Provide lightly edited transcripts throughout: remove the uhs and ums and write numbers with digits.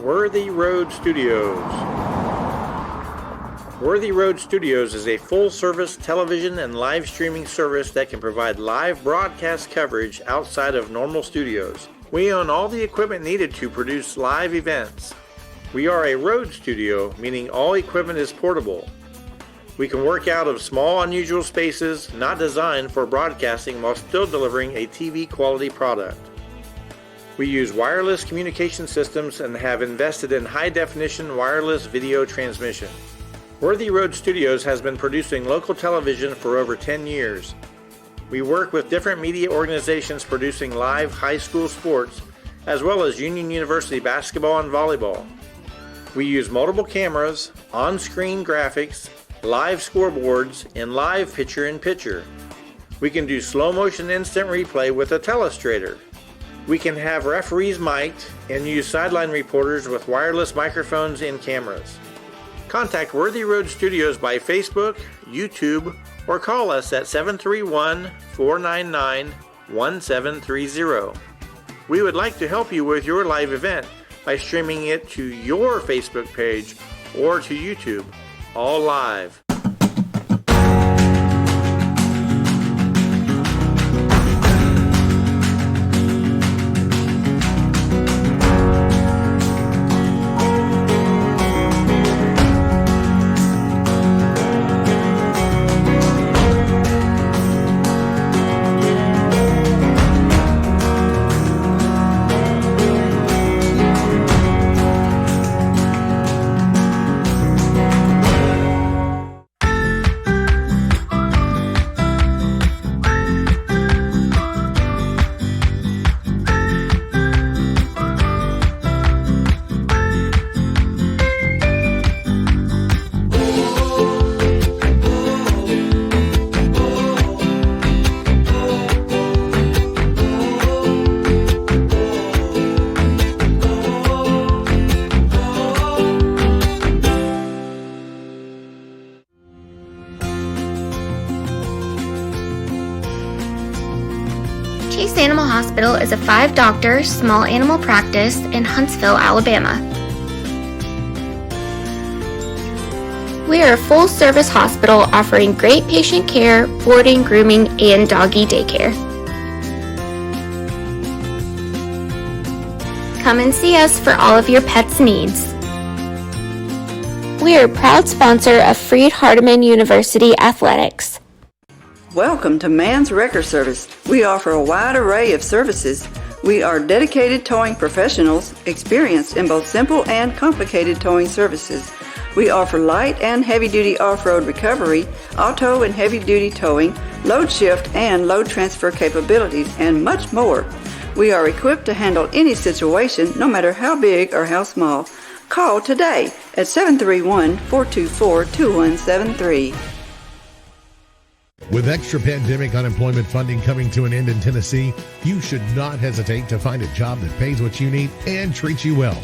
Worthy Road Studios. Worthy Road Studios is a full-service television and live streaming service that can provide live broadcast coverage outside of normal studios. We own all the equipment needed to produce live events. We are a road studio, meaning all equipment is portable. We can work out of small, unusual spaces not designed for broadcasting while still delivering a TV quality product. We use wireless communication systems and have invested in high-definition wireless video transmission. Worthy Road Studios has been producing local television for over 10 years. We work with different media organizations producing live high school sports, as well as Union University basketball and volleyball. We use multiple cameras, on-screen graphics, live scoreboards, and live picture-in-picture. We can do slow-motion instant replay with a telestrator. We can have referees mic'd and use sideline reporters with wireless microphones and cameras. Contact Worthy Road Studios by Facebook, YouTube, or call us at 731-499-1730. We would like to help you with your live event by streaming it to your Facebook page or to YouTube, all live. Animal Hospital is a 5-doctor small animal practice in Huntsville, Alabama. We are a full-service hospital offering great patient care, boarding, grooming, and doggy daycare. Come and see us for all of your pets' needs. We are a proud sponsor of Freed-Hardeman University Athletics. Welcome to Man's Wrecker Service. We offer a wide array of services. We are dedicated towing professionals, experienced in both simple and complicated towing services. We offer light and heavy-duty off-road recovery, auto and heavy-duty towing, load shift and load transfer capabilities, and much more. We are equipped to handle any situation, no matter how big or how small. Call today at 731-424-2173. With extra pandemic unemployment funding coming to an end in Tennessee, you should not hesitate to find a job that pays what you need and treats you well,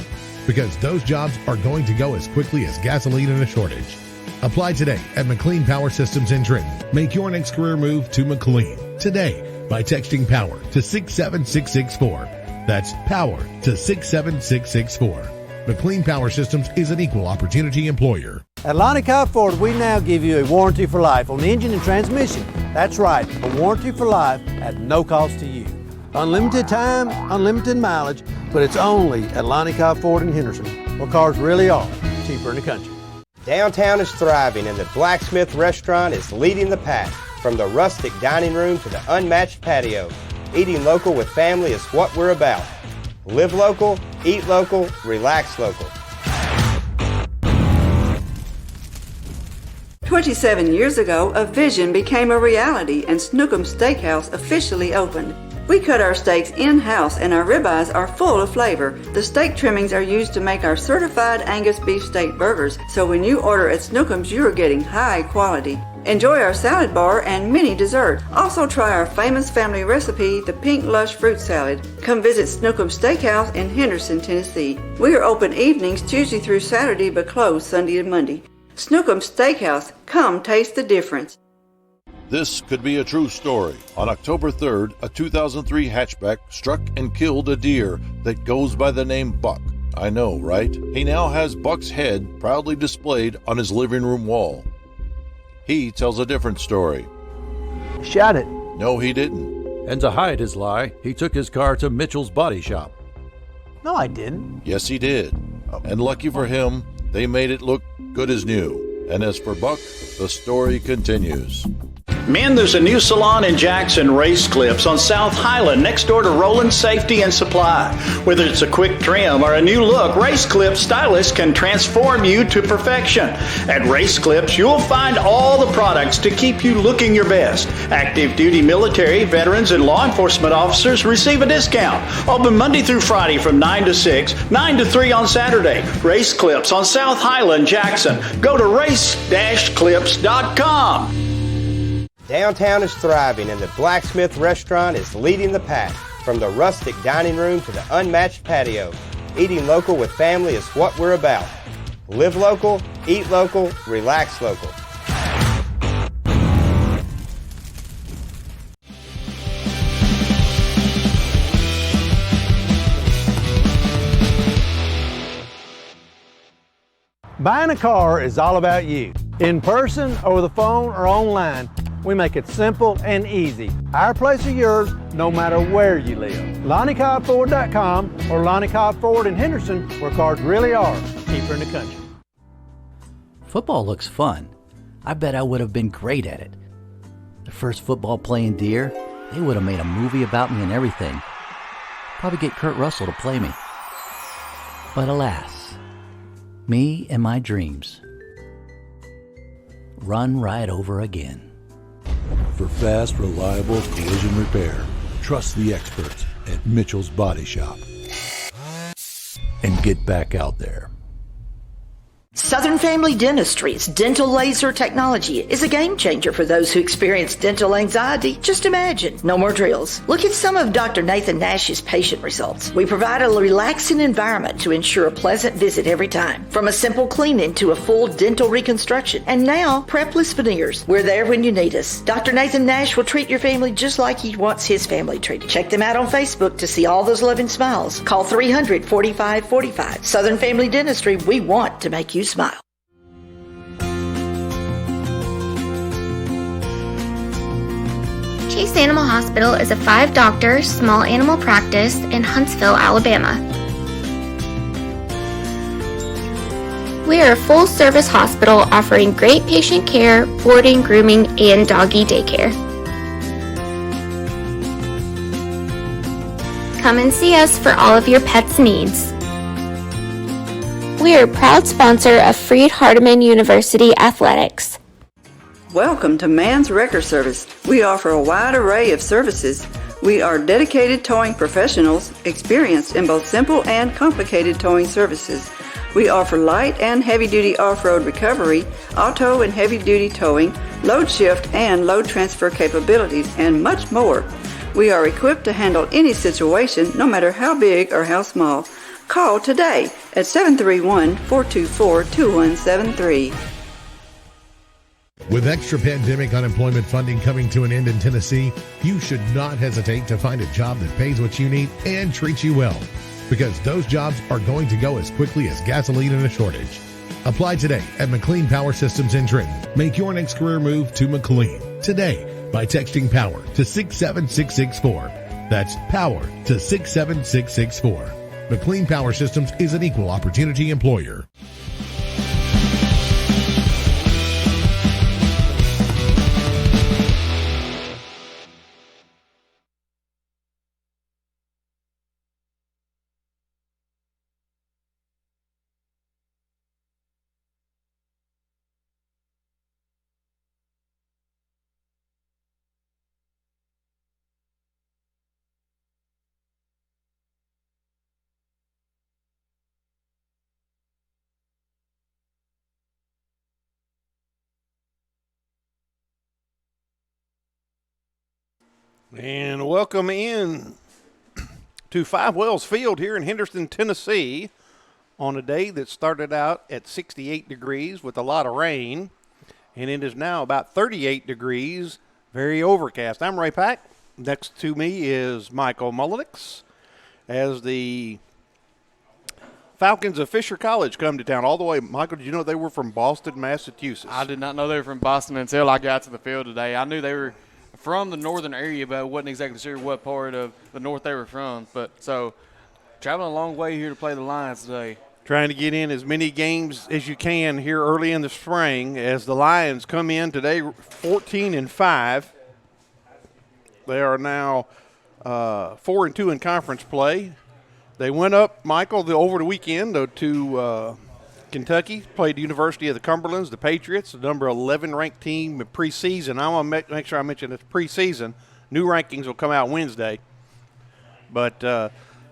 because those jobs are going to go as quickly as gasoline in a shortage. Apply today at McLean Power Systems in Trenton. Make your next career move to McLean today by texting POWER to 67664. That's POWER to 67664. McLean Power Systems is an equal opportunity employer. At Lonnie Cobb Ford, we now give you a warranty for life on the engine and transmission. That's right, a warranty for life at no cost to you. Unlimited time, unlimited mileage, but it's only at Lonnie Cobb Ford in Henderson, where cars really are cheaper in the country. Downtown is thriving and the Blacksmith Restaurant is leading the pack. From the rustic dining room to the unmatched patio, eating local with family is what we're about. Live local, eat local, relax local. 27 years ago, a vision became a reality and Snookum Steakhouse officially opened. We cut our steaks in-house and our ribeyes are full of flavor. The steak trimmings are used to make our certified Angus beef steak burgers, so when you order at Snookum's, you are getting high quality. Enjoy our salad bar and mini dessert. Also try our famous family recipe, the Pink Lush Fruit Salad. Come visit Snookum Steakhouse in Henderson, Tennessee. We are open evenings Tuesday through Saturday but closed Sunday and Monday. Snookum Steakhouse, come taste the difference. This could be a true story. On October 3rd, a 2003 hatchback struck and killed a deer that goes by the name Buck. I know, right? He now has Buck's head proudly displayed on his living room wall. He tells a different story. Shot it. No, he didn't. And to hide his lie, he took his car to Mitchell's body shop. No, I didn't. Yes, he did. And lucky for him, they made it look good as new. And as for Buck, the story continues. Men, there's a new salon in Jackson, Race Clips, on South Highland, next door to Roland Safety and Supply. Whether it's a quick trim or a new look, Race Clips stylists can transform you to perfection. At Race Clips, you'll find all the products to keep you looking your best. Active duty military, veterans, and law enforcement officers receive a discount. Open Monday through Friday from 9 to 6, 9 to 3 on Saturday. Race Clips on South Highland, Jackson. Go to race-clips.com. Downtown is thriving and the Blacksmith Restaurant is leading the pack. From the rustic dining room to the unmatched patio, eating local with family is what we're about. Live local, eat local, relax local. Buying a car is all about you. In person, over the phone, or online, we make it simple and easy. Our place or yours, no matter where you live. LonnieCobbFord.com or Lonnie Cobb Ford in Henderson, where cars really are cheaper in the country. Football looks fun. I bet I would have been great at it. The first football playing Deer, they would have made a movie about me and everything. Probably get Kurt Russell to play me. But alas, me and my dreams run right over again. For fast, reliable collision repair, trust the experts at Mitchell's Body Shop. And get back out there. Southern Family Dentistry's dental laser technology is a game changer for those who experience dental anxiety. Just imagine, no more drills. Look at some of Dr. Nathan Nash's patient results. We provide a relaxing environment to ensure a pleasant visit every time. From a simple cleaning to a full dental reconstruction. And now, prepless veneers. We're there when you need us. Dr. Nathan Nash will treat your family just like he wants his family treated. Check them out on Facebook to see all those loving smiles. Call 300-4545. Southern Family Dentistry, we want to make you smile. Chase Animal Hospital is a 5-doctor small animal practice in Huntsville, Alabama. We are a full-service hospital offering great patient care, boarding, grooming, and doggy daycare. Come and see us for all of your pets' needs. We are a proud sponsor of Freed-Hardeman University Athletics. Welcome to Man's Wrecker Service. We offer a wide array of services. We are dedicated towing professionals, experienced in both simple and complicated towing services. We offer light and heavy-duty off-road recovery, auto and heavy-duty towing, load shift and load transfer capabilities, and much more. We are equipped to handle any situation, no matter how big or how small. Call today at 731-424-2173. With extra pandemic unemployment funding coming to an end in Tennessee, you should not hesitate to find a job that pays what you need and treats you well, because those jobs are going to go as quickly as gasoline in a shortage. Apply today at McLean Power Systems in Trenton. Make your next career move to McLean today by texting POWER to 67664. That's POWER to 67664. McLean Power Systems is an equal opportunity employer. And welcome in to Five Wells Field here in Henderson, Tennessee, on a day that started out at 68 degrees with a lot of rain, and it is now about 38 degrees, very overcast. I'm Ray Pack. Next to me is Michael Mullenix as the Falcons of Fisher College come to town all the way. Michael, did you know they were from Boston, Massachusetts? I did not know they were from Boston until I got to the field today. I knew they were from the northern area, but I wasn't exactly sure what part of the north they were from. But so traveling a long way here to play the Lions today. Trying to get in as many games as you can here early in the spring as the Lions come in today 14-5. They are now 4-2 in conference play. They went up, Michael, over the weekend to Kentucky, played the University of the Cumberlands, the Patriots, the number 11 ranked team in preseason. I want to make sure I mention it's preseason. New rankings will come out Wednesday. But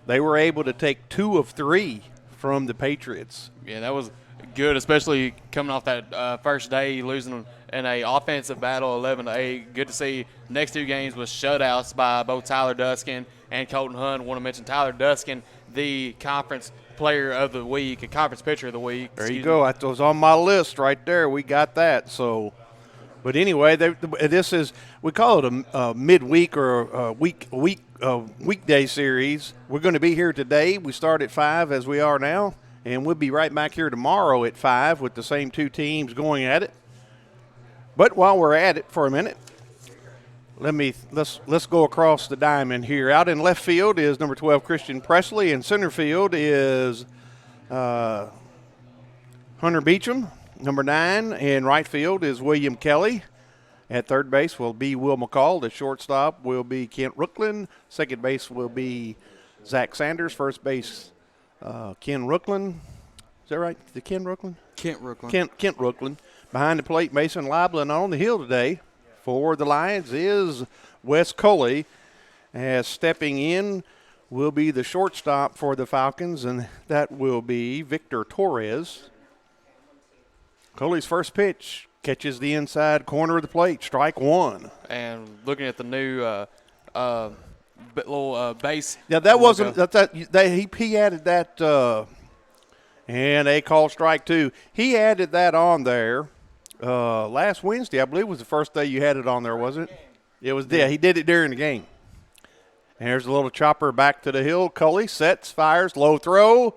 they were able to take 2 of 3 from the Patriots. Yeah, that was good, especially coming off that first day, losing in a offensive battle 11-8. Good to see next 2 games with shutouts by both Tyler Duskin and Colton Hunt. Want to mention Tyler Duskin, the conference player of the week, a conference pitcher of the week. There you go. That was on my list right there. We got that. So, but anyway, this is, we call it a midweek or a weekday series. We're going to be here today. We start at 5 as we are now, and we'll be right back here tomorrow at 5 with the same 2 teams going at it. But while we're at it for a minute, let's go across the diamond here. Out in left field is number 12 Christian Presley, and center field is Hunter Beecham, number 9, and right field is William Kelly. At third base will be Will McCall. The shortstop will be Kent Rooklin. Second base will be Zach Sanders. First base, Ken Rooklin. Is that right? The Ken Rooklin? Kent Rooklin. Kent Rooklin. Behind the plate, Mason Liebland. On the hill today for the Lions is Wes Coley. As stepping in will be the shortstop for the Falcons, and that will be Victor Torres. Coley's first pitch catches the inside corner of the plate, strike 1. And looking at the new little base. Yeah, that wasn't he added that, and they called strike 2. He added that on there last Wednesday. I believe was the first day you had it on there, wasn't it? It was. Yeah, he did it during the game. And there's a little chopper back to the hill. Cully sets, fires, low throw.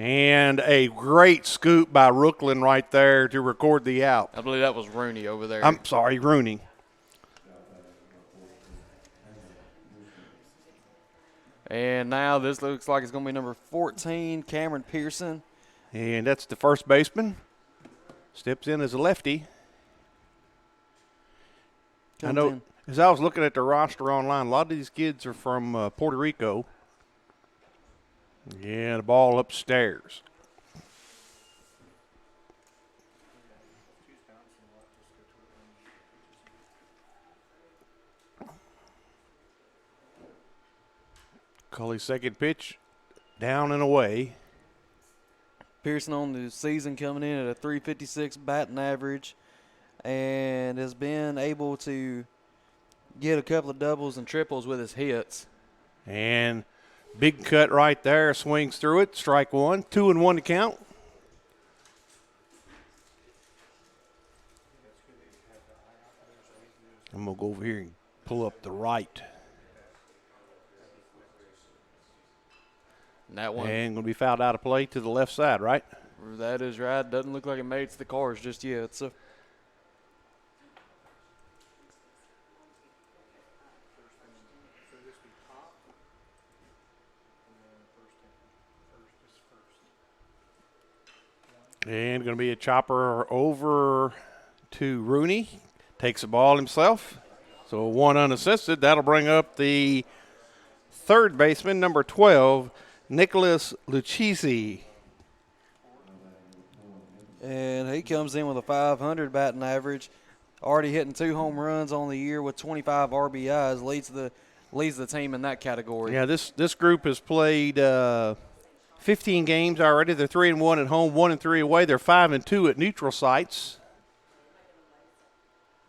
And a great scoop by Rooklin right there to record the out. I believe that was Rooney over there. I'm sorry, Rooney. And now this looks like it's going to be number 14, Cameron Pearson. And that's the first baseman. Steps in as a lefty. I know, as I was looking at the roster online, a lot of these kids are from Puerto Rico. Yeah, the ball upstairs. Cully's second pitch, down and away. Pearson on the season coming in at a .356 batting average and has been able to get a couple of doubles and triples with his hits. And big cut right there, swings through it, strike 1, 2-1 to count. I'm going to go over here and pull up the right. And that one. And going to be fouled out of play to the left side, right? That is right. Doesn't look like it made it to the cars just yet. So. And going to be a chopper over to Rooney. Takes the ball himself. So 1 unassisted. That'll bring up the third baseman, number 12, Nicholas Lucchesi. And he comes in with a .500 batting average. Already hitting 2 home runs on the year with 25 RBIs. Leads the team in that category. Yeah, this group has played 15 games already. They're 3-1 at home, 1-3 away. They're 5-2 at neutral sites.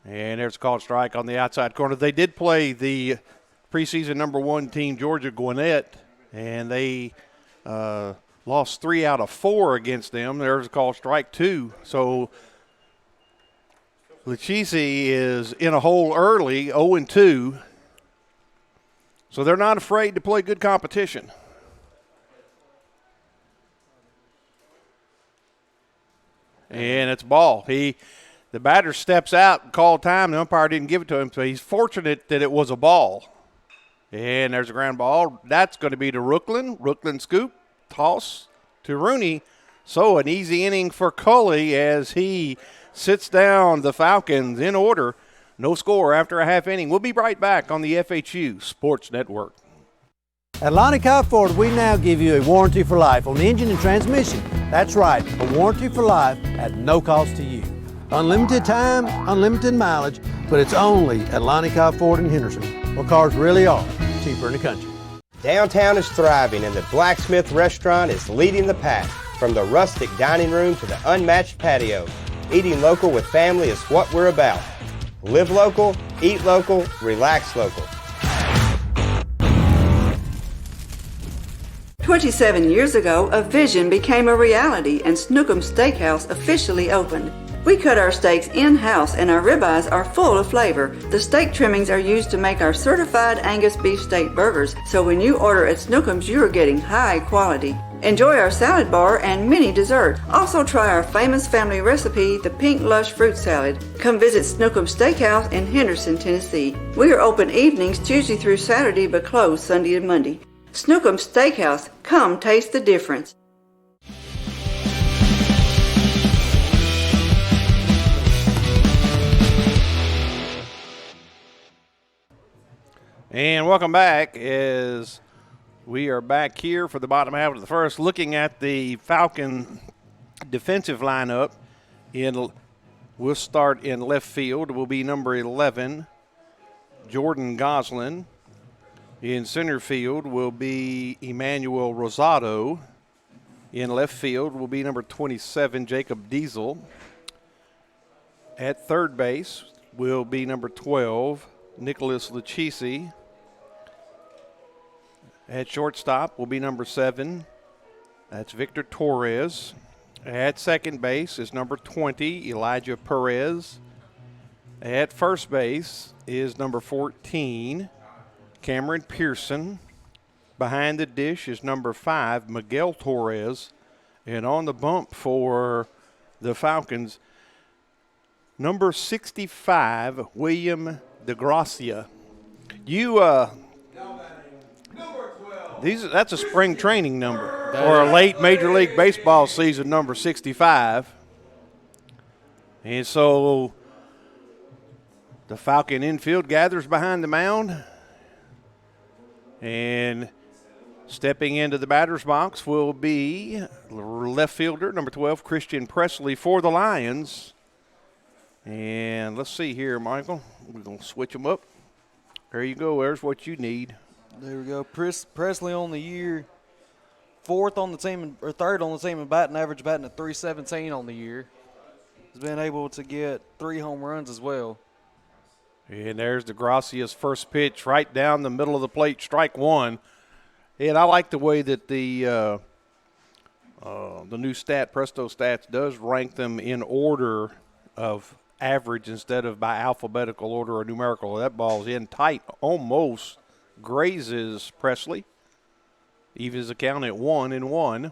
And there's a called strike on the outside corner. They did play the preseason number 1 team, Georgia Gwinnett, and they lost 3 out of 4 against them. There's a called strike 2. So Lucchesi is in a hole early, 0-2. So they're not afraid to play good competition. and it's ball. The batter steps out and called time. The umpire didn't give it to him, so he's fortunate that it was a ball. And there's a ground ball. That's going to be to Rooklyn. Rooklyn scoop, toss to Rooney. So an easy inning for Cully as he sits down the Falcons in order. No score after a half inning. We'll be right back on the FHU Sports Network. At Lonnie Cobb Ford, we now give you a warranty for life on the engine and transmission. That's right, a warranty for life at no cost to you. Unlimited time, unlimited mileage, but it's only at Lonnie Cobb Ford in Henderson, where cars really are cheaper in the country. Downtown is thriving and the Blacksmith Restaurant is leading the pack. From the rustic dining room to the unmatched patio, eating local with family is what we're about. Live local, eat local, relax local. 27 years ago, a vision became a reality and Snookum Steakhouse officially opened. We cut our steaks in-house and our ribeyes are full of flavor. The steak trimmings are used to make our certified Angus beef steak burgers, so when you order at Snookum's, you are getting high quality. Enjoy our salad bar and mini dessert. Also try our famous family recipe, the Pink Lush Fruit Salad. Come visit Snookum Steakhouse in Henderson, Tennessee. We are open evenings Tuesday through Saturday but closed Sunday and Monday. Snookum Steakhouse, come taste the difference. And welcome back as we are back here for the bottom half of the first, looking at the Falcon defensive lineup. We'll start in left field. Will be number 11, Jordan Goslin. In center field will be Emmanuel Rosado. In left field will be number 27, Jacob Diesel. At third base will be number 12, Nicholas Lucchese. At shortstop will be number 7. That's Victor Torres. At second base is number 20, Elijah Perez. At first base is number 14, Cameron Pearson. Behind the dish is number 5, Miguel Torres. And on the bump for the Falcons, number 65, William DeGracia. That's a spring training number, or a late Major League Baseball season number 65. And so the Falcon infield gathers behind the mound. And stepping into the batter's box will be left fielder, number 12, Christian Presley for the Lions. And let's see here, Michael. We're going to switch them up. There you go. There's what you need. There we go. Presley on the year, third on the team in batting average, batting at .317 on the year. Has been able to get 3 home runs as well. And there's DeGracia's first pitch right down the middle of the plate, strike one. And I like the way that the new stat, Presto Stats, does rank them in order of average instead of by alphabetical order or numerical. That ball's in tight, almost grazes Presley. Evens the count at 1-1.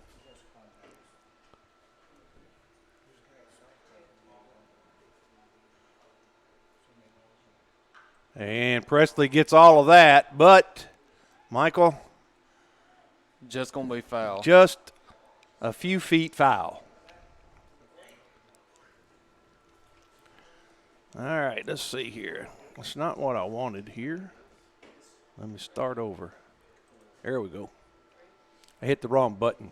And Presley gets all of that, but Michael, just going to be foul. Just a few feet foul. All right, let's see here. That's not what I wanted here. Let me start over. There we go. I hit the wrong button.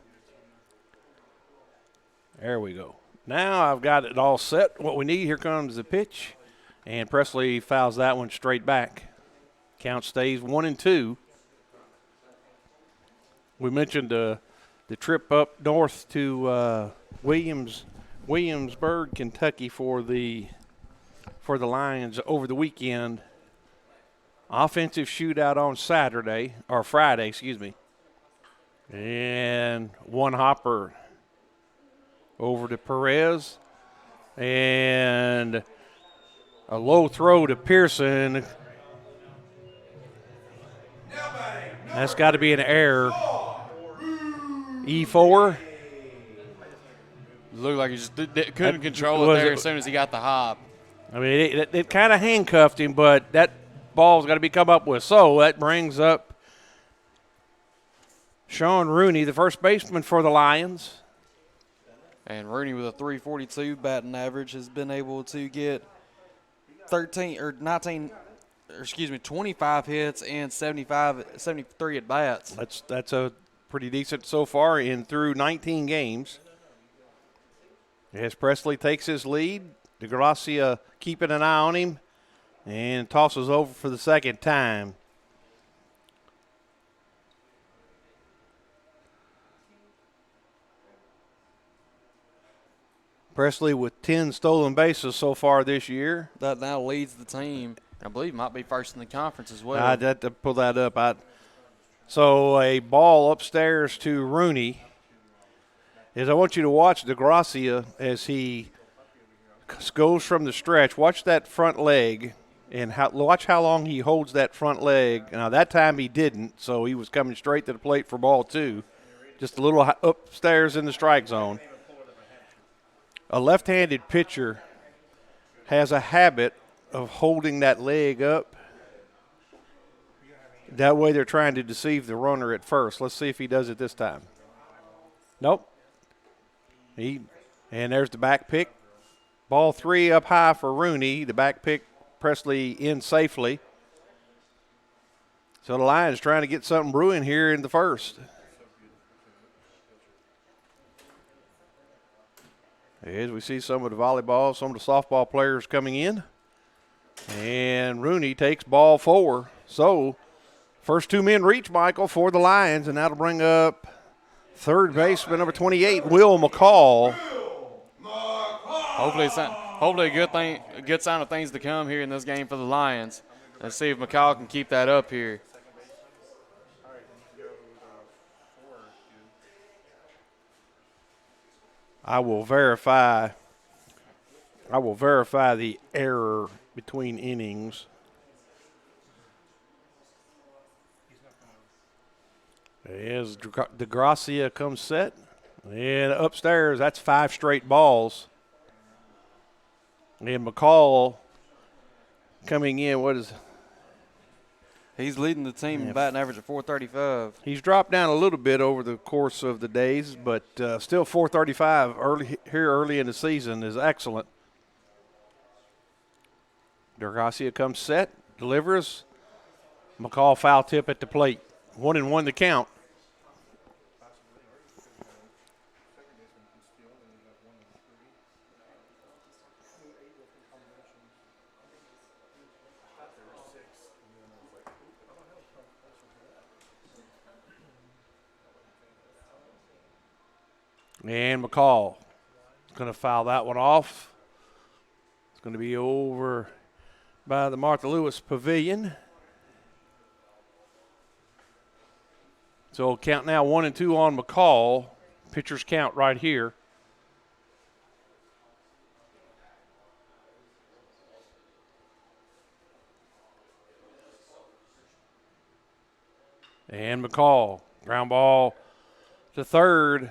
There we go. Now I've got it all set. What we need, here comes the pitch. And Presley fouls that one straight back. Count stays 1-2. We mentioned the trip up north to Williamsburg, Kentucky for the Lions over the weekend. Offensive shootout on Friday, excuse me. And one hopper over to Perez. And a low throw to Pearson. That's got to be an error. E4. Looked like he just couldn't control it there as soon as he got the hop. I mean, it kind of handcuffed him, but that ball's got to be come up with. So that brings up Sean Rooney, the first baseman for the Lions. And Rooney with a 342 batting average has been able to get 25 hits and 73 at bats. That's a pretty decent so far in through 19 games. As Presley takes his lead, DeGracia keeping an eye on him and tosses over for the second time. Presley with 10 stolen bases so far this year. That now leads the team. I believe might be first in the conference as well. I'd have to pull that up. So a ball upstairs to Rooney. As I want you to watch DeGracia as he goes from the stretch. Watch that front leg and watch how long he holds that front leg. Now, that time he didn't, so he was coming straight to the plate for ball two. Just a little upstairs in the strike zone. A left-handed pitcher has a habit of holding that leg up. That way they're trying to deceive the runner at first. Let's see if he does it this time. Nope. And there's the back pick. Ball three up high for Rooney. The back pick, Presley in safely. So the Lions trying to get something brewing here in the first. As we see some of the volleyball, some of the softball players coming in. And Rooney takes ball 4. So first two men reach, Michael, for the Lions, and that'll bring up third baseman number 28, Will McCall. Hopefully a good sign of things to come here in this game for the Lions. Let's see if McCall can keep that up here. I will verify the error between innings. As DeGracia comes set. And upstairs, that's 5 straight balls. And McCall coming in, he's leading the team in batting average of 435. He's dropped down a little bit over the course of the days, but still 435 early in the season is excellent. DeGracia comes set, delivers. McCall foul tip at the plate. 1-1 the count. And McCall is going to foul that one off. It's going to be over by the Martha Lewis Pavilion. So count now 1-2 on McCall. Pitcher's count right here. And McCall, ground ball to third.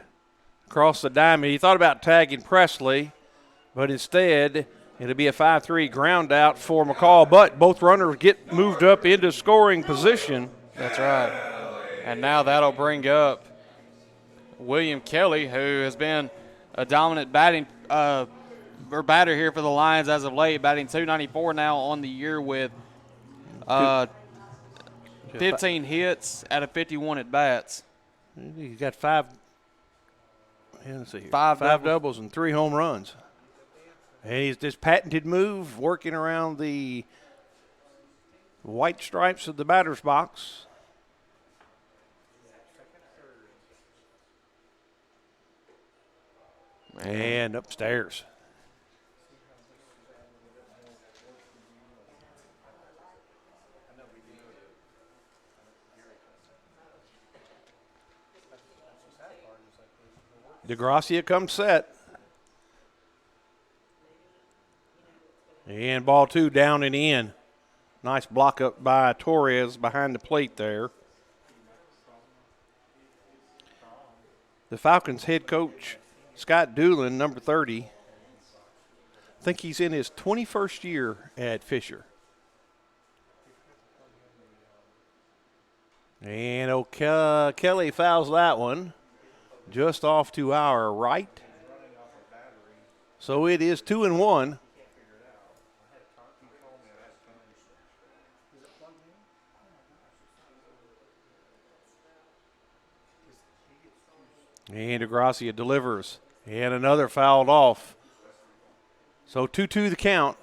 Across the diamond. He thought about tagging Presley, but instead it'll be a 5-3 ground out for McCall. But both runners get moved up into scoring position. That's right. And now that'll bring up William Kelly, who has been a dominant batter here for the Lions as of late, batting .294 now on the year with 15 hits out of 51 at bats. He's got five doubles and 3 home runs. And he's this patented move working around the white stripes of the batter's box. And upstairs. DeGracia comes set. And ball 2 down and in. Nice block up by Torres behind the plate there. The Falcons head coach Scott Doolin, number 30. I think he's in his 21st year at Fisher. And Kelly fouls that one just off to our right. So it is 2-1. And DeGracia delivers. And another fouled off. So 2-2 the count.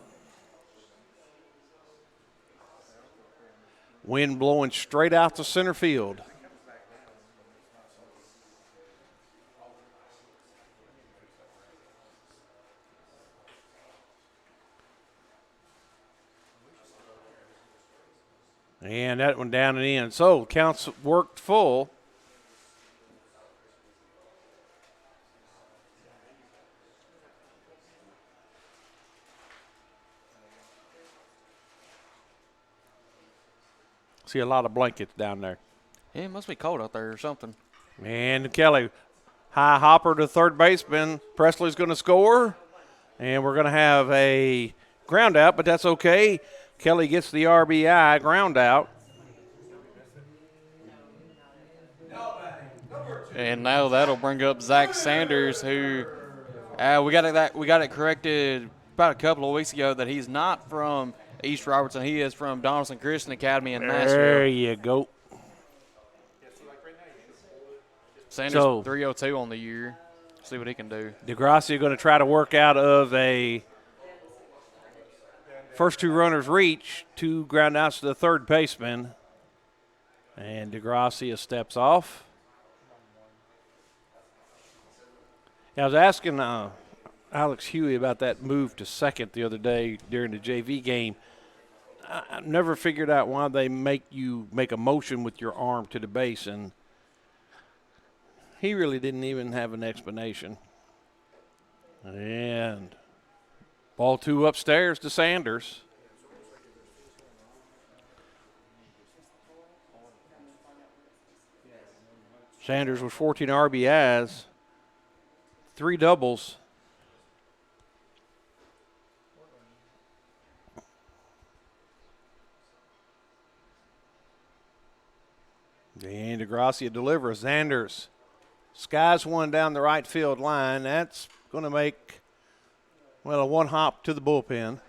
Wind blowing straight out to center field. And that one down and in. So counts worked full. See a lot of blankets down there. Yeah, it must be cold out there or something. And Kelly, high hopper to third baseman. Presley's going to score. And we're going to have a ground out, but that's okay. Kelly gets the RBI ground out. And now that'll bring up Zach Sanders, who we got it corrected about a couple of weeks ago that he's not from East Robertson. He is from Donaldson Christian Academy in Nashville. There you go. Sanders 302 on the year. See what he can do. DeGracia going to try to work out of a first two runners reach, two ground outs to the third baseman. And DeGracia steps off. I was asking Alex Huey about that move to second the other day during the JV game. I never figured out why they make you make a motion with your arm to the base, and he really didn't even have an explanation. And ball two upstairs to Sanders. Sanders with 14 RBIs, 3 doubles. And DeGracia delivers. Sanders skies one down the right field line. That's going to make, a one hop to the bullpen.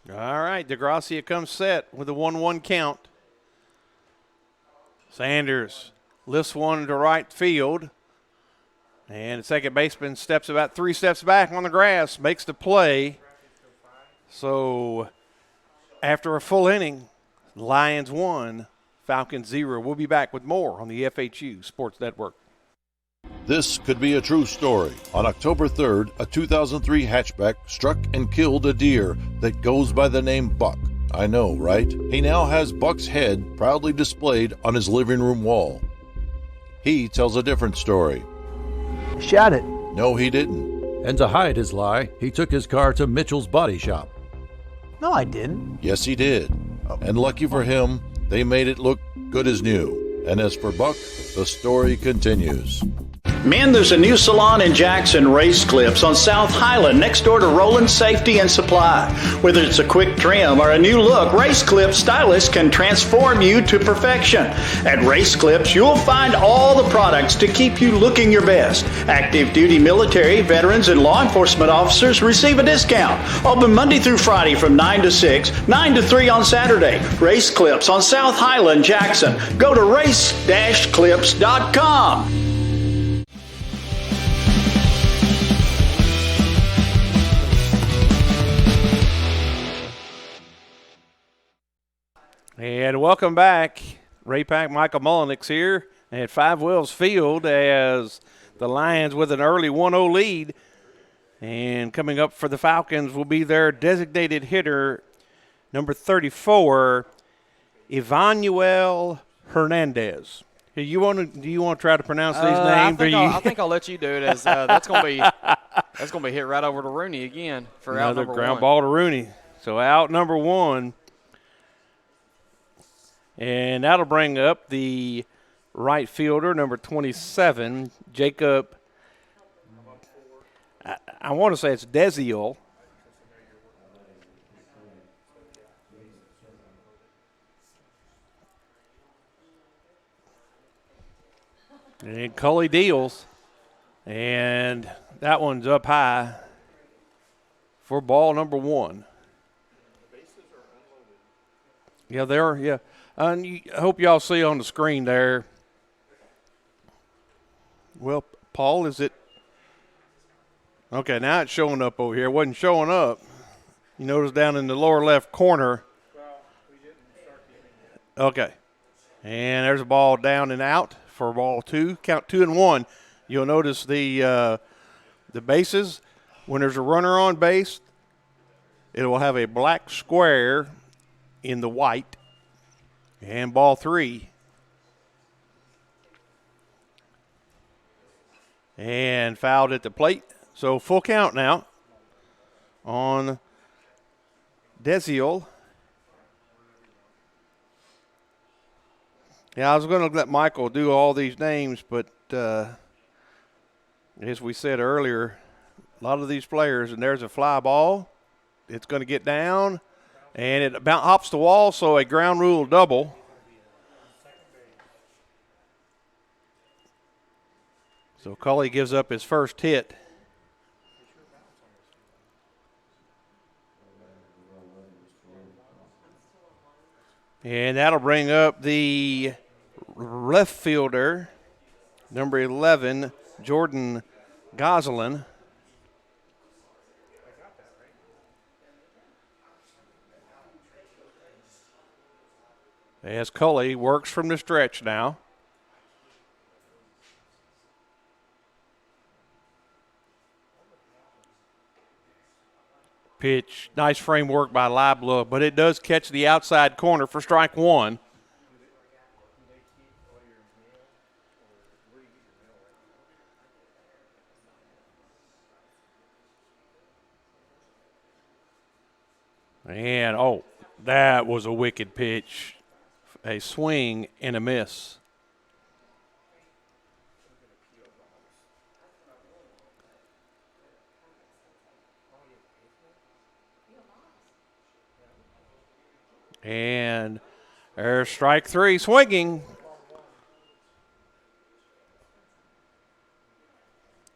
All right, DeGracia comes set with a 1-1 count. Sanders lifts one to right field. And the second baseman steps about 3 steps back on the grass, makes the play. So after a full inning, Lions 1, Falcons 0. We'll be back with more on the FHU Sports Network. This could be a true story. On October 3rd, a 2003 hatchback struck and killed a deer that goes by the name Buck. I know, right? He now has Buck's head proudly displayed on his living room wall. He tells a different story. Shot it. No, he didn't. And to hide his lie, he took his car to Mitchell's Body Shop. No, I didn't. Yes, he did. And lucky for him, they made it look good as new. And as for Buck, the story continues. Men, there's a new salon in Jackson, Race Clips on South Highland, next door to Roland Safety and Supply. Whether it's a quick trim or a new look, Race Clips stylists can transform you to perfection. At Race Clips, you'll find all the products to keep you looking your best. Active duty military, veterans, and law enforcement officers receive a discount. Open Monday through Friday from 9 to 6, 9 to 3 on Saturday. Race Clips on South Highland, Jackson. Go to race-clips.com. And welcome back. Ray Pack, Michael Mullenix here at Five Wells Field as the Lions with an early 1-0 lead. And coming up for the Falcons will be their designated hitter, number 34, Evanuel Hernandez. Do you want to try to pronounce these names? I think I'll let you do it. As that's going to be hit right over to Rooney again for out Another number ground one. ball to Rooney. So out number one. And that'll bring up the right fielder, number 27, Jacob. I want to say it's Desiel. And Cully deals. And that one's up high for ball number one. Yeah, they are, yeah. I hope y'all see on the screen there. Well, Paul, is it? Okay, now it's showing up over here. It wasn't showing up. You notice down in the lower left corner. Okay. And there's a ball down and out for ball two. Count 2-1. You'll notice the bases. When there's a runner on base, it will have a black square in the white. And ball three. And fouled at the plate. So full count now on Desiel. Yeah, I was going to let Michael do all these names, but as we said earlier, a lot of these players, and there's a fly ball. It's going to get down, and it about hops the wall, so a ground rule double. So Cully gives up his first hit. And that'll bring up the left fielder, number 11, Jordan Goslin. As Cully works from the stretch now. Pitch, nice frame work by Libla, but it does catch the outside corner for strike one. And, oh, that was a wicked pitch. A swing and a miss. And there's strike three, swinging.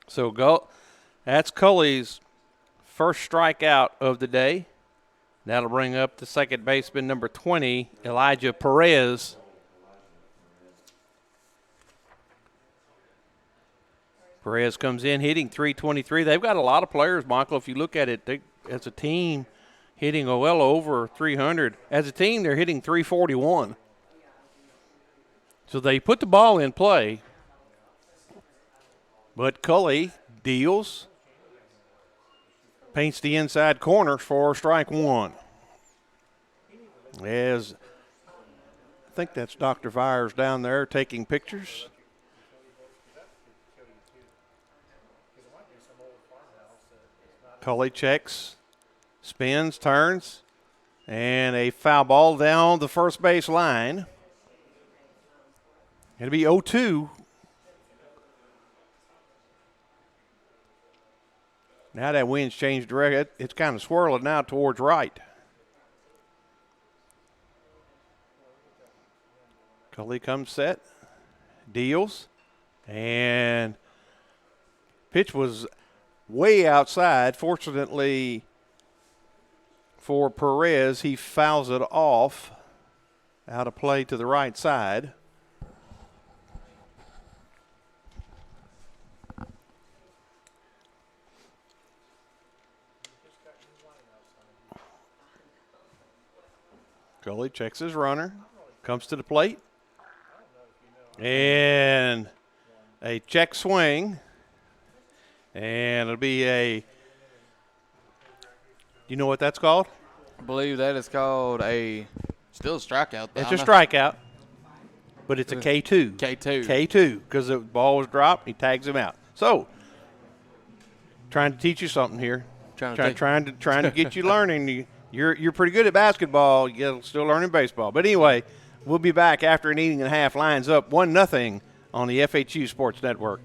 So that's Cully's first strikeout of the day. That'll bring up the second baseman, number 20, Elijah Perez. Perez comes in hitting .323. They've got a lot of players, Michael. If you look at it, as a team, hitting well over 300. As a team, they're hitting .341. So they put the ball in play, but Cully deals, paints the inside corner for strike one. As I think that's Dr. Vyers down there taking pictures. Cully checks, spins, turns, and a foul ball down the first base line. It'll be 0-2. Now that wind's changed direction. It's kind of swirling now towards right. Cully comes set, deals, and pitch was way outside. Fortunately for Perez, he fouls it off out of play to the right side. Cully checks his runner, comes to the plate, and a check swing, and it'll be a you know what that's called? I believe that is called still a strikeout. It's a strikeout, but it's a K2. K2, because the ball was dropped, he tags him out. So, trying to teach you something here. Trying to get you learning. You're pretty good at basketball. You're still learning baseball. But anyway, we'll be back after an inning and a half. Lions up 1-0 on the FHU Sports Network.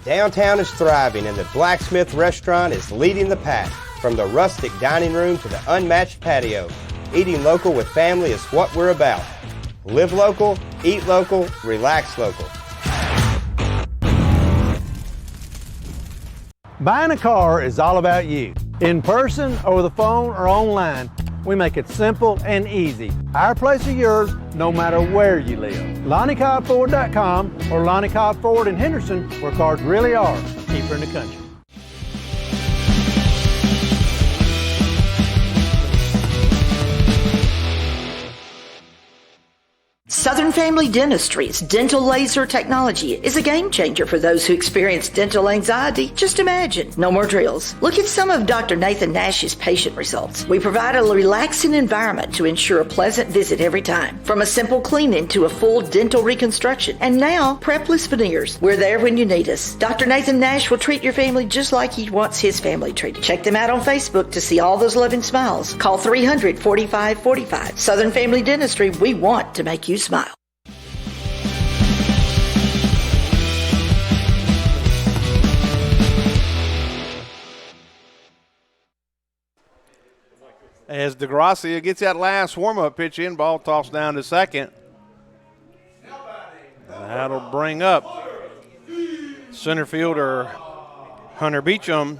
Downtown is thriving, and the Blacksmith Restaurant is leading the pack. From the rustic dining room to the unmatched patio, eating local with family is what we're about. Live local, eat local, relax local. Buying a car is all about you. In person, over the phone, or online, we make it simple and easy. Our place is yours, no matter where you live. LonnieCobbFord.com or Lonnie Cobb Ford in Henderson, where cars really are cheaper in the country. Southern Family Dentistry's dental laser technology is a game changer for those who experience dental anxiety. Just imagine, no more drills. Look at some of Dr. Nathan Nash's patient results. We provide a relaxing environment to ensure a pleasant visit every time. From a simple cleaning to a full dental reconstruction. And now, prepless veneers. We're there when you need us. Dr. Nathan Nash will treat your family just like he wants his family treated. Check them out on Facebook to see all those loving smiles. Call 300-4545. Southern Family Dentistry, we want to make you smile. As DeGracia gets that last warm-up pitch in, ball tossed down to second. That'll bring up center fielder Hunter Beecham.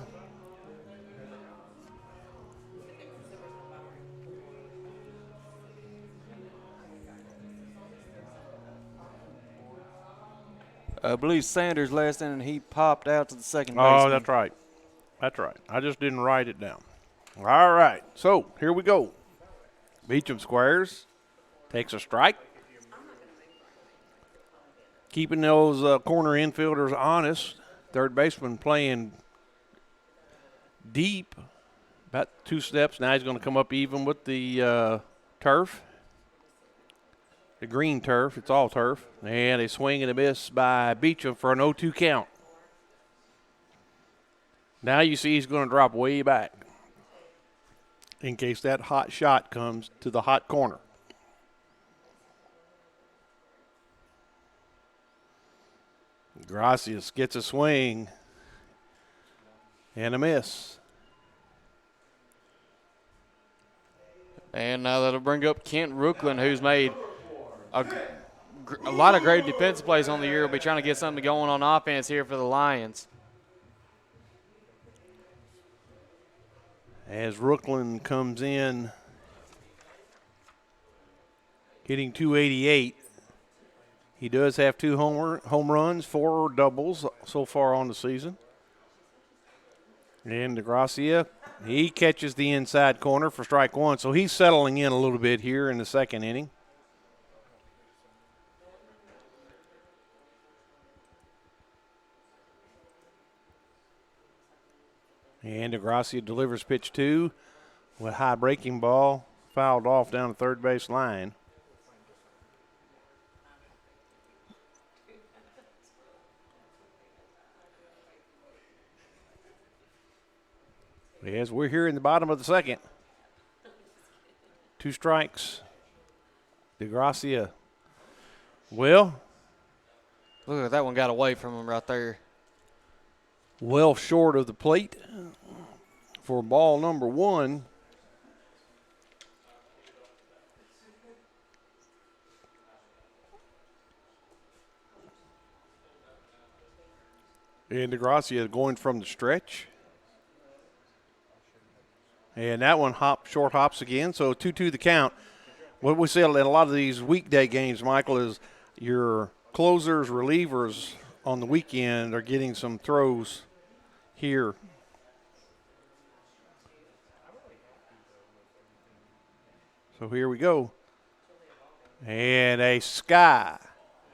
I believe Sanders last inning, he popped out to the second Oh, baseman. that's right. That's right. I just didn't write it down. All right. So, here we go. Beecham squares. Takes a strike. Keeping those corner infielders honest. Third baseman playing deep. About 2 steps. Now he's going to come up even with the turf. The green turf. It's all turf. And a swing and a miss by Beecham for an 0-2 count. Now you see he's going to drop way back in case that hot shot comes to the hot corner. Gracias gets a swing and a miss. And now that'll bring up Kent Rooklyn, who's made a lot of great defensive plays on the year. Will be trying to get something going on offense here for the Lions. As Rooklyn comes in, hitting .288. He does have 2 home runs, 4 doubles so far on the season. And DeGracia, he catches the inside corner for strike 1, so he's settling in a little bit here in the second inning. And DeGracia delivers pitch 2 with high breaking ball, fouled off down the third base line. As we're here in the bottom of the second. 2 strikes. DeGracia. Well, look at that one got away from him right there. Well short of the plate for ball number 1. And DeGracia going from the stretch. And that one short hops again, so 2-2 the count. What we see in a lot of these weekday games, Michael, is your closers, relievers on the weekend are getting some throws here. So here we go. And a sky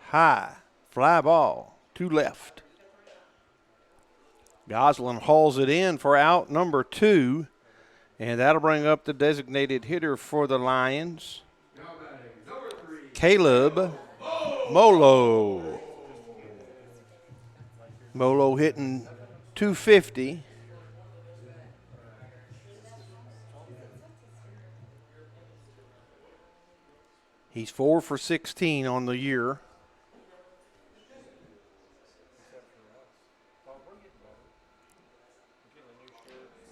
high fly ball to left. Goslin hauls it in for out number 2, and that'll bring up the designated hitter for the Lions, Caleb Molo. Molo hitting .250. He's 4 for 16 on the year.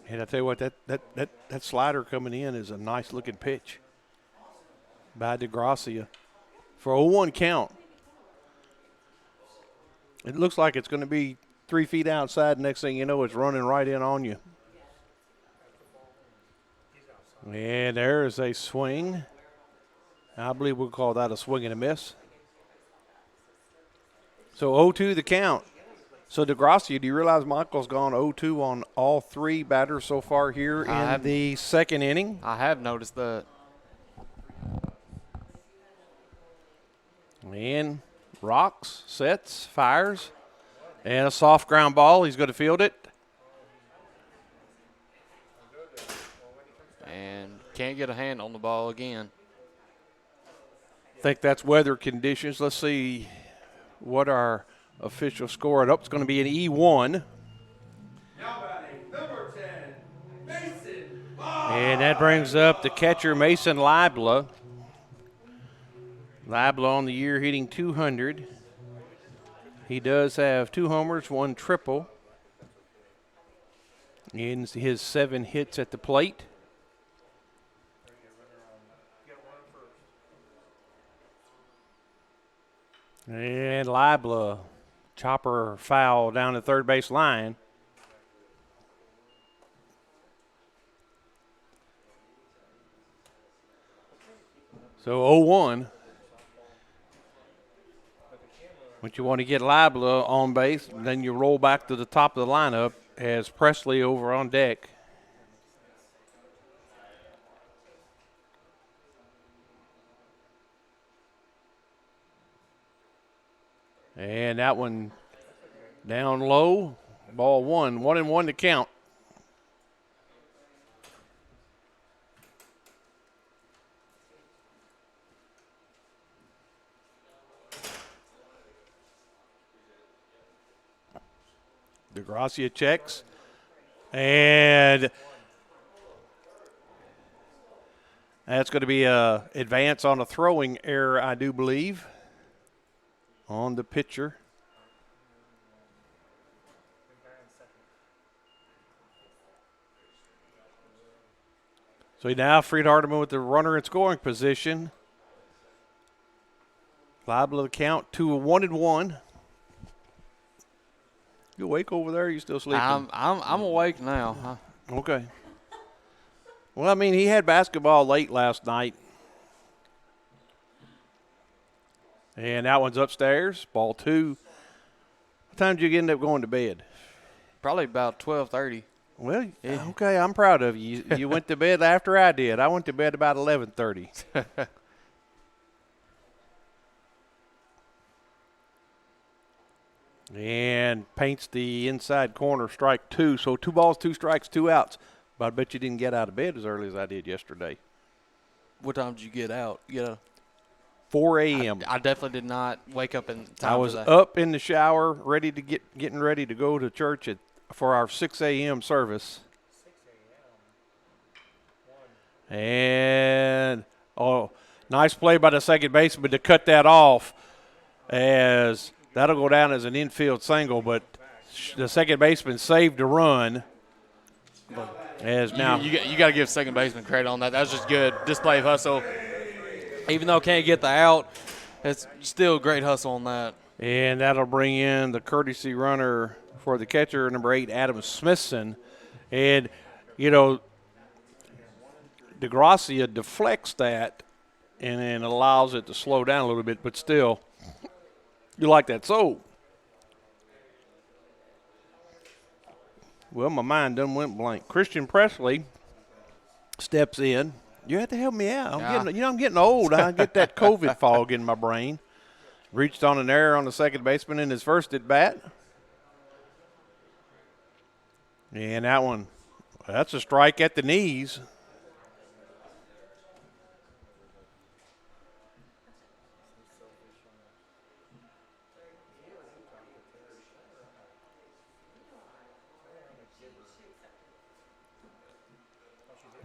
And I tell you what, that slider coming in is a nice looking pitch by DeGracia for a 0-1 count. It looks like it's going to be 3 feet outside. Next thing you know, it's running right in on you. And there is a swing. I believe we'll call that a swing and a miss. So 0-2 the count. So, DeGracia, do you realize Michael's gone 0-2 on all 3 batters so far here in the second inning? I have noticed that. And rocks, sets, fires, and a soft ground ball. He's going to field it. And can't get a hand on the ball again. I think that's weather conditions. Let's see what our official score. It's going to be an E1. And that brings up the catcher, Mason Libla. Libla on the year hitting .200. He does have 2 homers, 1 triple in his 7 hits at the plate. And Libla, chopper foul down the third base line. So 0-1. But you want to get Libla on base, then you roll back to the top of the lineup as Presley over on deck. And that one down low, ball 1, 1-1 to count. DeGracia checks, and that's going to be an advance on a throwing error, I do believe, on the pitcher. So now Freed-Hardeman with the runner in scoring position. Liable to count to a 1-1. You awake over there? Or you still sleeping? I'm awake now. Huh? Okay. Well, I mean, he had basketball late last night. And that one's upstairs, ball 2. What time did you end up going to bed? Probably about 12:30. Well, yeah. Okay, I'm proud of you. You went to bed after I did. I went to bed about 11:30. And paints the inside corner, strike 2. So 2 balls, 2 strikes, 2 outs. But I bet you didn't get out of bed as early as I did yesterday. What time did you get out? 4 a.m. I definitely did not wake up in time. I was up in the shower, ready to getting ready to go to church for our 6 a.m. service. And nice play by the second baseman to cut that off, as that'll go down as an infield single, but the second baseman saved the run. As now you got to give second baseman credit on that. That was just good display of hustle. Even though can't get the out, it's still great hustle on that. And that'll bring in the courtesy runner for the catcher, number 8, Adam Smithson. And, DeGracia deflects that and then allows it to slow down a little bit, but still, you like that. So, well, my mind done went blank. Christian Presley steps in. You have to help me out. I'm getting old. I get that COVID fog in my brain. Reached on an error on the second baseman in his first at bat. And that one, that's a strike at the knees.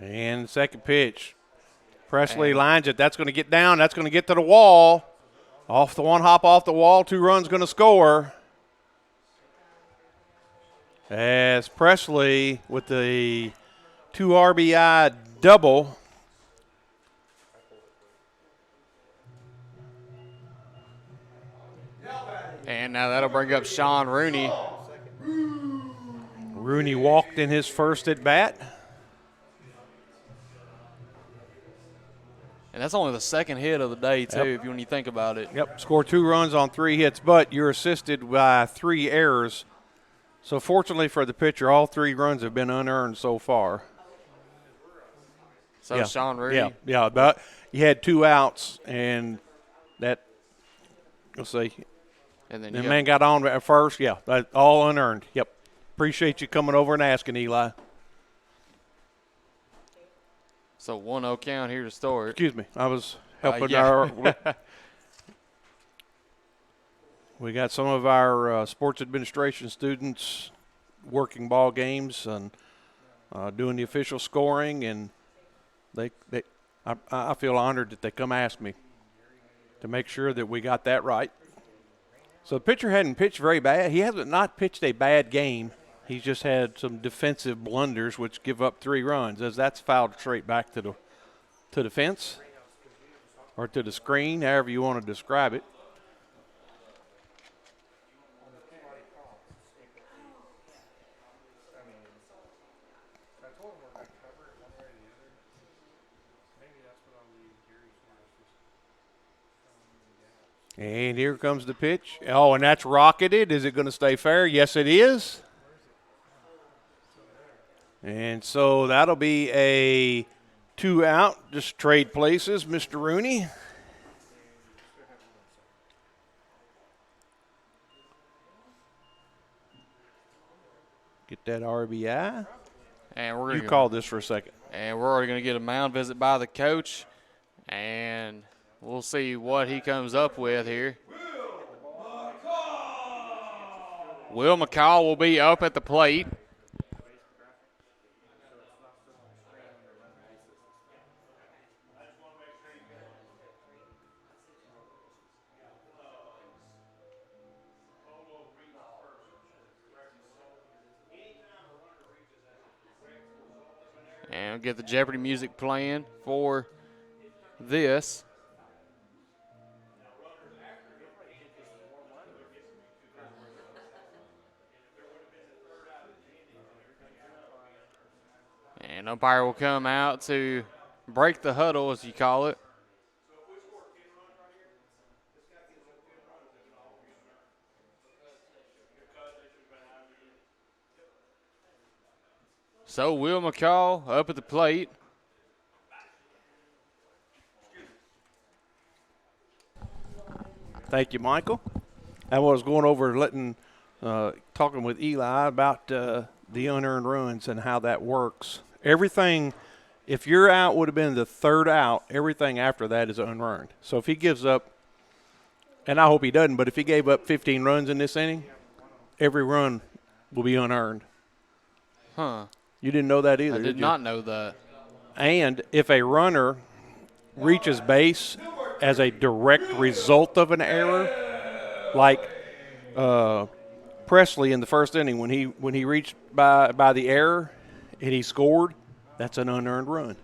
And second pitch. Presley lines it. That's going to get down. That's going to get to the wall. Off the one hop off the wall. 2 runs going to score. As Presley with the 2 RBI double. And now that'll bring up Sean Rooney. Rooney walked in his first at bat. And that's only the second hit of the day, too, when you think about it. Yep, scored 2 runs on 3 hits, but you're assisted by 3 errors. So fortunately for the pitcher, all 3 runs have been unearned so far. So Sean Rooney. Yeah, but you had 2 outs, and that, let's see. And then the man got on at first. Yeah, all unearned. Yep. Appreciate you coming over and asking, Eli. So 1-0 count here to start. Excuse me. I was helping we got some of our sports administration students working ball games and doing the official scoring, and I feel honored that they come ask me to make sure that we got that right. So the pitcher hadn't pitched very bad. He hasn't not pitched a bad game. He's just had some defensive blunders, which give up 3 runs, as that's fouled straight back to the fence or to the screen, however you want to describe it. And here comes the pitch. Oh, and that's rocketed. Is it going to stay fair? Yes, it is. And so that'll be a 2 out. Just trade places, Mr. Rooney. Get that RBI. And you called this for a second. And we're already going to get a mound visit by the coach. And we'll see what he comes up with here. Will McCall will be up at the plate. And we'll get the Jeopardy music playing for this. And umpire will come out to break the huddle, as you call it. So Will McCall up at the plate. Thank you, Michael. I was going over talking with Eli about the unearned runs and how that works. Everything, if your out would have been the 3rd out, everything after that is unearned. So if he gives up, and I hope he doesn't, but if he gave up 15 runs in this inning, every run will be unearned. Huh. You didn't know that either, I did not know that. And if a runner reaches base as a direct result of an error, like Presley in the first inning when he reached by the error and he scored, that's an unearned run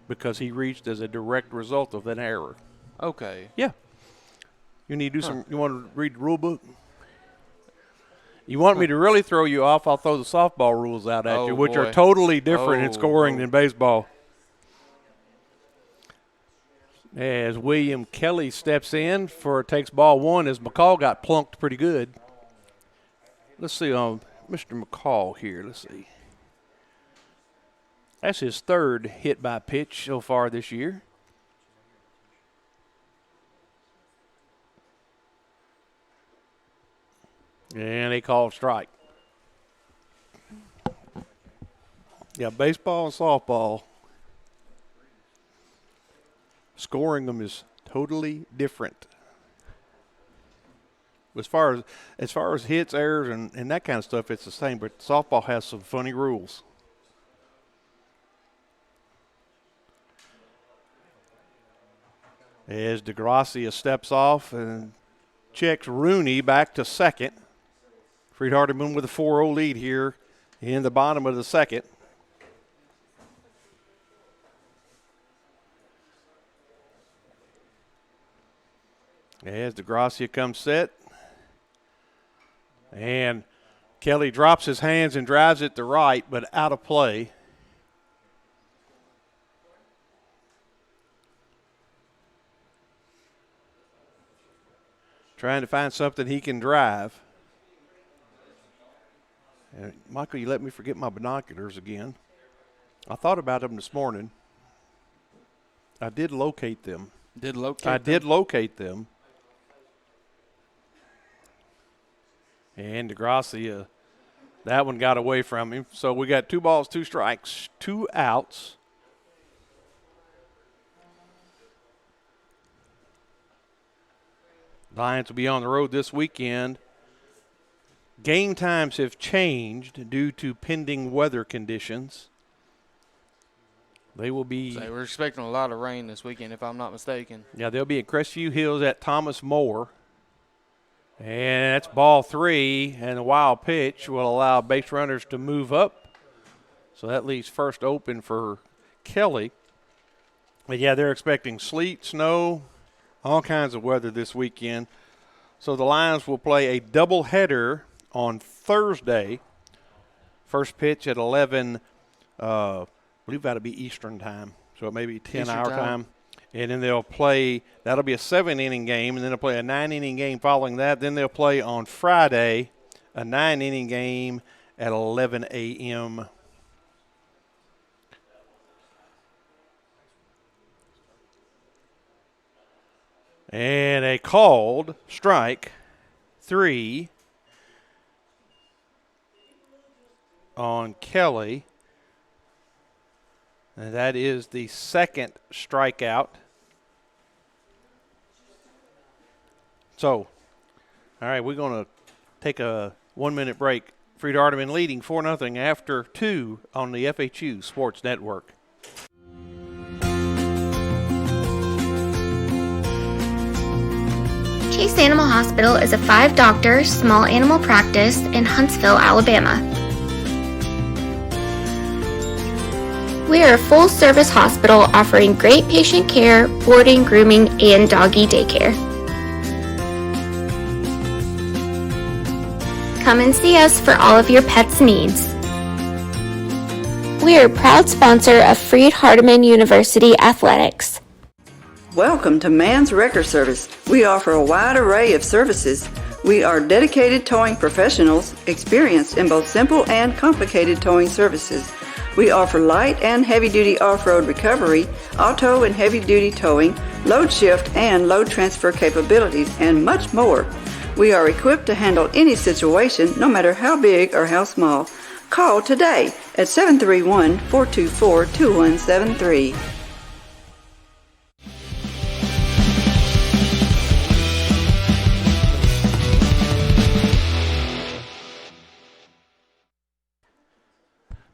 because he reached as a direct result of an error. Okay. Yeah. You need to do some. You want to read the rule book? You want me to really throw you off? I'll throw the softball rules out at you, which are totally different in scoring than baseball. As William Kelly steps in takes ball 1 as McCall got plunked pretty good. Let's see Mr. McCall here. Let's see. That's his 3rd hit by pitch so far this year. And they called strike. Yeah, baseball and softball. Scoring them is totally different. As far as hits, errors, and that kind of stuff, it's the same. But softball has some funny rules. As DeGracia steps off and checks Rooney back to second. Freed-Hardeman with a 4-0 lead here in the bottom of the second. As DeGracia comes set. And Kelly drops his hands and drives it to right, but out of play. Trying to find something he can drive. And Michael, you let me forget my binoculars again. I thought about them this morning. I did locate them. Did locate them. And DeGracia, that one got away from him. So we got 2 balls, 2 strikes, 2 outs. Lions will be on the road this weekend. Game times have changed due to pending weather conditions. They will be. So we're expecting a lot of rain this weekend, if I'm not mistaken. Yeah, they'll be at Crestview Hills at Thomas More. And that's ball 3, and the wild pitch will allow base runners to move up. So that leaves first open for Kelly. But, yeah, they're expecting sleet, snow, all kinds of weather this weekend. So the Lions will play a doubleheader on Thursday. First pitch at 11, I believe that'll be Eastern time. So it may be 10-hour time. And then they'll play, that'll be a 7-inning game, and then they'll play a 9-inning game following that. Then they'll play on Friday a 9-inning game at 11 a.m. And a called strike 3 on Kelly. And that is the second strikeout. So, all right, we're going to take a 1-minute break. Freed-Hardeman leading 4-0 after 2 on the FHU Sports Network. Chase Animal Hospital is a 5-doctor, small animal practice in Huntsville, Alabama. We are a full-service hospital offering great patient care, boarding, grooming, and doggy daycare. Come and see us for all of your pets' needs. We are a proud sponsor of Freed-Hardeman University Athletics. Welcome to Man's Wrecker Service. We offer a wide array of services. We are dedicated towing professionals, experienced in both simple and complicated towing services. We offer light and heavy-duty off-road recovery, auto and heavy-duty towing, load shift and load transfer capabilities, and much more. We are equipped to handle any situation, no matter how big or how small. Call today at 731-424-2173.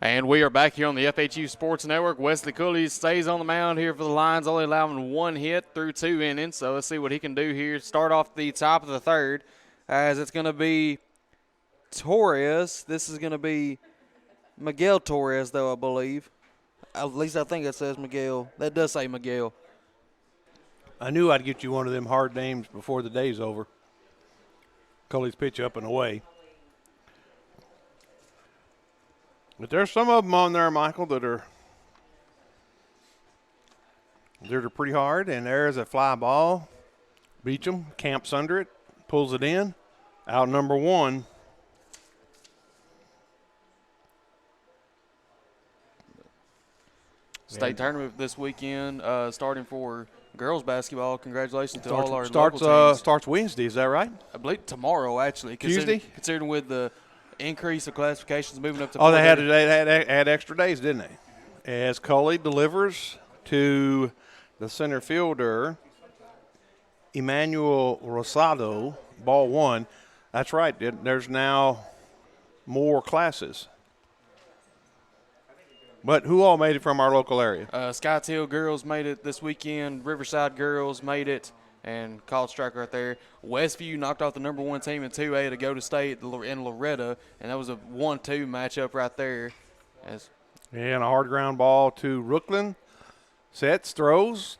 And we are back here on the FHU Sports Network. Wesley Cooley stays on the mound here for the Lions, only allowing 1 hit through 2 innings. So let's see what he can do here. Start off the top of the third, as it's going to be Torres. This is going to be Miguel Torres, though, I believe. At least I think it says Miguel. That does say Miguel. I knew I'd get you one of them hard names before the day's over. Cooley's pitch up and away. But there's some of them on there, Michael, that are pretty hard. And there's a fly ball. Beecham camps under it, pulls it in. Out number 1. State tournament this weekend, starting for girls basketball. Congratulations to all our local teams. Starts Wednesday, is that right? I believe tomorrow, actually. Tuesday? Considering with the increase of classifications moving up to. Oh, they had extra days, didn't they? As Coley delivers to the center fielder, Emmanuel Rosado, ball one. That's right. There's now more classes. But who all made it from our local area? Skytail girls made it this weekend. Riverside girls made it, and college strike right there. Westview knocked off the number 1 team in 2A to go to state in Loretta, and that was a 1-2 matchup right there. And a hard ground ball to Rooklyn. Sets, throws.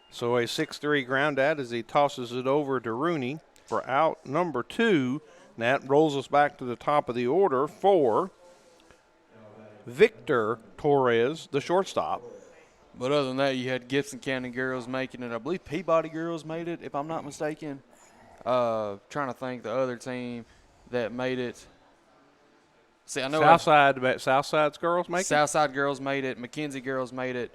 So a 6-3 ground out as he tosses it over to Rooney for out number 2. That rolls us back to the top of the order for Victor Torres, the shortstop. But other than that, you had Gibson County girls making it. I believe Peabody girls made it, if I'm not mistaken. Trying to think the other team that made it. See, I know Southside's girls make it? Southside girls made it. McKenzie girls made it.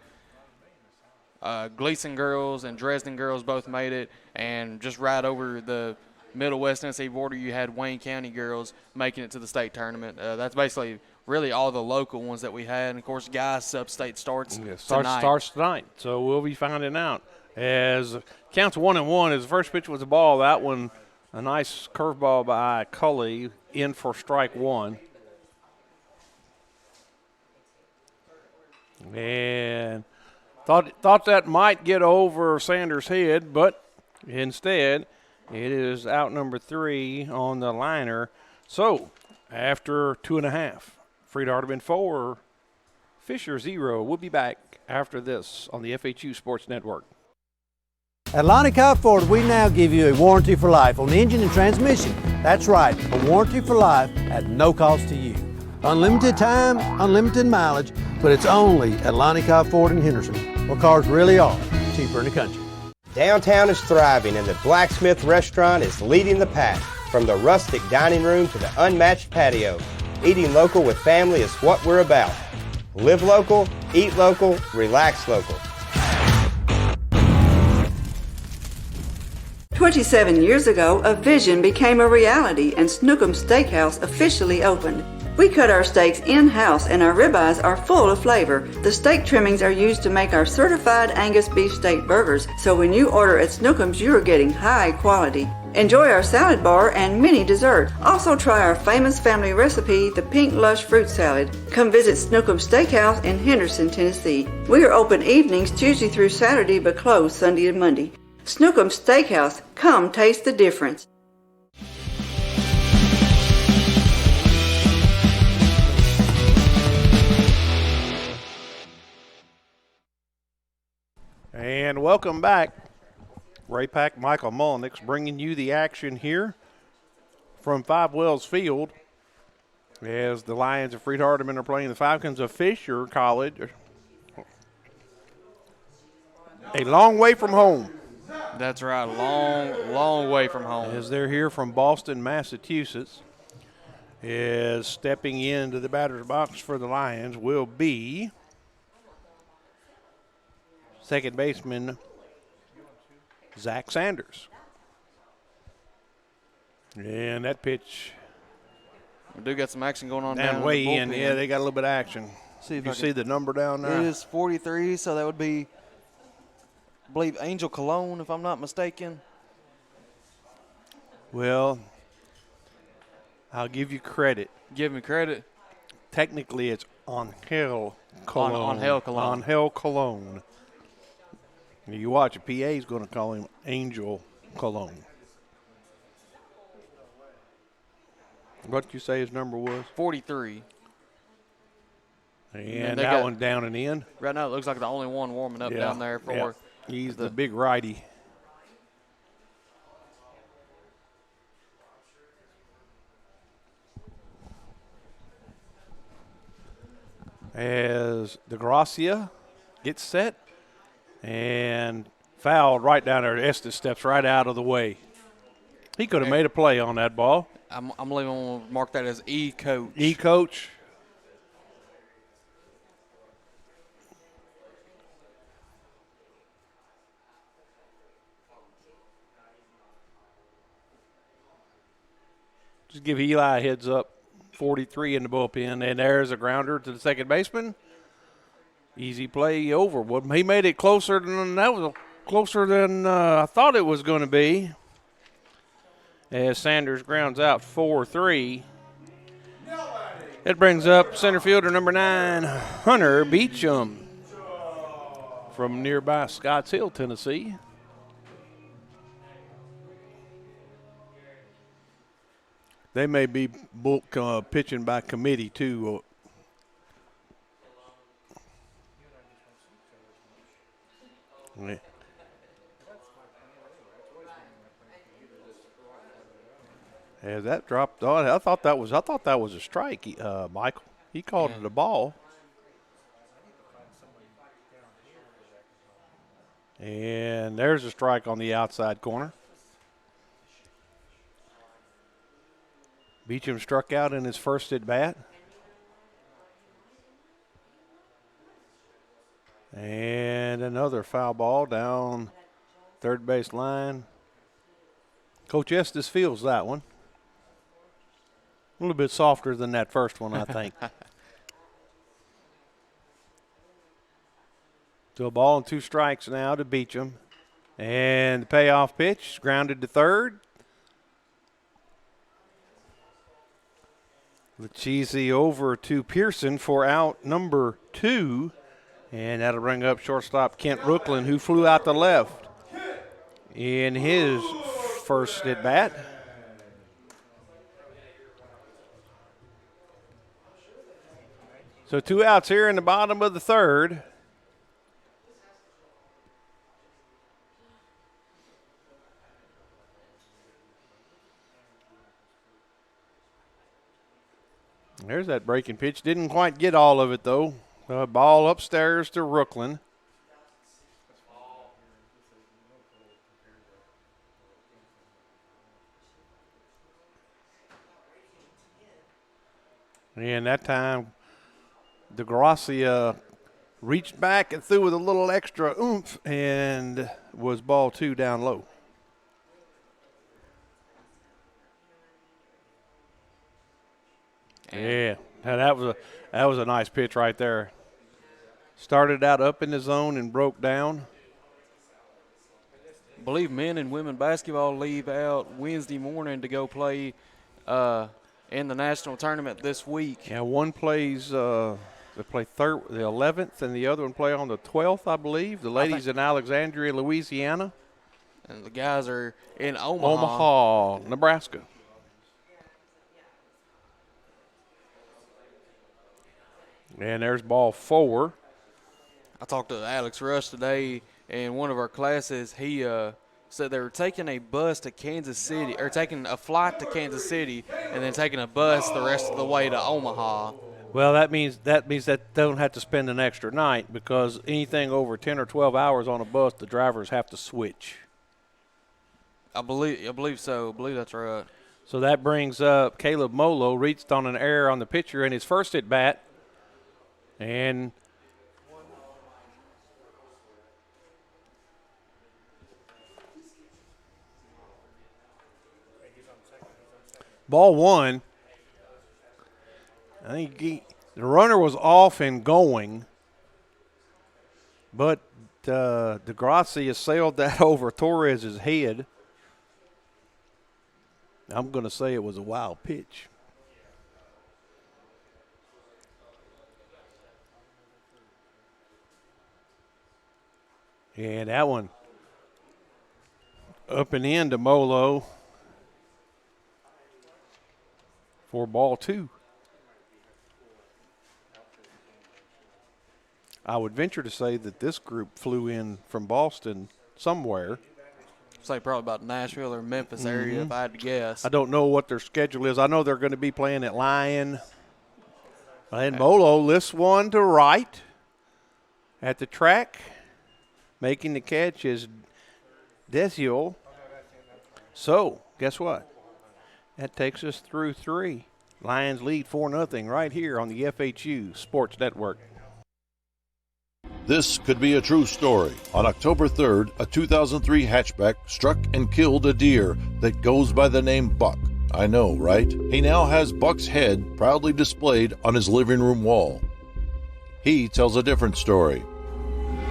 Gleason girls and Dresden girls both made it. And just right over the Middle West Tennessee border, you had Wayne County girls making it to the state tournament. That's basically really all the local ones that we had. And, of course, guys, sub-state starts tonight. Starts tonight, so we'll be finding out. As counts 1-1, as the first pitch was a ball, that one a nice curveball by Cully in for strike one. And thought that might get over Sanders' head, but instead it is out number 3 on the liner. So after 2.5, Freed-Hardeman 4, Fisher 0. We'll be back after this on the FHU Sports Network. At Lonnie Cobb Ford, we now give you a warranty for life on the engine and transmission. That's right, a warranty for life at no cost to you. Unlimited time, unlimited mileage, but it's only at Lonnie Cobb Ford in Henderson, where cars really are cheaper in the country. Downtown is thriving and the Blacksmith Restaurant is leading the pack. From the rustic dining room to the unmatched patio, eating local with family is what we're about. Live local, eat local, relax local. 27 years ago, a vision became a reality and Snookum Steakhouse officially opened. We cut our steaks in-house and our ribeyes are full of flavor. The steak trimmings are used to make our certified Angus beef steak burgers, so when you order at Snookum's, you are getting high quality. Enjoy our salad bar and mini dessert. Also try our famous family recipe, the Pink Lush Fruit Salad. Come visit Snookum Steakhouse in Henderson, Tennessee. We are open evenings Tuesday through Saturday but closed Sunday and Monday. Snookum Steakhouse, come taste the difference. And welcome back. Ray Pack, Michael Mullenix bringing you the action here from 5 Wells Field as the Lions of Freed-Hardeman are playing the Falcons of Fisher College. A long way from home. That's right, long way from home. As they're here from Boston, Massachusetts, is stepping into the batter's box for the Lions will be second baseman Zach Sanders. And that pitch. We do got some action going on down way in. Yeah, they got a little bit of action. You see the number down there? It is 43, so that would be, I believe, Angel Cologne, if I'm not mistaken. Well, I'll give you credit. Give me credit. Technically, it's Angel Cologne. Angel Cologne. Angel Cologne. You watch, a PA is going to call him Angel Cologne. What did you say his number was? 43. And that one down and in. Right now it looks like the only one warming up down there for. Yeah. He's the big righty. As DeGracia gets set and fouled right down there. Estes steps right out of the way. He could have made a play on that ball. I'm leaving on mark that as E-coach. E-coach. Just give Eli a heads up. 43 in the bullpen. And there's a grounder to the second baseman. Easy play over. Well, he made it closer than I thought it was going to be. As Sanders grounds out 4-3. That brings up center fielder number 9, Hunter Beecham, from nearby Scotts Hill, Tennessee. They may be bulk pitching by committee, too. As that dropped on, I thought that was a strike, Michael. He called it a ball. And there's a strike on the outside corner. Beecham struck out in his first at bat. And another foul ball down third base line. Coach Estes feels that one. A little bit softer than that first one, I think. So a ball and 2 strikes now to Beecham. And the payoff pitch, grounded to third. Lucchese over to Pearson for out number 2. And that'll bring up shortstop Kent Rooklyn, who flew out to left in his first at bat. So 2 outs here in the bottom of the third. There's that breaking pitch. Didn't quite get all of it, though. Ball upstairs to Rooklyn. And that time, DeGracia reached back and threw with a little extra oomph and was ball 2 down low. Yeah, that was a nice pitch right there. Started out up in the zone and broke down. I believe men and women basketball leave out Wednesday morning to go play in the national tournament this week. Yeah, one plays they play the 11th, and the other one play on the 12th, I believe. The ladies in Alexandria, Louisiana. And the guys are in Omaha, Nebraska. And there's ball 4. I talked to Alex Rush today in one of our classes. He said they were taking a bus to Kansas City, or taking a flight to Kansas City, and then taking a bus the rest of the way to Omaha. Well, that means that they don't have to spend an extra night, because anything over 10 or 12 hours on a bus, the drivers have to switch. I believe so. I believe that's right. So that brings up Caleb Molo, reached on an error on the pitcher in his first at bat, and ball 1. I think the runner was off and going, but DeGracia sailed that over Torres's head. I'm going to say it was a wild pitch. And that one up and in to Molo for ball 2. I would venture to say that this group flew in from Boston somewhere. Say probably about Nashville or Memphis area, if I had to guess. I don't know what their schedule is. I know they're going to be playing at Lyon. And Molo lifts one to right at the track. Making the catch is Desio. So, guess what? That takes us through 3. Lions lead 4-0 right here on the FHU Sports Network. This could be a true story. On October 3rd, a 2003 hatchback struck and killed a deer that goes by the name Buck. I know, right? He now has Buck's head proudly displayed on his living room wall. He tells a different story.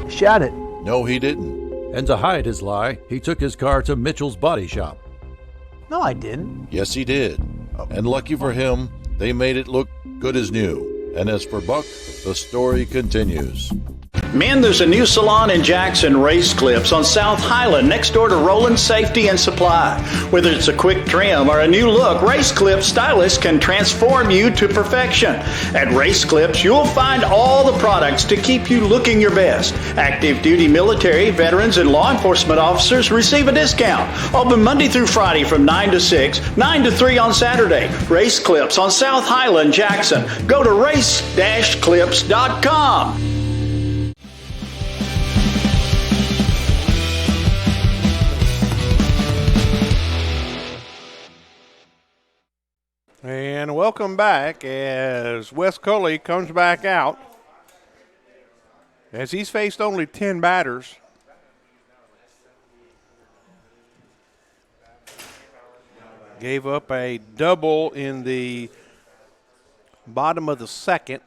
Shot it. No, he didn't. And to hide his lie, he took his car to Mitchell's body shop. No, I didn't. Yes, he did. And lucky for him, they made it look good as new. And as for Buck, the story continues. Men, there's a new salon in Jackson, Race Clips, on South Highland, next door to Roland Safety and Supply. Whether it's a quick trim or a new look, Race Clips stylists can transform you to perfection. At Race Clips, you'll find all the products to keep you looking your best. Active duty military, veterans, and law enforcement officers receive a discount. Open Monday through Friday from 9 to 6, 9 to 3 on Saturday. Race Clips on South Highland, Jackson. Go to race-clips.com. And welcome back as Wes Culley comes back out. As he's faced only 10 batters. Gave up a double in the bottom of the second.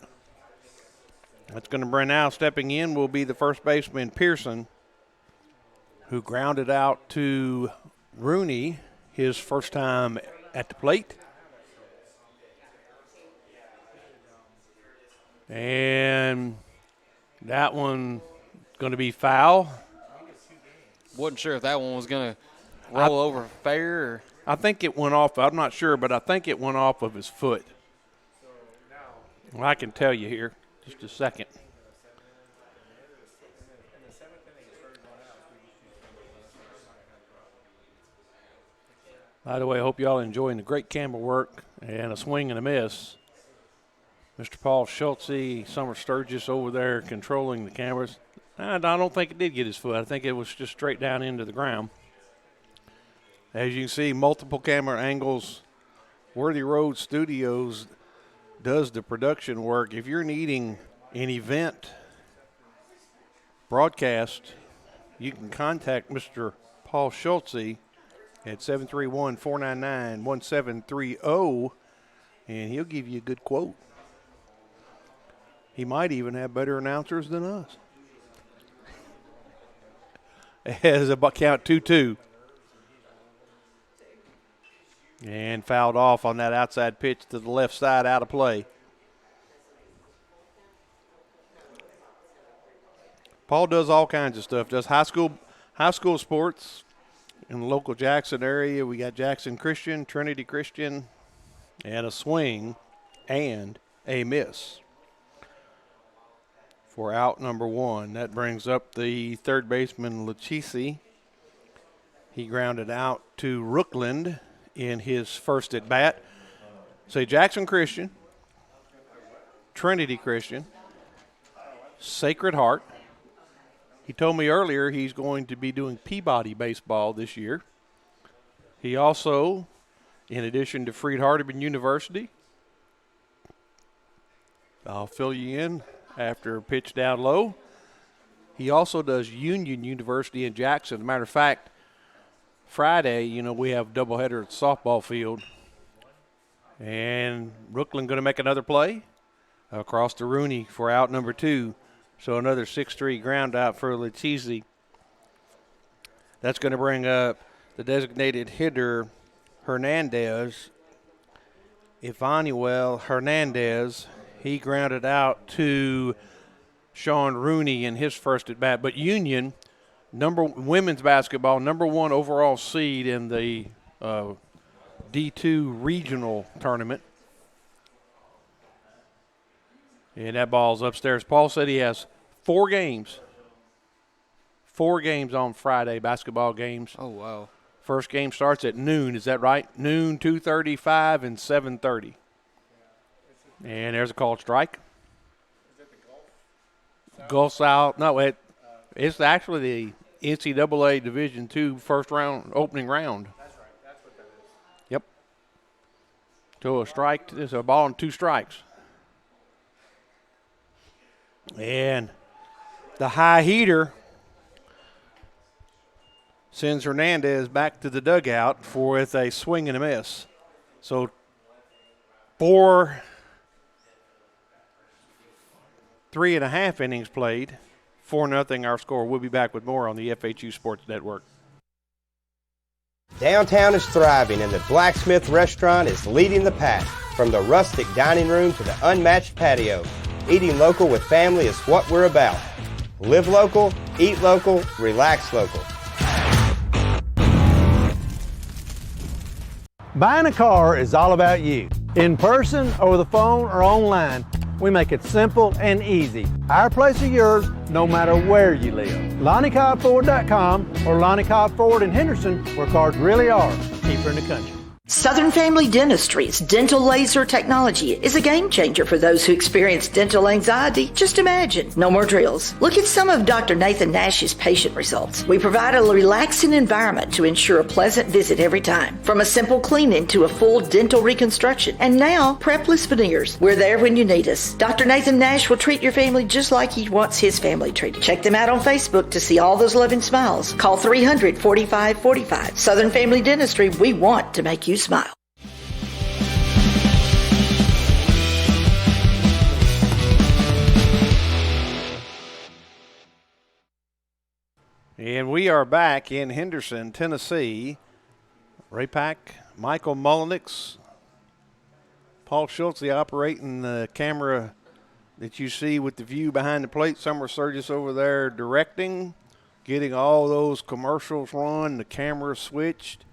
That's going to bring now stepping in will be the first baseman Pearson, who grounded out to Rooney his first time at the plate. And that one going to be foul. Wasn't sure if that one was going to roll over fair. Or I think it went off. I'm not sure, but I think it went off of his foot. Well, I can tell you here. Just a second. By the way, I hope you all enjoying the great camera work and a swing and a miss. Mr. Paul Schultze, Summer Sturgis over there controlling the cameras. I don't think it did get his foot. I think it was just straight down into the ground. As you can see, multiple camera angles. Worthy Road Studios does the production work. If you're needing an event broadcast, you can contact Mr. Paul Schultze at 731-499-1730, and he'll give you a good quote. He might even have better announcers than us. As a count 2-2. And fouled off on that outside pitch to the left side, out of play. Paul does all kinds of stuff. Does high school sports in the local Jackson area. We got Jackson Christian, Trinity Christian, and a swing and a miss for out number one. That brings up the third baseman, Lachisi. He grounded out to Rookland in his first at bat. Say Jackson Christian, Trinity Christian, Sacred Heart. He told me earlier he's going to be doing Peabody baseball this year. He also, in addition to Freed-Hardeman University, I'll fill you in after a pitch down low. He also does Union University in Jackson. As a matter of fact, Friday, we have a doubleheader at the softball field. And Brooklyn going to make another play across to Rooney for out number two. So another 6-3 ground out for Lachisi. That's going to bring up the designated hitter, Hernandez. Emmanuel Hernandez. He grounded out to Sean Rooney in his first at bat. But Union, women's basketball, number one overall seed in the D2 regional tournament. And that ball's upstairs. Paul said he has 4 games. 4 games on Friday, basketball games. Oh, wow. First game starts at noon. Is that right? Noon, 2:35, and 7:30. And there's a called strike. Is it the Gulf South? No, it's actually the NCAA Division II first round, opening round. That's right. That's what that is. Yep. So a strike, it's a ball and 2 strikes. And the high heater sends Hernandez back to the dugout with a swing and a miss. So 3.5 innings played, 4-0 our score. We'll be back with more on the FHU Sports Network. Downtown is thriving and the Blacksmith Restaurant is leading the pack. From the rustic dining room to the unmatched patio, eating local with family is what we're about. Live local, eat local, relax local. Buying a car is all about you. In person, over the phone, or online, we make it simple and easy. Our place or yours, no matter where you live. LonnieCobbFord.com or Lonnie Cobb Ford in Henderson, where cars really are cheaper in the country. Southern Family Dentistry's dental laser technology is a game changer for those who experience dental anxiety. Just imagine, no more drills. Look at some of Dr. Nathan Nash's patient results. We provide a relaxing environment to ensure a pleasant visit every time. From a simple cleaning to a full dental reconstruction. And now, prepless veneers. We're there when you need us. Dr. Nathan Nash will treat your family just like he wants his family treated. Check them out on Facebook to see all those loving smiles. Call 300-4545. Southern Family Dentistry, we want to make you smile. And we are back in Henderson, Tennessee. Ray Pack, Michael Mullenix, Paul Schultz, the operating the camera that you see with the view behind the plate. Summer Sturgis over there directing, getting all those commercials run, the camera switched,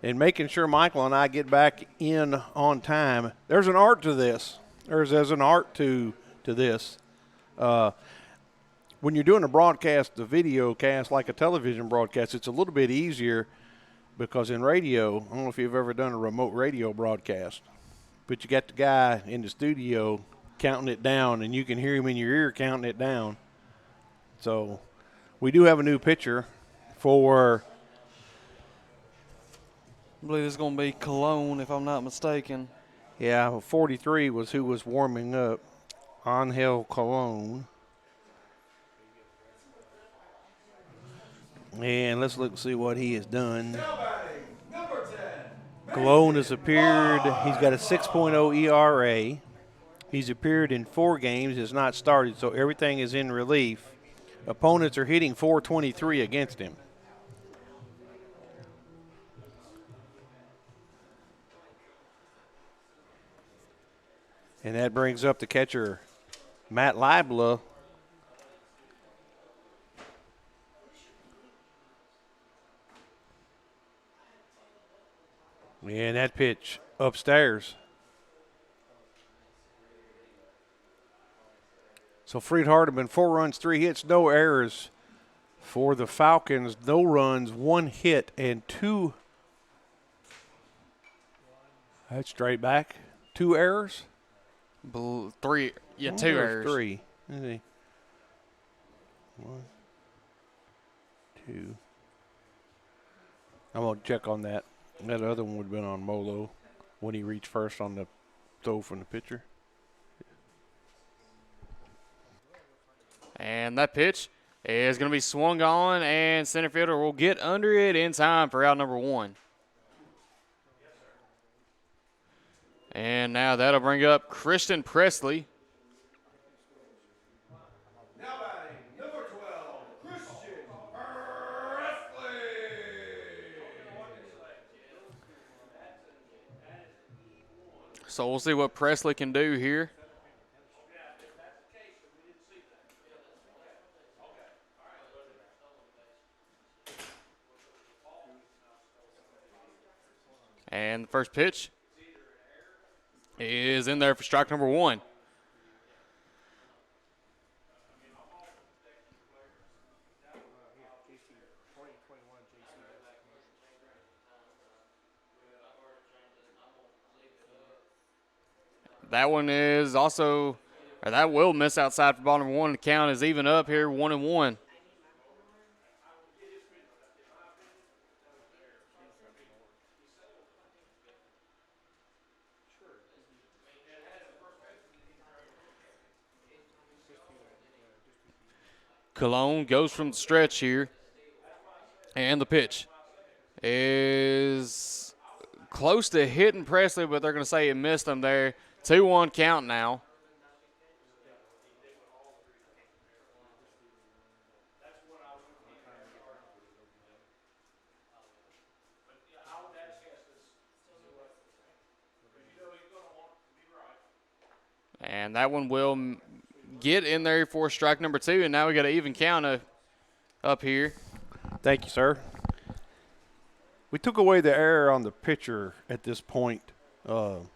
and making sure Michael and I get back in on time. There's an art to this. There's an art to this. When you're doing a broadcast, a video cast like a television broadcast, it's a little bit easier because in radio, I don't know if you've ever done a remote radio broadcast, but you got the guy in the studio counting it down, and you can hear him in your ear counting it down. So we do have a new pitcher for, I believe it's going to be Cologne, if I'm not mistaken. yeah, 43 was who was warming up, Angel Cologne. And let's look and see what he has done. Cologne has appeared. He's got a 6.0 ERA. He's appeared in 4 games, has not started, so everything is in relief. Opponents are hitting .423 against him. And that brings up the catcher, Matt Libla. And that pitch upstairs. So Freed-Hardeman, 4 runs, 3 hits, no errors for the Falcons. No runs, 1 hit, and 2. That's straight back. 2 errors? 3. Yeah, 2 errors. 3. Let's see. 1, 2. I'm going to check on that. That other one would have been on Molo when he reached first on the throw from the pitcher. And that pitch is going to be swung on, and center fielder will get under it in time for out number 1. And now that'll bring up Christian Presley. So we'll see what Presley can do here. And the first pitch is in there for strike number 1. That one is also, or that will miss outside for ball number 1. The count is even up here, 1-1. Cologne goes from the stretch here. And the pitch is close to hitting Presley, but they're going to say it missed them there. 2-1 count now. And that one will get in there for strike number 2, and now we got an even count up here. Thank you, sir. We took away the error on the pitcher at this point. There'll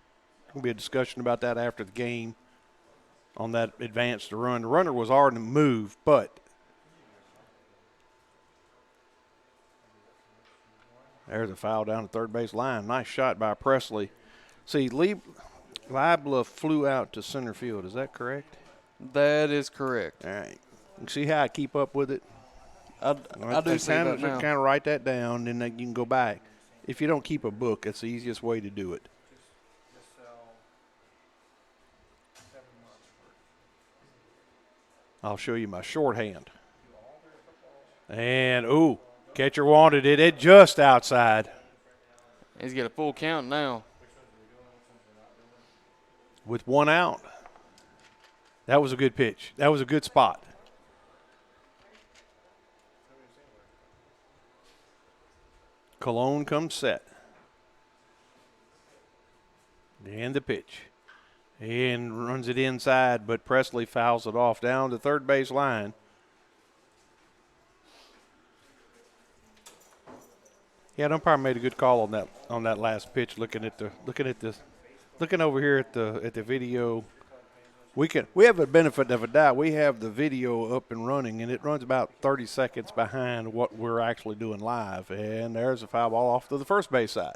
be a discussion about that after the game on that advance to run. The runner was already moved, but there's a foul down the third base line. Nice shot by Presley. See, Libla flew out to center field. Is that correct? That is correct. All right. You see how I keep up with it? I do see that now. Kind of write that down, and then you can go back. If you don't keep a book, it's the easiest way to do it. I'll show you my shorthand. And, ooh, catcher wanted it. It just outside. He's got a full count now. With 1 out. That was a good pitch. That was a good spot. Cologne comes set. And the pitch. And runs it inside, but Presley fouls it off down the third base line. Yeah, the umpire made a good call on that last pitch. Looking over here at the video, we have a benefit of a doubt. We have the video up and running, and it runs about 30 seconds behind what we're actually doing live. And there's a foul ball off to the first base side.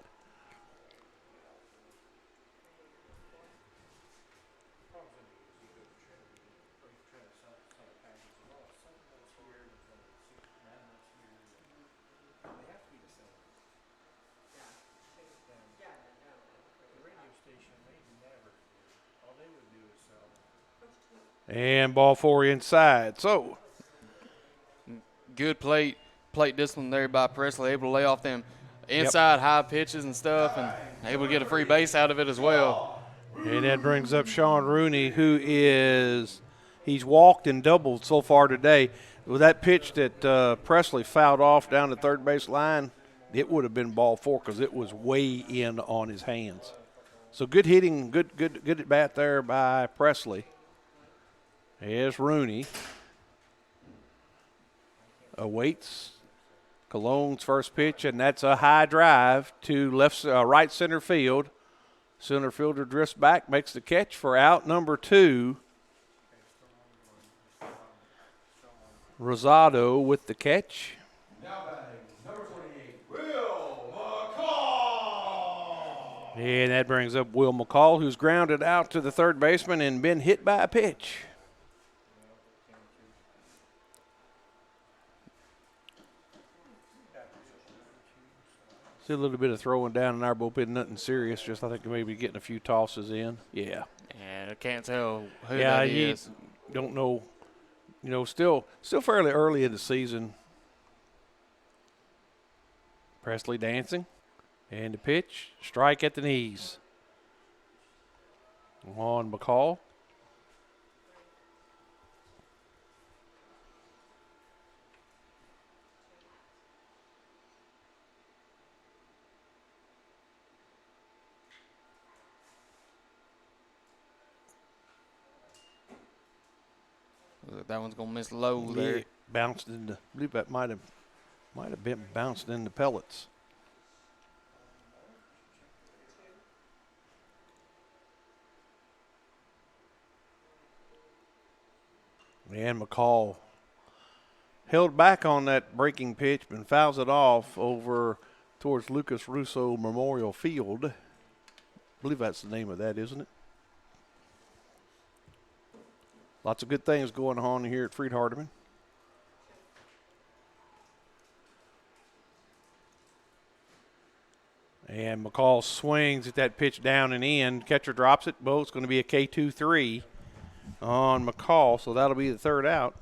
And ball 4 inside. So good plate discipline there by Presley, able to lay off them inside high pitches and stuff, and able to get a free base out of it as well. And that brings up Sean Rooney, he's walked and doubled so far today. With that pitch that Presley fouled off down the third base line, it would have been ball 4 because it was way in on his hands. So good hitting, good at bat there by Presley. Here's Rooney. Awaits Cologne's first pitch, and that's a high drive to right center field. Center fielder drifts back, makes the catch for out number 2. Rosado with the catch. And that brings up Will McCall, who's grounded out to the third baseman and been hit by a pitch. See a little bit of throwing down in our bullpen, nothing serious. Just I think maybe getting a few tosses in. Yeah. And I can't tell who that is. Don't know. You know, still fairly early in the season. Presley dancing. And the pitch, strike at the knees. On McCall. That one's gonna miss low there. Bounced into. I believe that might have been bounced into pellets. And McCall held back on that breaking pitch and fouls it off over towards Lucas Russo Memorial Field. I believe that's the name of that, isn't it? Lots of good things going on here at Freed-Hardeman. And McCall swings at that pitch down and in. Catcher drops it. It's going to be a K2-3 on McCall, so that'll be the third out.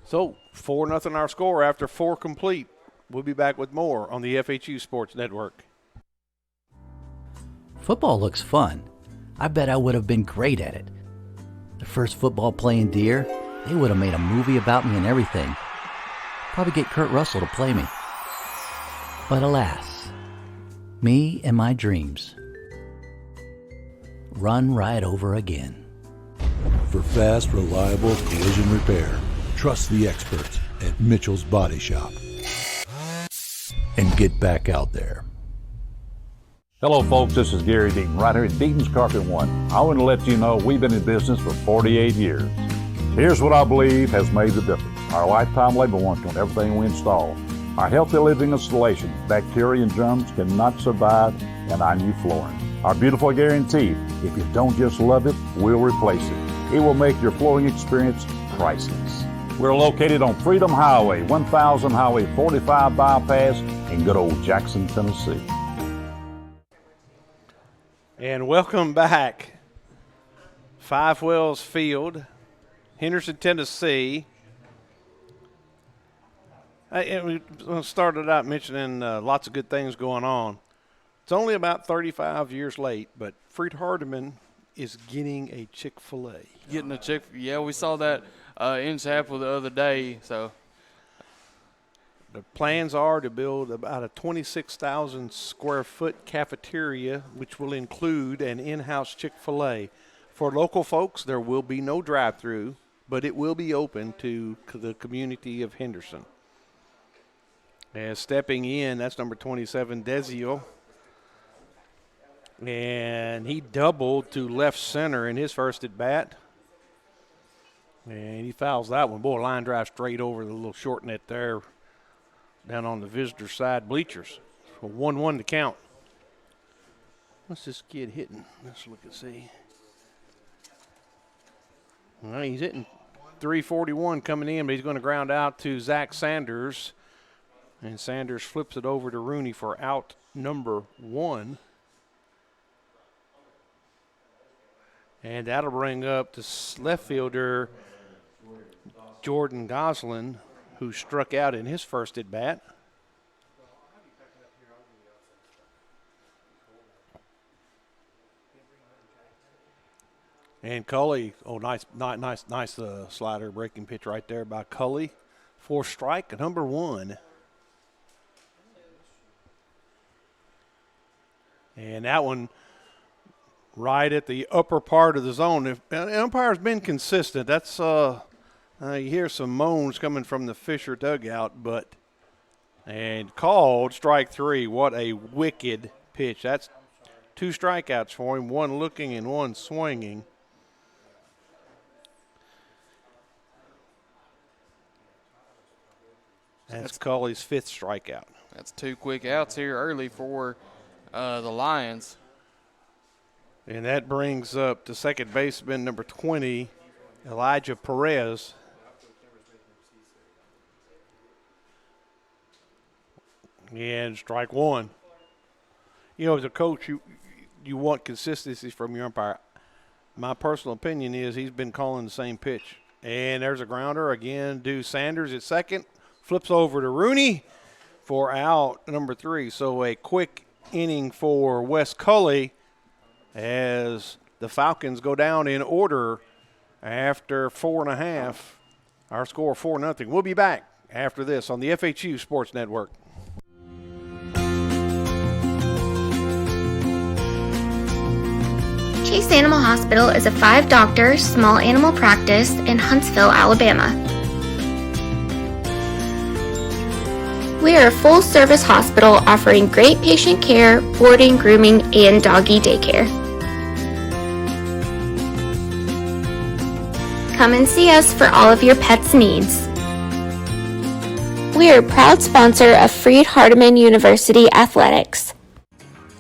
So 4-0 our score after 4 complete. We'll be back with more on the FHU Sports Network. Football looks fun. I bet I would have been great at it. The first football playing deer, they would have made a movie about me and everything. Probably get Kurt Russell to play me. But alas, me and my dreams run right over again. For fast, reliable collision repair, trust the experts at Mitchell's Body Shop. And get back out there. Hello folks, this is Gary Deaton, right here at Deaton's Carpet One. I want to let you know we've been in business for 48 years. Here's what I believe has made the difference. Our lifetime labor warranty on everything we install. Our healthy living installation, bacteria and germs cannot survive in our new flooring. Our beautiful guarantee, if you don't just love it, we'll replace it. It will make your flooring experience priceless. We're located on Freedom Highway, 1000 Highway 45 bypass in good old Jackson, Tennessee. And welcome back. Five Wells Field, Henderson, Tennessee. And we started out mentioning lots of good things going on. It's only about 35 years late, but Freed-Hardeman is getting a Chick-fil-A. Getting a yeah, we saw that in Chapel the other day. So the plans are to build about a 26,000 square foot cafeteria, which will include an in-house Chick-fil-A. For local folks, there will be no drive-through, but it will be open to the community of Henderson. As stepping in, that's number 27, Desio. And he doubled to left center in his first at bat. And he fouls that one. Boy, line drive straight over the little short net there down on the visitor side bleachers. So 1-1 to count. What's this kid hitting? Let's look and see. Well, he's hitting 341 coming in, but he's going to ground out to Zach Sanders. And Sanders flips it over to Rooney for out number 1. And that'll bring up the left fielder, Jordan Goslin, who struck out in his first at bat. And Cully, nice slider breaking pitch right there by Cully. For strike number 1. And that one right at the upper part of the zone. If the umpire's been consistent, that's you hear some moans coming from the Fisher dugout, and called strike 3. What a wicked pitch. That's 2 strikeouts for him, 1 looking and 1 swinging. That's Cully's 5th strikeout. That's 2 quick outs here early for the Lions. And that brings up the second baseman, number 20, Elijah Perez. And strike 1. You know, as a coach, you want consistency from your umpire. My personal opinion is he's been calling the same pitch. And there's a grounder again. Sanders at second. Flips over to Rooney for out number 3. So a quick inning for Wes Cully as the Falcons go down in order after 4.5. Our score 4-0. We'll be back after this on the FHU Sports Network. Chase Animal Hospital is a 5-doctor, small animal practice in Huntsville, Alabama. We are a full-service hospital offering great patient care, boarding, grooming, and doggy daycare. Come and see us for all of your pets' needs. We are a proud sponsor of Freed-Hardeman University Athletics.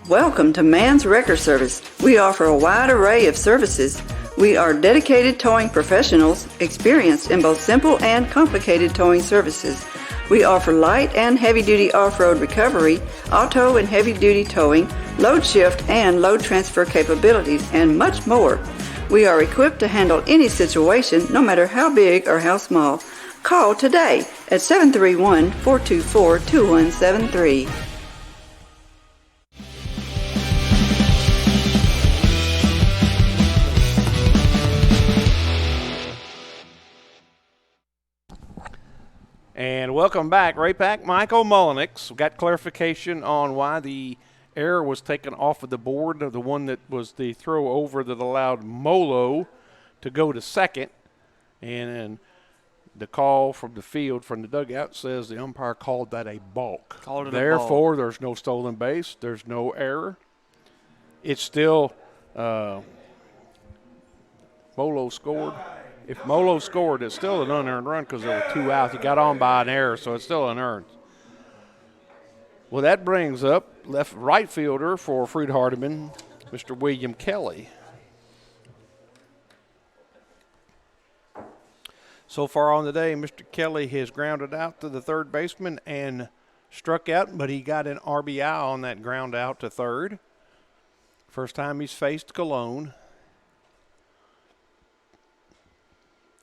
Welcome to Man's Wrecker Service. We offer a wide array of services. We are dedicated towing professionals, experienced in both simple and complicated towing services. We offer light and heavy-duty off-road recovery, auto and heavy-duty towing, load shift and load transfer capabilities, and much more. We are equipped to handle any situation, no matter how big or how small. Call today at 731-424-2173. And welcome back. Right back, Michael Mullenix. We got clarification on why the error was taken off of the board, the one that was the throw over that allowed Molo to go to second. And then the call from the field, from the dugout, says the umpire called that a balk. Therefore, there's no stolen base. There's no error. It's still Molo scored. If Molo scored, it's still an unearned run because there were 2 outs. He got on by an error, so it's still unearned. Well, that brings up right fielder for Freed-Hardeman, Mr. William Kelly. So far on the day, Mr. Kelly has grounded out to the third baseman and struck out, but he got an RBI on that ground out to third. First time he's faced Cologne.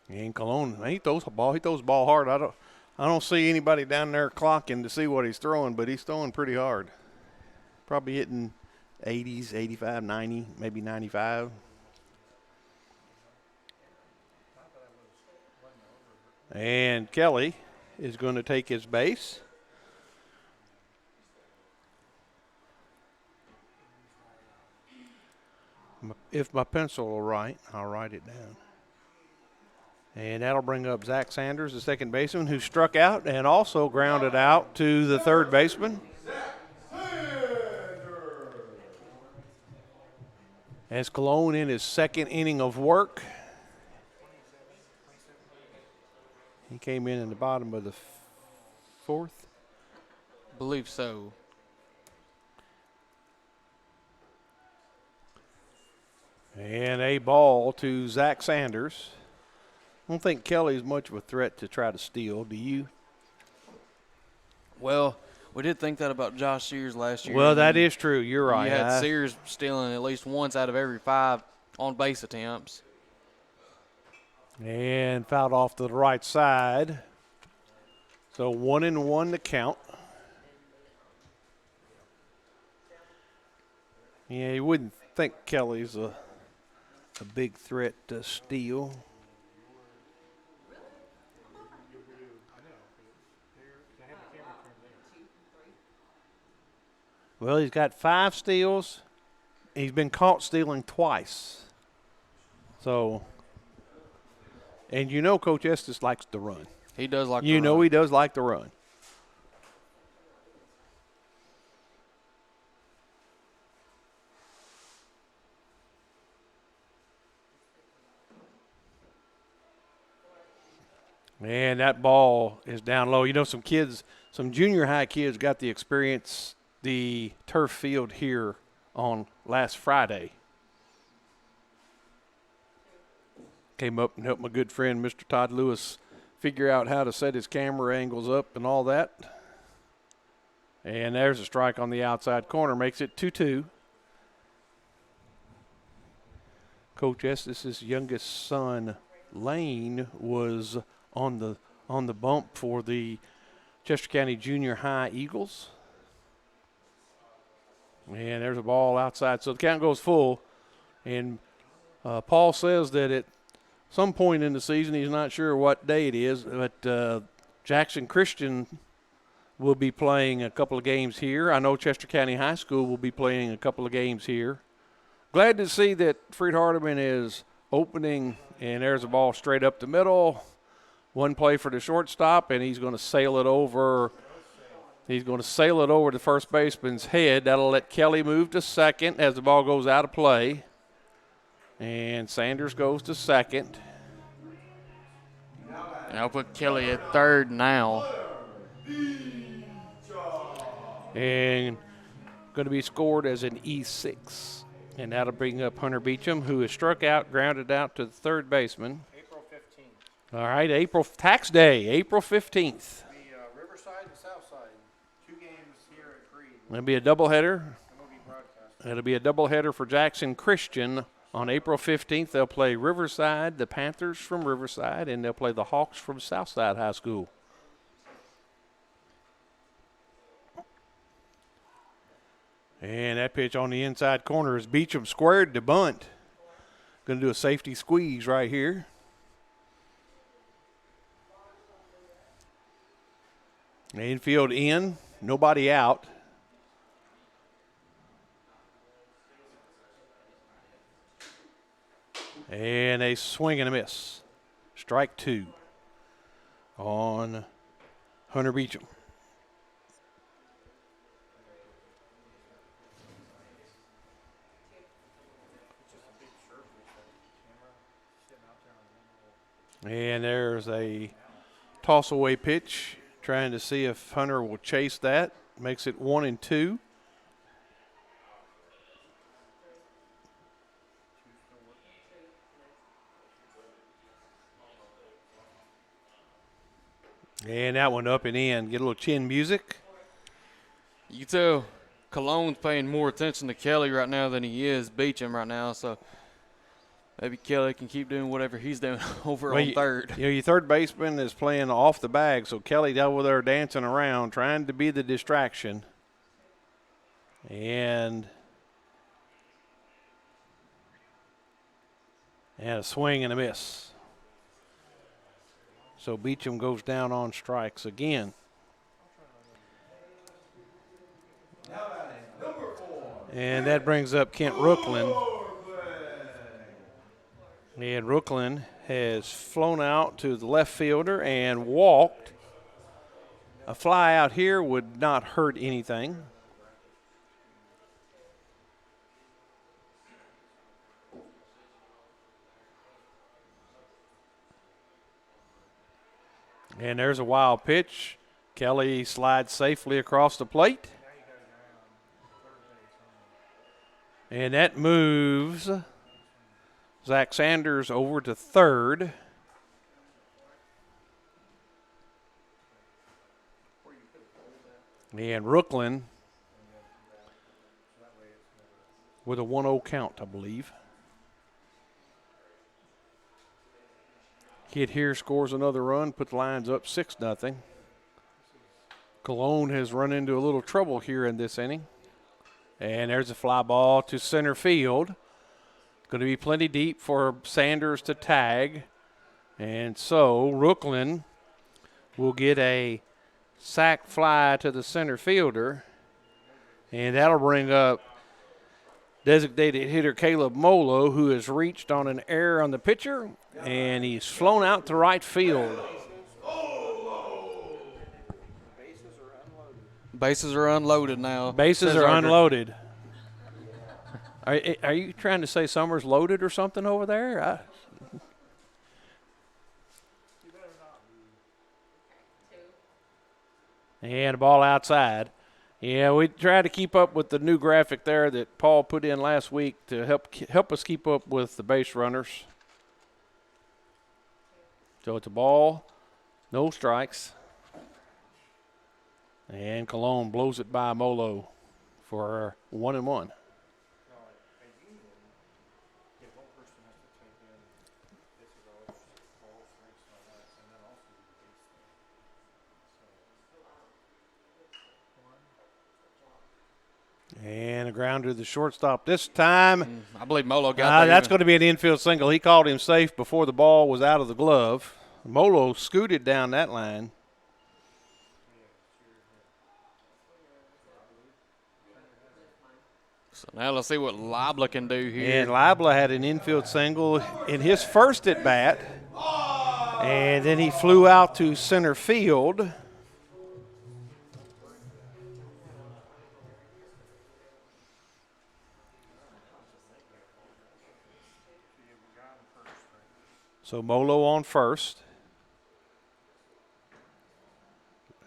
And Cologne, he throws the ball hard. I don't see anybody down there clocking to see what he's throwing, but he's throwing pretty hard. Probably hitting 80s, 85, 90, maybe 95. And Kelly is going to take his base. If my pencil will write, I'll write it down. And that'll bring up Zach Sanders, the second baseman, who struck out and also grounded out to the third baseman. As Cologne in his second inning of work. He came in the bottom of the fourth. Believe so. And a ball to Zach Sanders. I don't think Kelly's much of a threat to try to steal. Do you? Well, we did think that about Josh Sears last year. Well, that is true. You're right. You had Sears stealing at least once out of every 5 on-base attempts. And fouled off to the right side. So 1-1 to count. Yeah, you wouldn't think Kelly's a big threat to steal. Well, he's got 5 steals. He's been caught stealing twice. So, and you know Coach Estes likes to run. He does like to run. You know he does like to run. And that ball is down low. You know, some junior high kids got the experience the turf field here on last Friday. Came up and helped my good friend Mr. Todd Lewis figure out how to set his camera angles up and all that. And there's a strike on the outside corner, makes it 2-2. Coach Estes' youngest son, Lane, was on the bump for the Chester County Junior High Eagles. And there's a ball outside. So the count goes full. And Paul says that at some point in the season, he's not sure what day it is, but Jackson Christian will be playing a couple of games here. I know Chester County High School will be playing a couple of games here. Glad to see that Freed-Hardeman is opening, and there's a ball straight up the middle. One play for the shortstop, and he's going to sail it over. He's going to sail it over the first baseman's head. That'll let Kelly move to second as the ball goes out of play. And Sanders goes to second. And I'll put Kelly at third now. And going to be scored as an E6. And that'll bring up Hunter Beecham, who is struck out, grounded out to the third baseman. April 15th. All right, tax day, April 15th. Riverside and Southside. 2 games here at Freed. It'll be a doubleheader. It'll be a doubleheader for Jackson Christian on April 15th. They'll play Riverside, the Panthers from Riverside, and they'll play the Hawks from Southside High School. And that pitch on the inside corner is Beecham squared to bunt. Going to do a safety squeeze right here. Infield in, nobody out. And a swing and a miss. Strike 2 on Hunter Beecham. And there's a toss away pitch, trying to see if Hunter will chase that. Makes it 1-2. And that one up and in. Get a little chin music. You can tell Cologne's paying more attention to Kelly right now than he is Beecham right now, so maybe Kelly can keep doing whatever he's doing over on third. Your third baseman is playing off the bag, so Kelly over there dancing around, trying to be the distraction. And a swing and a miss. So Beecham goes down on strikes again. And that brings up Kent Rooklyn. And Rooklyn has flown out to the left fielder and walked. A fly out here would not hurt anything. And there's a wild pitch. Kelly slides safely across the plate. And that moves Zach Sanders over to third. And Rooklyn with a 1-0 count, I believe. Kid here scores another run, put the lines up 6-0. Cologne has run into a little trouble here in this inning. And there's a fly ball to center field. Going to be plenty deep for Sanders to tag. And so Rooklyn will get a sac fly to the center fielder. And that'll bring up designated hitter Caleb Molo, who has reached on an error on the pitcher, and he's flown out to right field. Bases are unloaded now. Bases are unloaded. Are you trying to say Summers loaded or something over there? And a ball outside. Yeah, we tried to keep up with the new graphic there that Paul put in last week to help us keep up with the base runners. So it's a ball, no strikes. And Cologne blows it by Molo for 1-1. And a grounder to the shortstop this time. I believe Molo got that. That's going to be an infield single. He called him safe before the ball was out of the glove. Molo scooted down that line. So now let's see what Libla can do here. And Libla had an infield single in his first at bat. And then he flew out to center field. So Molo on first.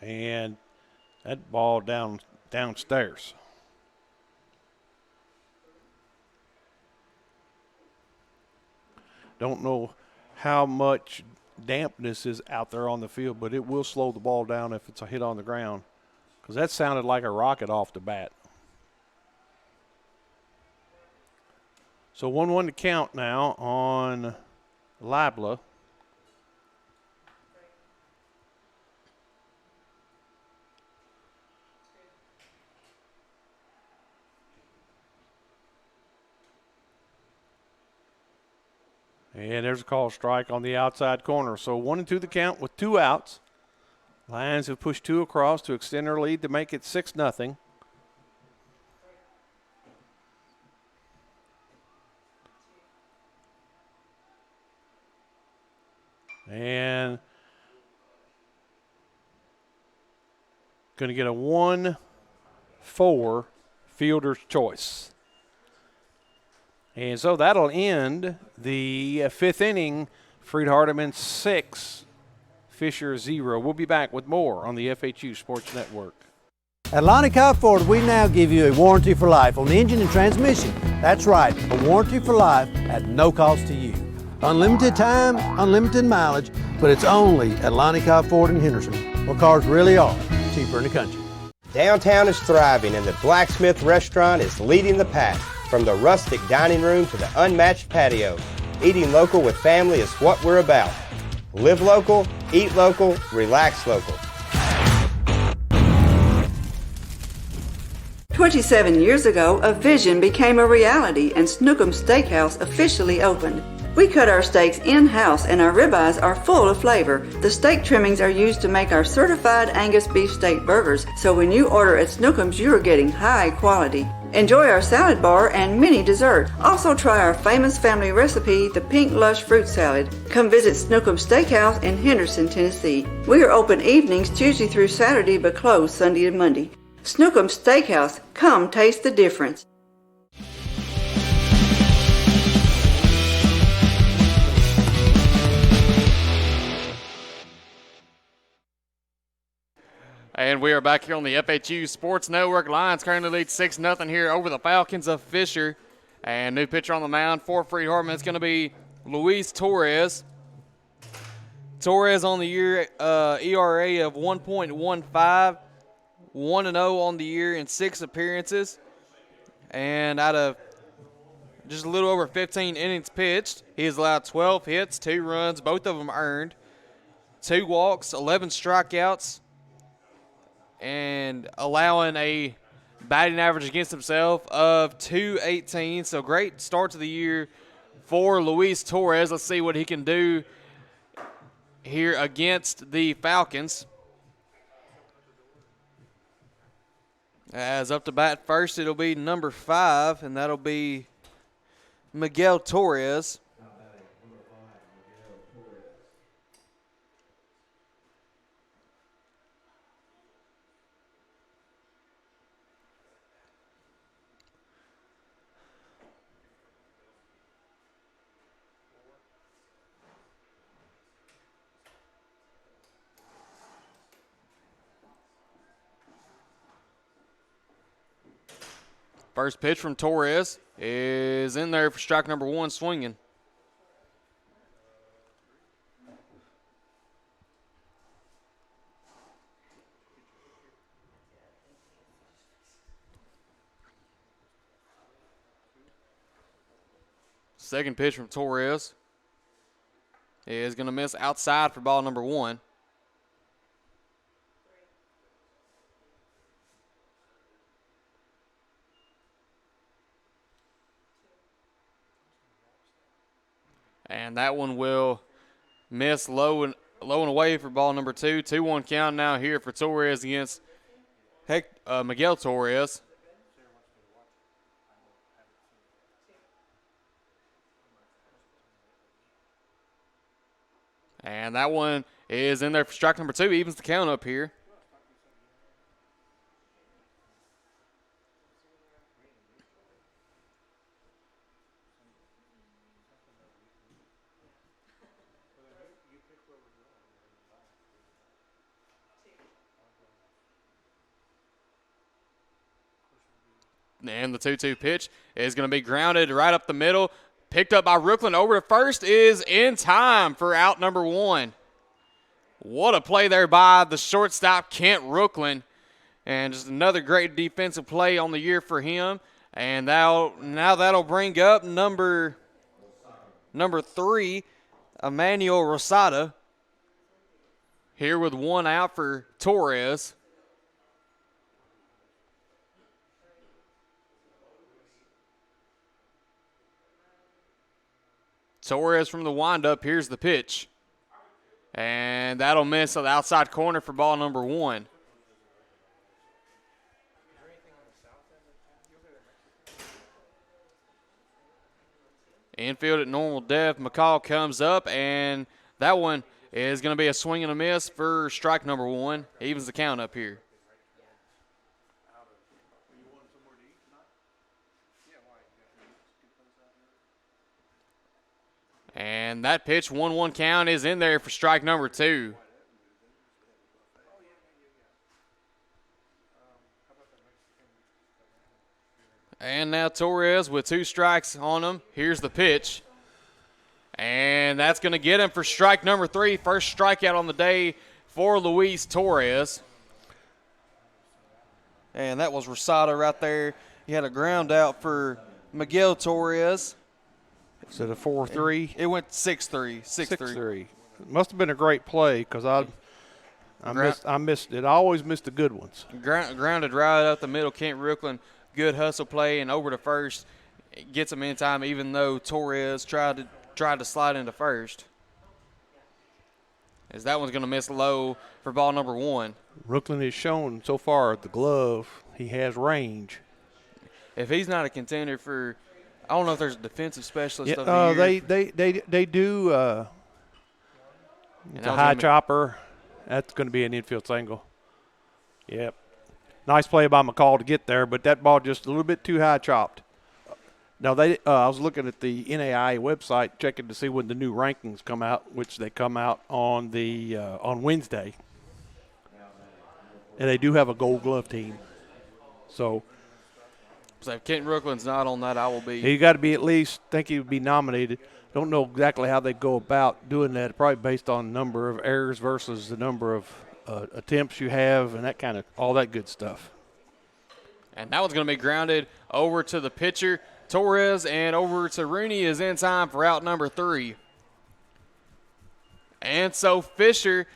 And that ball downstairs. Don't know how much dampness is out there on the field, but it will slow the ball down if it's a hit on the ground, because that sounded like a rocket off the bat. So 1-1 to count now on Libla. And there's a call strike on the outside corner. So 1-2 the count with 2 outs. Lions have pushed 2 across to extend their lead to make it 6-0. And going to get a 1-4 fielder's choice. And so that'll end the 5th inning. Freed-Hardeman 6, Fisher 0. We'll be back with more on the FHU Sports Network. At Lonnie Cobb Ford, we now give you a warranty for life on the engine and transmission. That's right, a warranty for life at no cost to you. Unlimited time, unlimited mileage, but it's only at Lonnie Cobb Ford in Henderson, where cars really are cheaper in the country. Downtown is thriving and the Blacksmith Restaurant is leading the pack. From the rustic dining room to the unmatched patio, eating local with family is what we're about. Live local, eat local, relax local. 27 years ago, a vision became a reality and Snookum Steakhouse officially opened. We cut our steaks in-house and our ribeyes are full of flavor. The steak trimmings are used to make our certified Angus beef steak burgers, so when you order at Snookum's, you are getting high quality. Enjoy our salad bar and mini dessert. Also try our famous family recipe, the Pink Lush Fruit Salad. Come visit Snookum Steakhouse in Henderson, Tennessee. We are open evenings Tuesday through Saturday but closed Sunday and Monday. Snookum Steakhouse, come taste the difference. And we are back here on the FHU Sports Network. Lions currently lead 6-0 here over the Falcons of Fisher. And new pitcher on the mound for Freed-Hardeman is going to be Luis Torres. Torres on the year, ERA of 1.15, 1-0 on the year in 6 appearances. And out of just a little over 15 innings pitched, he has allowed 12 hits, 2 runs, both of them earned, 2 walks, 11 strikeouts, and allowing a batting average against himself of .218. So great start to the year for Luis Torres. Let's see what he can do here against the Falcons. As up to bat first, it'll be number 5, and that'll be Miguel Torres. First pitch from Torres is in there for strike number 1, swinging. Second pitch from Torres is going to miss outside for ball number 1. And that one will miss low and away for ball number 2. 2-1 count now here for Torres against Miguel Torres. And that one is in there for strike number 2. Evens the count up here. And the 2-2 pitch is going to be grounded right up the middle. Picked up by Rooklyn over to first, is in time for out number 1. What a play there by the shortstop, Kent Rooklyn. And just another great defensive play on the year for him. And now that'll bring up number 3, Emmanuel Rosada. Here with 1 out for Torres. Torres from the windup. Here's the pitch. And that'll miss on the outside corner for ball number 1. Infield at normal depth. McCall comes up, and that one is going to be a swing and a miss for strike number 1. Evens the count up here. And that pitch, 1-1 count, is in there for strike number 2. And now Torres with 2 strikes on him. Here's the pitch. And that's going to get him for strike number 3. First strikeout on the day for Luis Torres. And that was Rosado right there. He had a ground out for Miguel Torres. Is it a 4-3? It went 6-3. 6-3. It must have been a great play because I missed it. I always miss the good ones. Grounded right up the middle. Kent Rooklyn, good hustle play, and over to first. Gets him in time, even though Torres tried to slide into first. As that one's going to miss low for ball number 1. Rooklyn has shown so far the glove. He has range. If he's not a contender for, I don't know if there's a defensive specialist of the year. They do. The high chopper. That's going to be an infield single. Yep. Nice play by McCall to get there, but that ball just a little bit too high chopped. Now, I was looking at the NAIA website, checking to see when the new rankings come out, which they come out on Wednesday. And they do have a Gold Glove team. So if Kent Rooklyn's not on that, I will be. He got to be at least, think he would be nominated. Don't know exactly how they go about doing that, probably based on number of errors versus the number of attempts you have and that kind of, all that good stuff. And that one's going to be grounded over to the pitcher, Torres, and over to Rooney is in time for out number 3. And so Fisher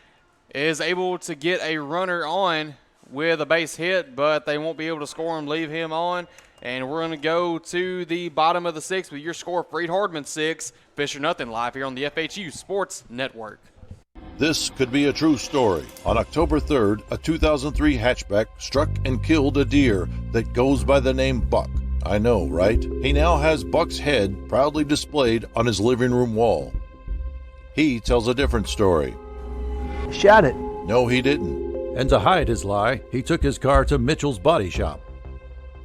is able to get a runner on with a base hit, but they won't be able to score him, leave him on. And we're going to go to the bottom of the 6th with your score, Freed-Hardeman 6, Fisher nothing, live here on the FHU Sports Network. This could be a true story. On October 3rd, a 2003 hatchback struck and killed a deer that goes by the name Buck. I know, right? He now has Buck's head proudly displayed on his living room wall. He tells a different story. Shot it. No, he didn't. And to hide his lie, he took his car to Mitchell's body shop.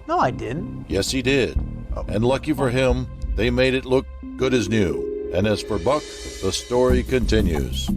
No, I didn't. Yes, he did. And lucky for him, they made it look good as new. And as for Buck, the story continues.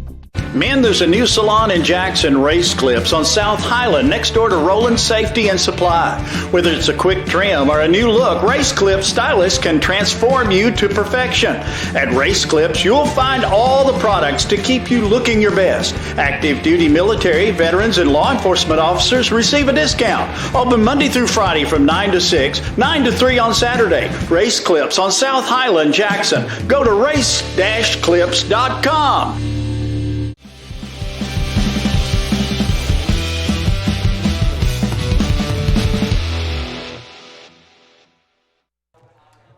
Men, there's a new salon in Jackson, Race Clips on South Highland, next door to Roland Safety and Supply. Whether it's a quick trim or a new look, Race Clips stylists can transform you to perfection. At Race Clips, you'll find all the products to keep you looking your best. Active duty military, veterans, and law enforcement officers receive a discount. Open Monday through Friday from 9 to 6, 9 to 3 on Saturday. Race Clips on South Highland, Jackson. Go to race-clips.com.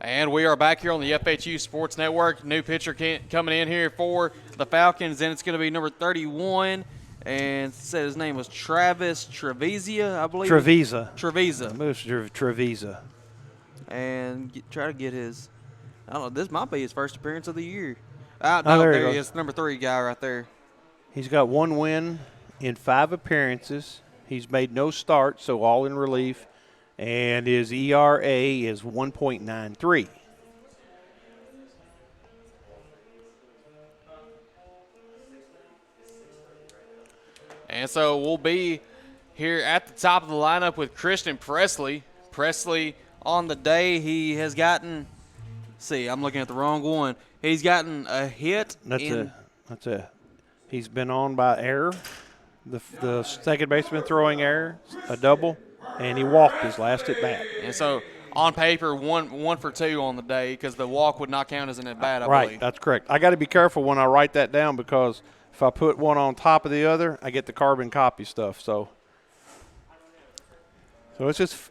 And we are back here on the FHU Sports Network. New pitcher coming in here for the Falcons, and it's going to be number 31. And said his name was Travis Trevizia, I believe. Trevisa. Trevisa. Trevisa. And try to get his, I don't know, this might be his first appearance of the year. There he is, number 3 guy right there. He's got 1 win in 5 appearances. He's made no start, so all in relief. And his ERA is 1.93. And so we'll be here at the top of the lineup with Christian Presley. Presley on the day he has gotten, I'm looking at the wrong one. He's gotten a hit. He's been on by error. The second baseman throwing error, a double. And he walked his last at bat. And so, on paper, one for 2 on the day because the walk would not count as an at bat, I believe. Right, that's correct. I got to be careful when I write that down because if I put one on top of the other, I get the carbon copy stuff. So it's just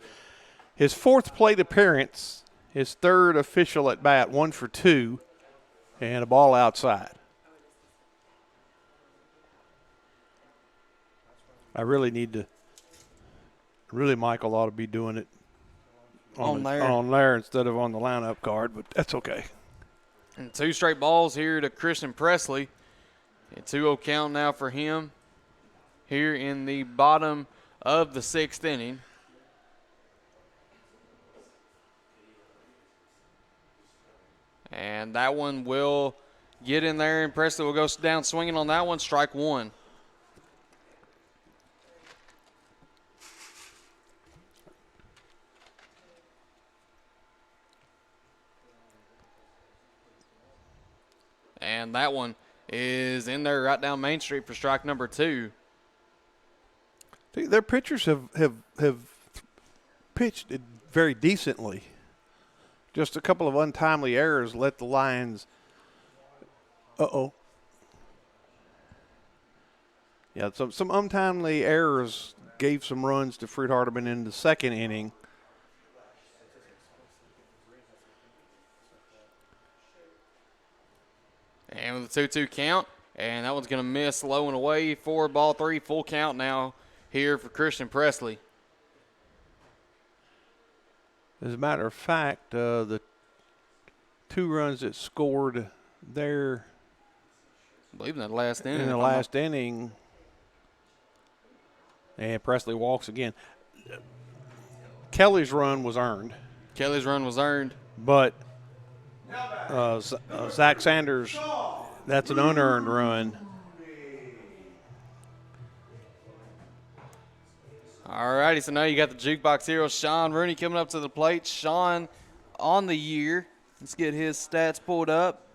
his 4th plate appearance, his 3rd official at bat, 1 for 2. And a ball outside. I really need to – really Michael ought to be doing it on there instead of on the lineup card, but that's okay. And 2 straight balls here to Christian Presley. A 2-0 count now for him here in the bottom of the 6th inning. And that one will get in there, and Presley will go down swinging on that one, strike 1. And that one is in there right down Main Street for strike number 2. See, their pitchers have pitched it very decently. Just a couple of untimely errors let the Lions. Yeah, some untimely errors gave some runs to Freed-Hardeman in the 2nd inning. And with a 2-2 count, and that one's going to miss low and away. 4-3, full count now here for Christian Presley. As a matter of fact, the 2 runs that scored there, I believe in that last inning. In the last inning, and Presley walks again. Kelly's run was earned. But Zach Sanders, that's an unearned run. All righty, so now you got the jukebox hero, Sean Rooney, coming up to the plate. Sean on the year. Let's get his stats pulled up.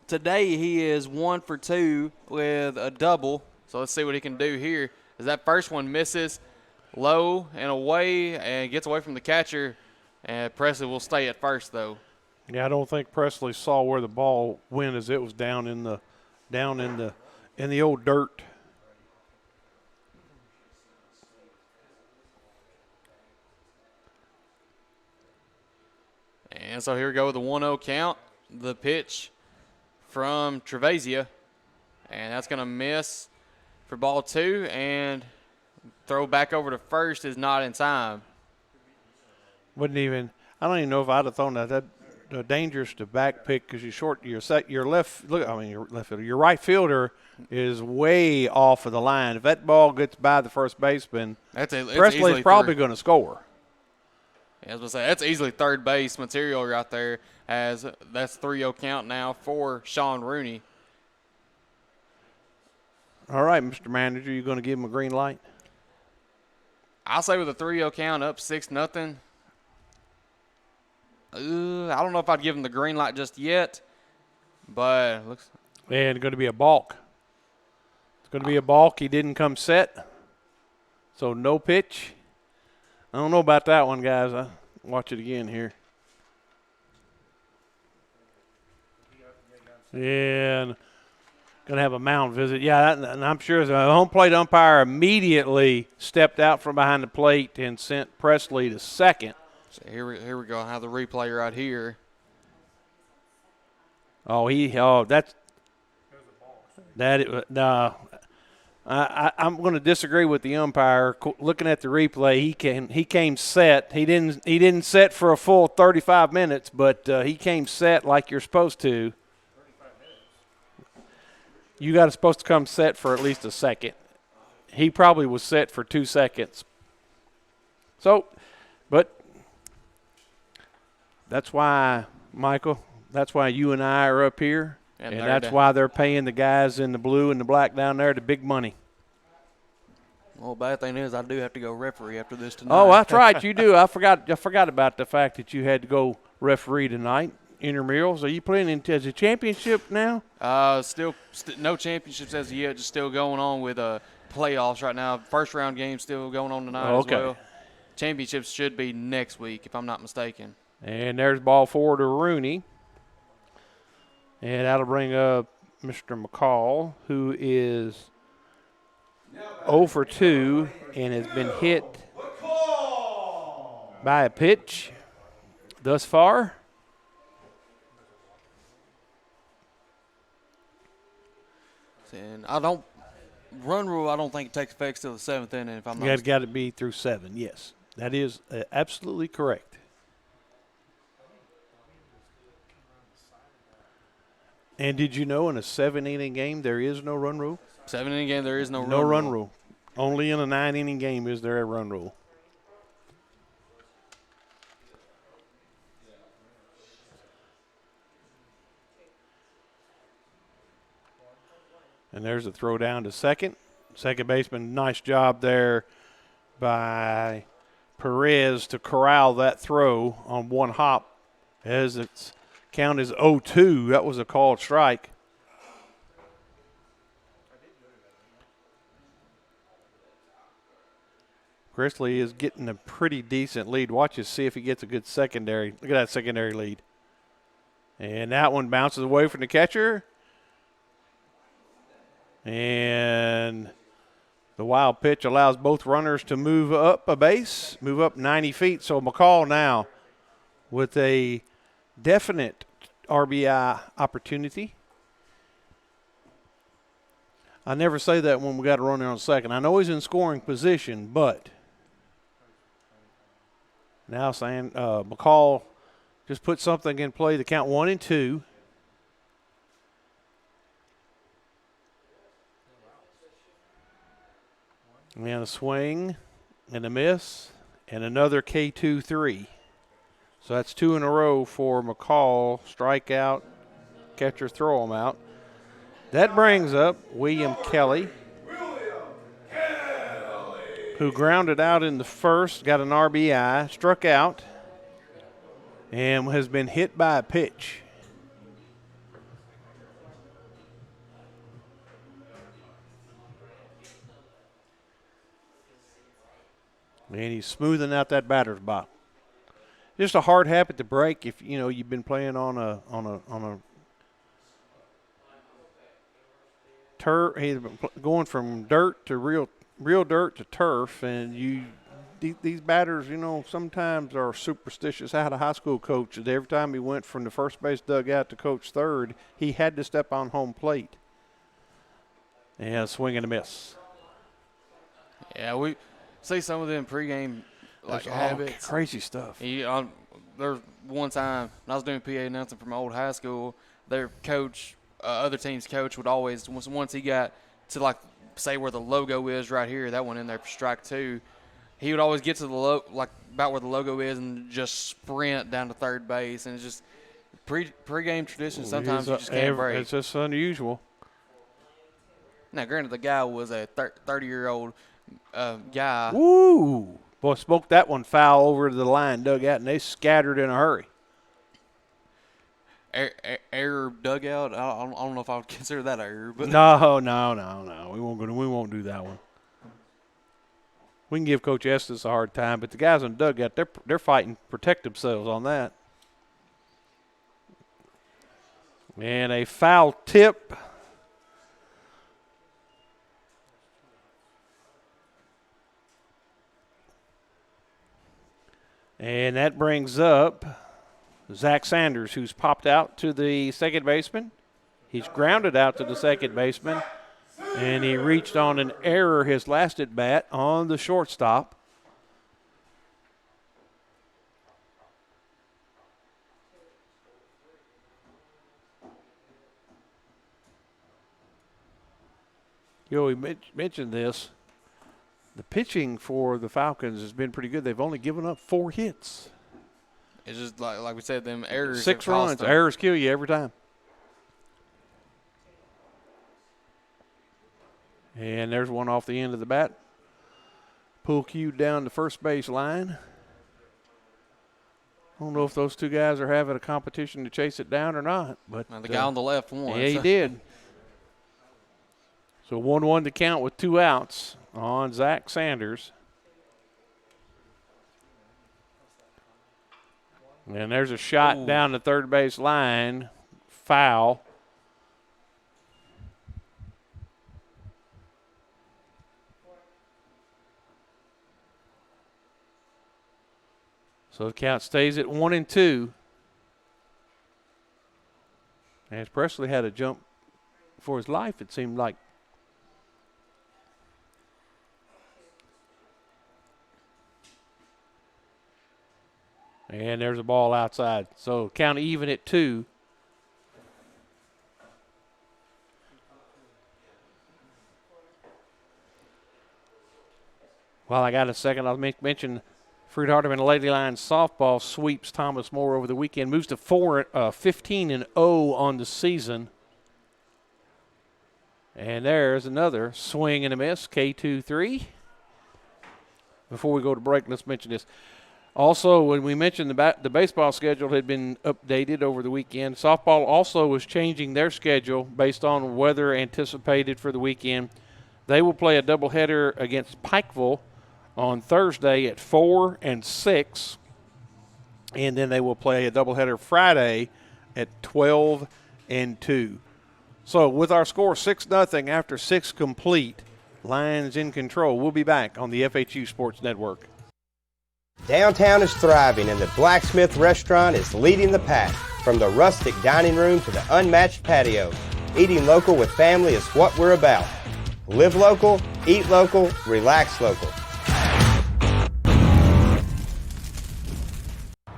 Today he is 1 for 2 with a double. So let's see what he can do here. As that first one misses low and away and gets away from the catcher. And Presley will stay at first, though. Yeah, I don't think Presley saw where the ball went, as it was down in the old dirt. And so here we go with the 1-0 count. The pitch from Trevasia. And that's going to miss for ball 2. And throw back over to first is not in time. I don't even know if I'd have thrown that. That dangerous to back pick because your right fielder is way off of the line. If that ball gets by the first baseman, Presley's probably going to score. Yeah, I was going to say, that's easily third base material right there, as that's 3-0 count now for Sean Rooney. All right, Mr. Manager, you going to give him a green light? I'll say with a 3-0 count up 6-0. I don't know if I'd give him the green light just yet, but it looks. And it's going to be a balk. It's going to be a balk. He didn't come set, so no pitch. I don't know about that one, guys. I'll watch it again here. And going to have a mound visit. Yeah, and I'm sure the home plate umpire immediately stepped out from behind the plate and sent Presley to second. So here we go. I have the replay right here. I'm going to disagree with the umpire. Looking at the replay, he came set. He didn't set for a full 35 minutes, but he came set like you're supposed to. You got supposed to come set for at least a second. He probably was set for 2 seconds. So, but that's why, Michael, that's why you and I are up here. And that's why they're paying the guys in the blue and the black down there the big money. Well, bad thing is I do have to go referee after this tonight. Oh, that's right, you do. I forgot about the fact that you had to go referee tonight. Intramurals. Are you playing in as a championship now? Still no championships as of yet. Just still going on with playoffs right now. First round game still going on tonight as well. Championships should be next week, if I'm not mistaken. And there's ball 4 to Rooney. And that'll bring up Mr. McCall, who is 0 for 2 and has been hit by a pitch thus far. And I don't think it takes effect till the 7th inning. If I'm not You mistaken. got to be through 7. Yes, that is absolutely correct. And did you know in a 7-inning game there is no run rule? 7-inning game, there is no run rule. Only in a 9-inning game is there a run rule. And there's a throw down to second. Second baseman, nice job there by Perez to corral that throw on one hop as its count is 0-2. That was a called strike. Grizzly is getting a pretty decent lead. Watch us see if he gets a good secondary. Look at that secondary lead. And that one bounces away from the catcher. And the wild pitch allows both runners to move up a base, move up 90 feet. So McCall now with a definite RBI opportunity. I never say that when we got a runner on second. I know he's in scoring position, but now saying McCall just put something in play to count 1-2. And a swing and a miss and another K2-3. So that's 2 in a row for McCall. Strikeout, catcher throw him out. That brings up William Kelly, who grounded out in the first, got an RBI, struck out, and has been hit by a pitch. And he's smoothing out that batter's box. Just a hard habit to break if you've been playing on a turf. He's been going from dirt to real dirt to turf, and these batters, sometimes are superstitious. I had a high school coach that every time he went from the first base dugout to coach third, he had to step on home plate. And a swing and a miss. Yeah, we see some of them pregame habits. Crazy stuff. There's one time when I was doing PA announcing from my old high school, their coach, other team's coach, would always, once he got to say where the logo is right here, that one in there for strike 2, he would always get to the about where the logo is and just sprint down to third base. And it's just pregame tradition. Sometimes you just can't break. It's just unusual. Now, granted, the guy was a 30-year-old guy. Woo! Boy, smoked that one foul over to the line dugout, and they scattered in a hurry. Error dugout. I don't know if I would consider that error, but No. We won't do that one. We can give Coach Estes a hard time, but the guys on the dugout, they're fighting to protect themselves on that. And a foul tip. And that brings up Zach Sanders, who's popped out to the second baseman. He's grounded out to the second baseman, and he reached on an error his last at bat on the shortstop. We mentioned this. The pitching for the Falcons has been pretty good. They've only given up 4 hits. it's just like we said, them errors. 6 runs. Errors kill you every time. And there's one off the end of the bat. Pull cue down the first base line. I don't know if those two guys are having a competition to chase it down or not. But the guy on the left won. Yeah, he did. So 1-1 to count with 2 outs on Zach Sanders. And there's a shot down the third base line. Foul. So the count stays at 1-2. As Presley had a jump for his life, it seemed like. And there's a ball outside. So count even at 2. While I got a second, I'll mention Freed-Hardeman Lady Lions softball sweeps Thomas More over the weekend. Moves to 15-0 on the season. And there's another swing and a miss, K2-3. Before we go to break, let's mention this. Also, when we mentioned the baseball schedule had been updated over the weekend, softball also was changing their schedule based on weather anticipated for the weekend. They will play a doubleheader against Pikeville on Thursday at 4 and 6, and then they will play a doubleheader Friday at 12 and 2. So with our score 6-0 after 6 complete, Lions in control. We'll be back on the FHU Sports Network. Downtown is thriving and the Blacksmith Restaurant is leading the pack. From the rustic dining room to the unmatched patio, eating local with family is what we're about. Live local, eat local, relax local.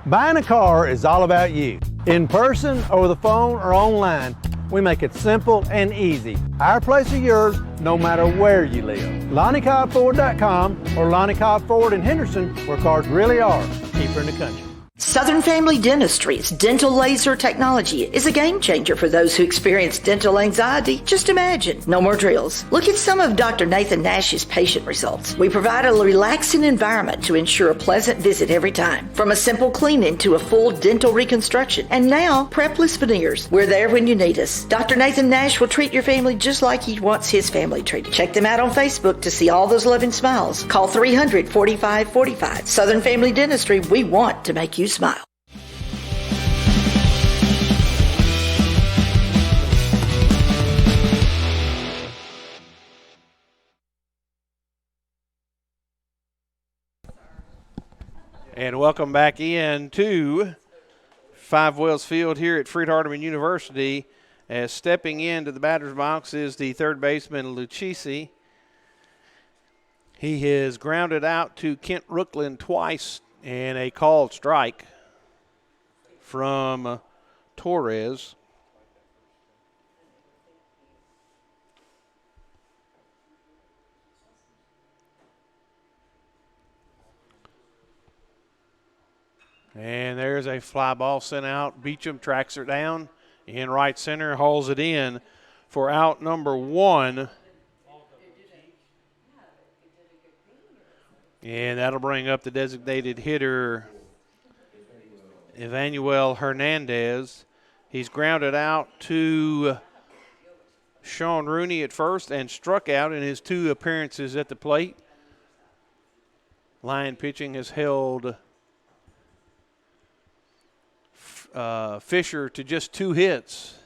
Buying a car is all about you. In person, over the phone, or online, we make it simple and easy. Our place or yours, no matter where you live. LonnieCobbFord.com or Lonnie Cobb Ford in Henderson, where cars really are cheaper in the country. Southern Family Dentistry's dental laser technology is a game changer for those who experience dental anxiety. Just imagine, no more drills. Look at some of Dr. Nathan Nash's patient results. We provide a relaxing environment to ensure a pleasant visit every time. From a simple cleaning to a full dental reconstruction. And now, prepless veneers. We're there when you need us. Dr. Nathan Nash will treat your family just like he wants his family treated. Check them out on Facebook to see all those loving smiles. Call 300-4545. Southern Family Dentistry, we want to make you smile. And welcome back in to Five Wells Field here at Freed-Hardeman University. As stepping into the batter's box is the third baseman, Lucchesi. He has grounded out to Kent Rooklyn twice and a called strike from Torres. And there's a fly ball sent out. Beecham tracks her down in right center, hauls it in for out number 1. And that'll bring up the designated hitter, Emmanuel Hernandez. He's grounded out to Sean Rooney at first and struck out in his 2 appearances at the plate. Lion pitching has held Fisher to just 2 hits.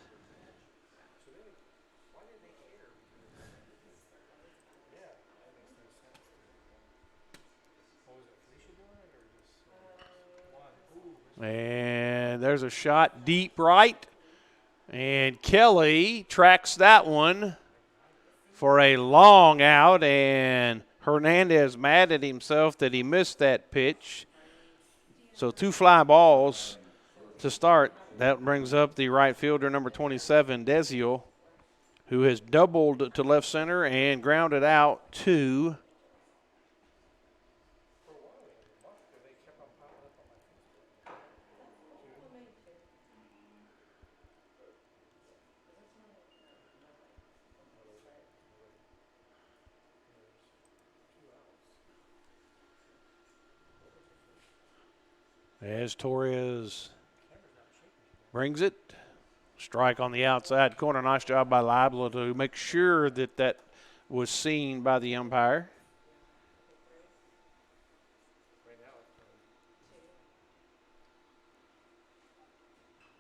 And there's a shot deep right. And Kelly tracks that one for a long out. And Hernandez mad at himself that he missed that pitch. So 2 fly balls to start. That brings up the right fielder, number 27, Desiel, who has doubled to left center and grounded out to as Torres brings it. Strike on the outside corner. Nice job by Libel to make sure that that was seen by the umpire.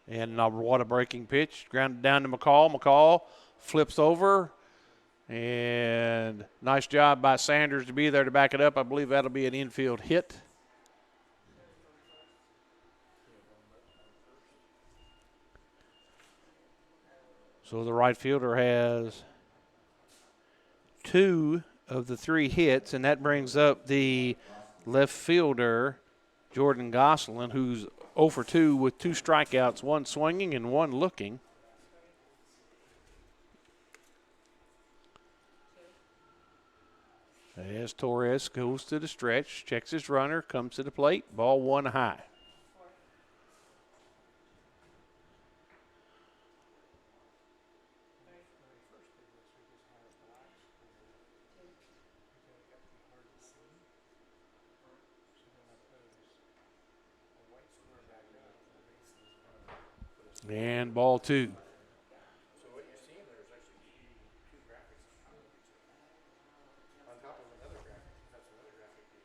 And what a breaking pitch. Grounded down to McCall. McCall flips over. And nice job by Sanders to be there to back it up. I believe that'll be an infield hit. So the right fielder has 2 of the 3 hits, and that brings up the left fielder, Jordan Gosselin, who's 0 for 2 with 2 strikeouts, 1 swinging and 1 looking. As Torres goes to the stretch, checks his runner, comes to the plate, ball 1 high. And ball 2. So what you're seeing there is actually 2 graphics on top of another graphic. That's another graphic,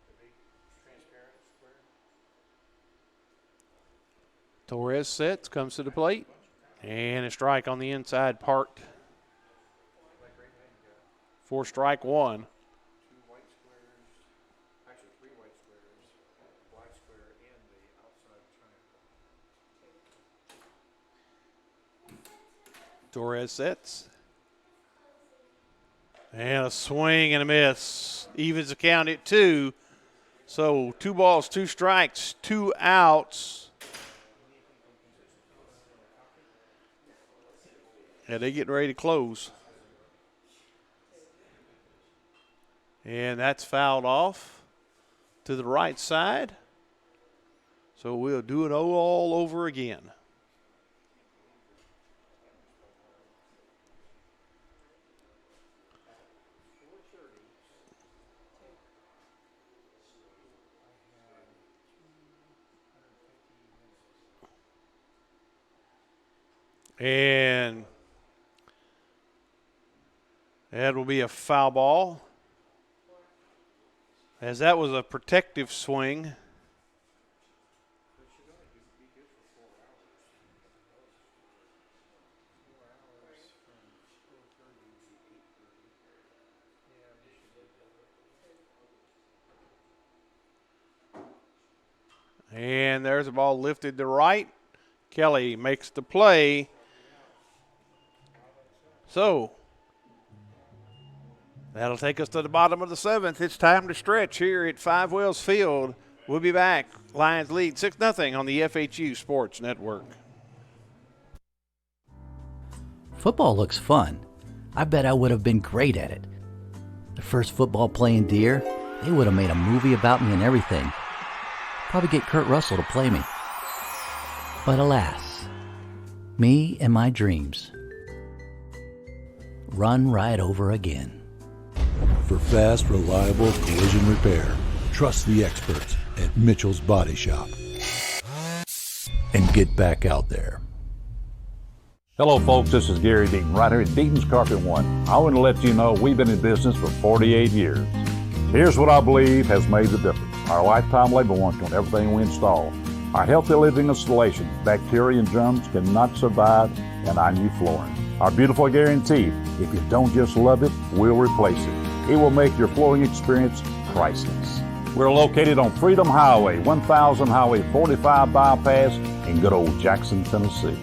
the big transparent square. Torres sits, comes to the plate, and a strike on the inside part. For strike 1. 2 white squares, actually 3 white squares, a black square, and the outside triangle. Torres sets. And a swing and a miss. Evens the count at 2. So 2 balls, 2 strikes, 2 outs. And they getting ready to close. And that's fouled off to the right side. So we'll do it all over again. And that will be a foul ball, as that was a protective swing. And there's a ball lifted to right. Kelly makes the play. So that'll take us to the bottom of the 7th. It's time to stretch here at 5 Wells Field. We'll be back. Lions lead 6-0 on the FHU Sports Network. Football looks fun. I bet I would have been great at it. The first football playing deer, they would have made a movie about me and everything. Probably get Kurt Russell to play me. But alas, me and my dreams run right over again. For fast, reliable collision repair, trust the experts at Mitchell's Body Shop. And get back out there. Hello, folks. This is Gary Deaton, right here at Deaton's Carpet One. I want to let you know we've been in business for 48 years. Here's what I believe has made the difference. Our lifetime labor warranty on everything we install. Our healthy living installation, bacteria and germs cannot survive in our new flooring. Our beautiful guarantee, if you don't just love it, we'll replace it. It will make your flooring experience priceless. We're located on Freedom Highway, 1000 Highway 45 bypass in good old Jackson, Tennessee.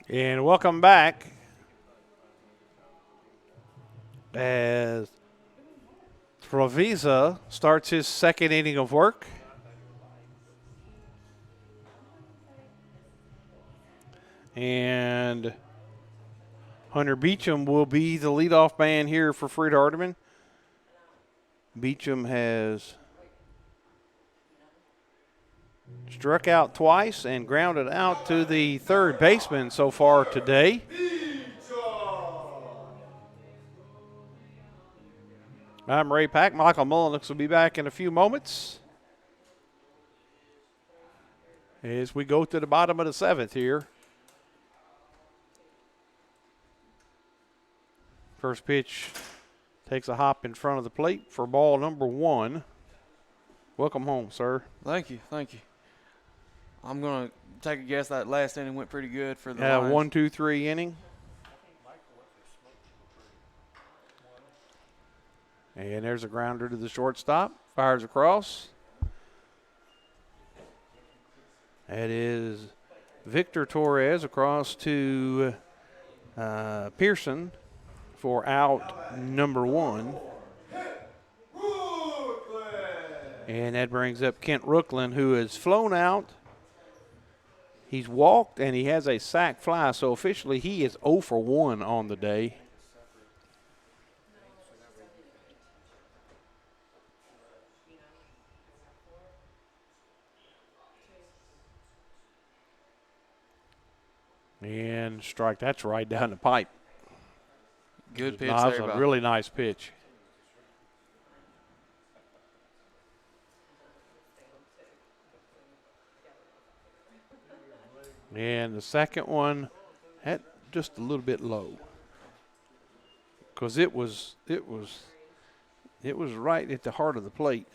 And welcome back as Travisa starts his 2nd inning of work. And Hunter Beecham will be the leadoff man here for Freed-Hardeman. Beecham has struck out twice and grounded out to the 3rd baseman so far today. I'm Ray Pack. Michael Mullenix will be back in a few moments as we go to the bottom of the 7th here. First pitch takes a hop in front of the plate for ball number 1. Welcome home, sir. Thank you. I'm going to take a guess that last inning went pretty good for the Lions. 1, 2, 3 inning. And there's a grounder to the shortstop. Fires across. That is Victor Torres across to Pearson for out number 1. And that brings up Kent Rooklyn, who has flown out. He's walked, and he has a sac fly, so officially he is 0 for 1 on the day. And strike, that's right down the pipe. Good pitch That was there. a really nice pitch. And the second one, had just a little bit low, because it was right at the heart of the plate.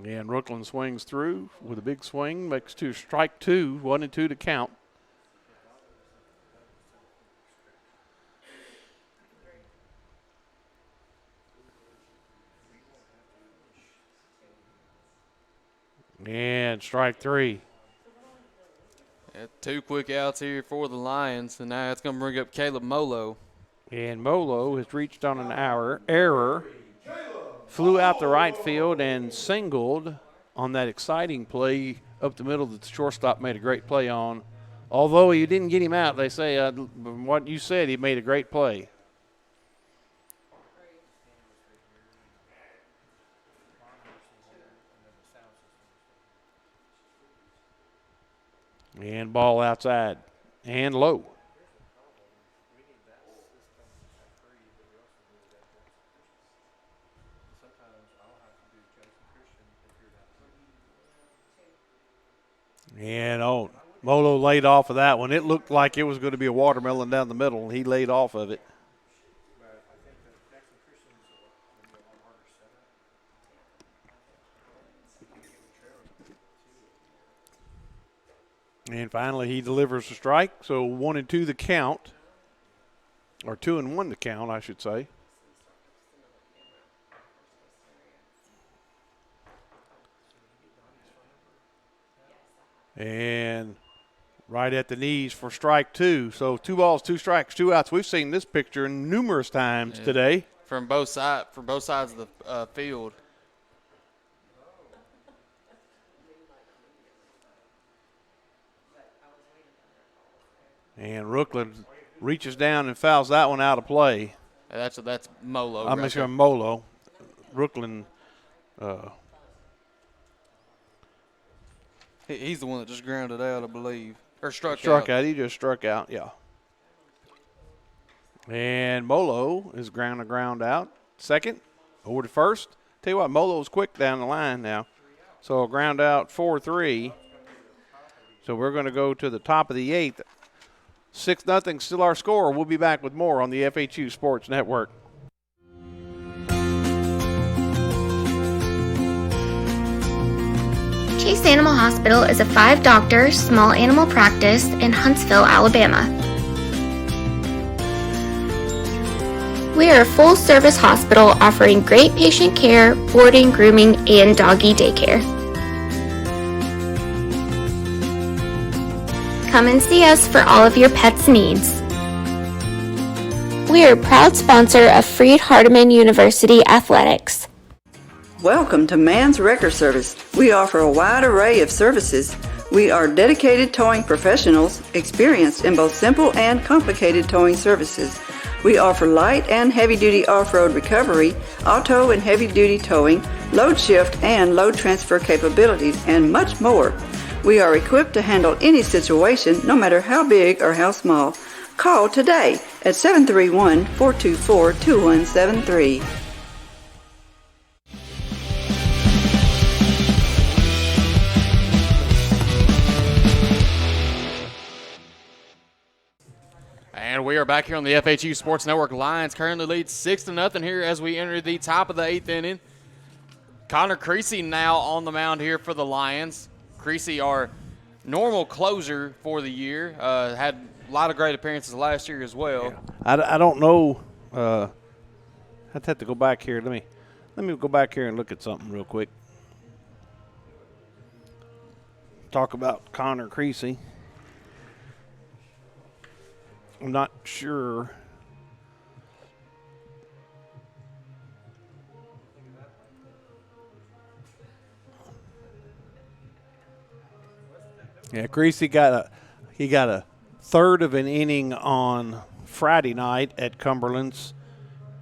And Rooklyn swings through with a big swing, makes 2, strike 2, 1 and 2 to count. And strike 3. Yeah, 2 quick outs here for the Lions, and now it's going to bring up Caleb Molo. And Molo has reached on an error, flew out the right field and singled on that exciting play up the middle that the shortstop made a great play on. Although you didn't get him out, they say, from what you said, he made a great play. And ball outside and low. And Molo laid off of that one. It looked like it was going to be a watermelon down the middle, and he laid off of it. And finally, he delivers a strike. So 1 and 2 the count, or 2 and 1 the count, I should say. And right at the knees for strike 2. So 2 balls, 2 strikes, 2 outs. We've seen this picture numerous times today. From both sides of the field. And Rooklyn reaches down and fouls that one out of play. That's Molo. I'm sure Molo. Rooklyn. He's the one that just grounded out, I believe. Or struck out. He just struck out, yeah. And Molo is ground out. Second, over to first. Tell you what, Molo's quick down the line now. So a ground out 4-3. So we're going to go to the top of the 8th. 6-0 still our score. We'll be back with more on the FHU Sports Network. Chase Animal Hospital is a 5-doctor small animal practice in Huntsville, Alabama. We are a full-service hospital offering great patient care, boarding, grooming, and doggy daycare. Come and see us for all of your pet's needs. We are a proud sponsor of Freed-Hardeman University Athletics. Welcome to Man's Wrecker Service. We offer a wide array of services. We are dedicated towing professionals, experienced in both simple and complicated towing services. We offer light and heavy-duty off-road recovery, auto and heavy-duty towing, load shift and load transfer capabilities, and much more. We are equipped to handle any situation, no matter how big or how small. Call today at 731-424-2173. And we are back here on the FHU Sports Network. Lions currently lead 6-0 here as we enter the top of the 8th inning. Connor Creasy now on the mound here for the Lions. Creasy, our normal closer for the year, had a lot of great appearances last year as well. Yeah. I don't know I'd have to go back here. Let me go back here and look at something real quick. Talk about Connor Creasy. I'm not sure. Yeah, Creasy got a third of an inning on Friday night at Cumberland's.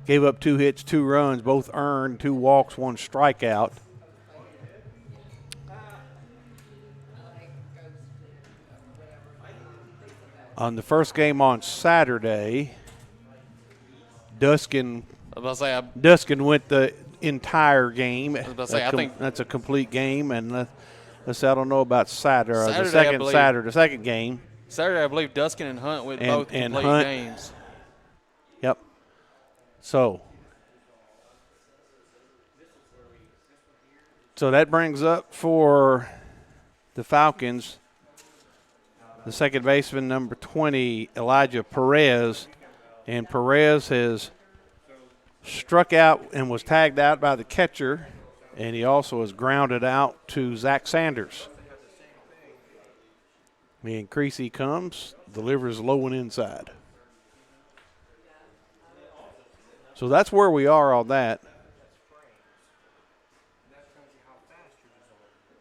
Gave up 2 hits, 2 runs, both earned, 2 walks, 1 strikeout. On the first game on Saturday, Duskin went the entire game. I was about to say, I think that's a complete game, and let's I don't know about Saturday, the second game. Saturday, I believe Duskin and Hunt went both complete Hunt, games. Yep. So that brings up for the Falcons the second baseman, number 20, Elijah Perez. And Perez has struck out and was tagged out by the catcher, and he also has grounded out to Zach Sanders. And Creasy comes, delivers low and inside. So that's where we are on that.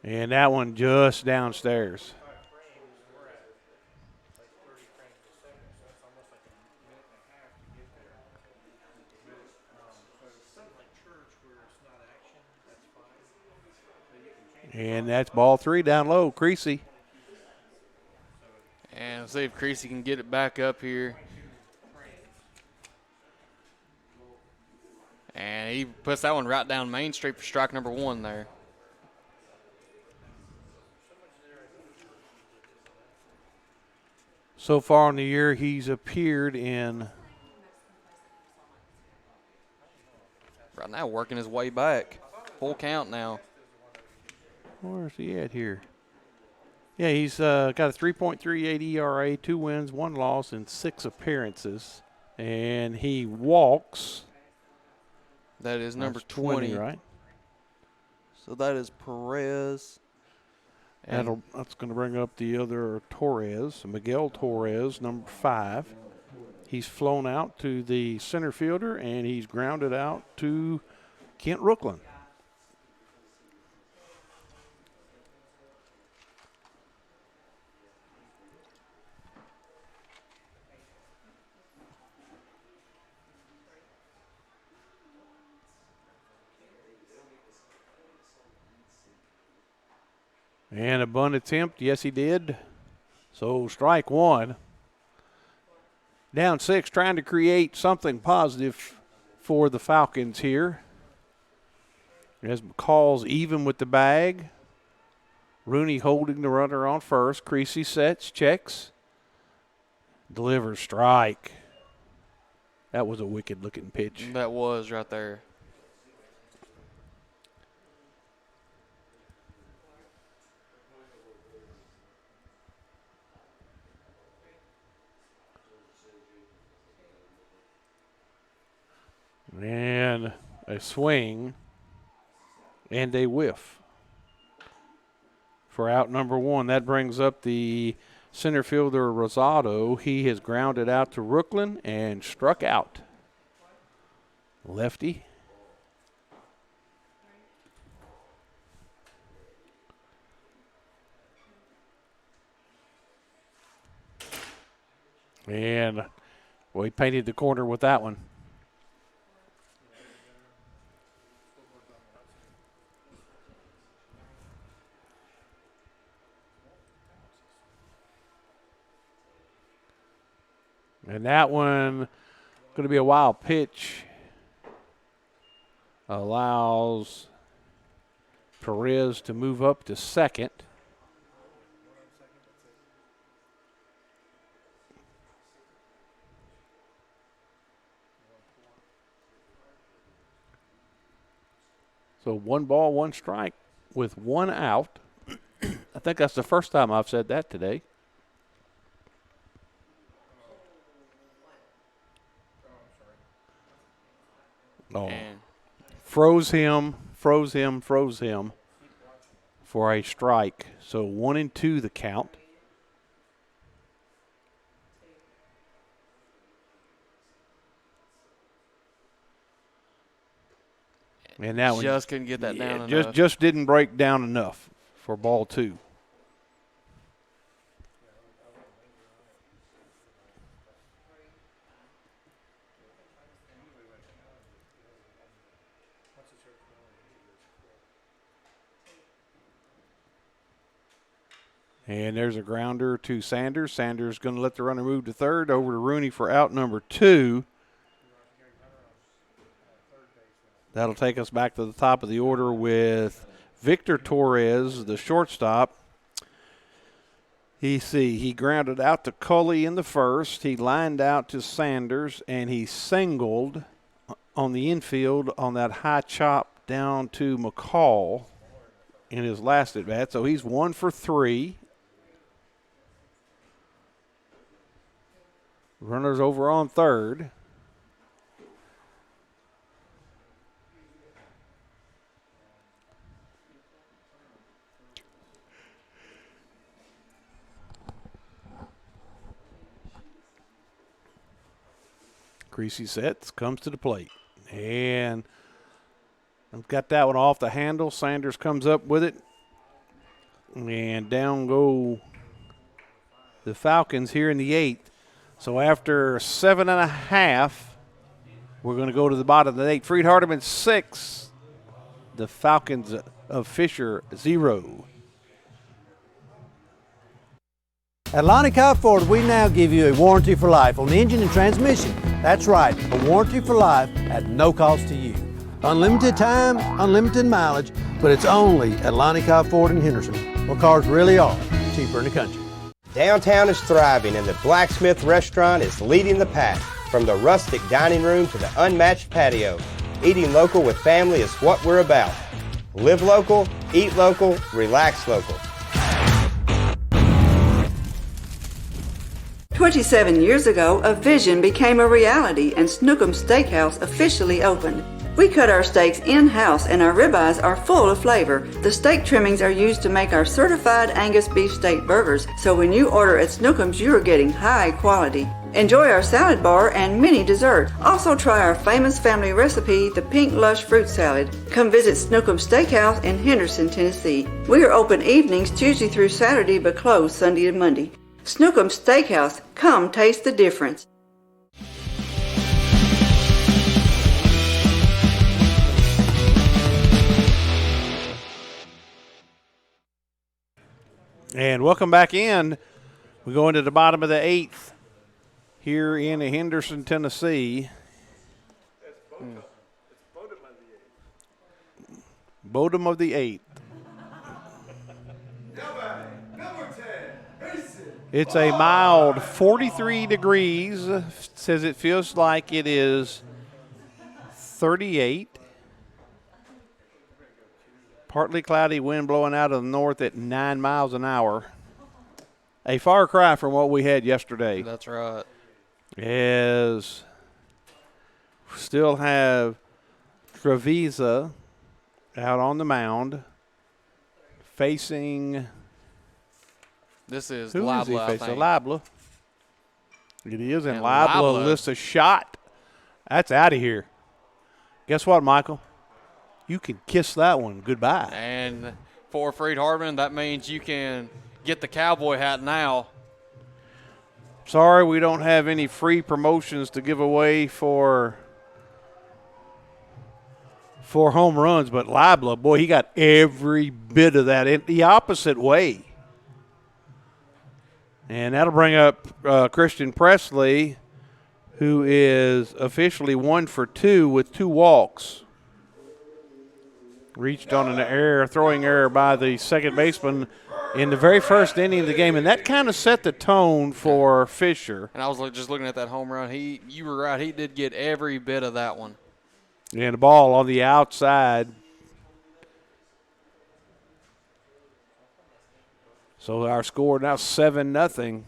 And that one just downstairs. And that's ball 3 down low, Creasy. And let's see if Creasy can get it back up here. And he puts that one right down Main Street for strike number 1 there. So far in the year, he's appeared in. Right now, working his way back. Full count now. Where's he at here? Yeah, he's got a 3.38 ERA, 2 wins, 1 loss, and 6 appearances. And he walks. That is number 20, right? So that is Perez. That's going to bring up the other Torres, Miguel Torres, number 5. He's flown out to the center fielder, and he's grounded out to Kent Rooklyn. And a bunt attempt, yes he did. So strike 1. Down 6, trying to create something positive for the Falcons here. As McCall's even with the bag. Rooney holding the runner on first. Creasy sets, checks. Delivers strike. That was a wicked looking pitch. That was right there. And a swing and a whiff for out number 1. That brings up the center fielder Rosado. He has grounded out to Rooklyn and struck out. Lefty. And well, he painted the corner with that one. And that one going to be a wild pitch. Allows Perez to move up to second. So 1 ball, 1 strike with 1 out. I think that's the first time I've said that today. Oh. And Froze him for a strike. So 1-2 the count. And that just couldn't get that down enough. Just didn't break down enough for ball 2. And there's a grounder to Sanders. Sanders going to let the runner move to third. Over to Rooney for out number 2. That'll take us back to the top of the order with Victor Torres, the shortstop. He grounded out to Culley in the first. He lined out to Sanders, and he singled on the infield on that high chop down to McCall in his last at bat. So he's 1 for 3. Runners over on third. Creasy sets, comes to the plate. And I've got that one off the handle. Sanders comes up with it. And down go the Falcons here in the 8th. So after 7.5, we're going to go to the bottom of the 8th. Freed-Hardeman 6, the Falcons of Fisher 0. At Lonnie Cobb Ford, we now give you a warranty for life on the engine and transmission. That's right, a warranty for life at no cost to you. Unlimited time, unlimited mileage, but it's only at Lonnie Cobb Ford in Henderson, where cars really are cheaper in the country. Downtown is thriving, and the Blacksmith Restaurant is leading the pack. From the rustic dining room to the unmatched patio, eating local with family is what we're about. Live local, eat local, relax local. 27 years ago, a vision became a reality and Snookum Steakhouse officially opened. We cut our steaks in-house and our ribeyes are full of flavor. The steak trimmings are used to make our certified Angus beef steak burgers, so when you order at Snookum's, you are getting high quality. Enjoy our salad bar and mini dessert. Also try our famous family recipe, the Pink Lush Fruit Salad. Come visit Snookum Steakhouse in Henderson, Tennessee. We are open evenings Tuesday through Saturday but closed Sunday and Monday. Snookum Steakhouse, come taste the difference. And welcome back in. We go into the bottom of the 8th here in Henderson, Tennessee. Bottom of the 8th. It's a mild 43 degrees. Says it feels like it is 38. Partly cloudy, wind blowing out of the north at 9 miles an hour. A far cry from what we had yesterday. That's right. As still have Trevisa out on the mound facing. This is Who Libla, is he I facing? think. Libla. It is, and And Libla lists a shot. That's out of here. Guess what, Michael? You can kiss that one goodbye. And for Freed-Hardeman, that means you can get the cowboy hat now. Sorry, we don't have any free promotions to give away for home runs, but Libla, boy, he got every bit of that in the opposite way. And that'll bring up Christian Presley, who is officially 1 for 2 with 2 walks. Reached on an throwing error by the second baseman in the very first inning of the game, and that kind of set the tone for Fisher. And I was just looking at that home run. You were right. He did get every bit of that one. And the ball on the outside. So our score now 7-0.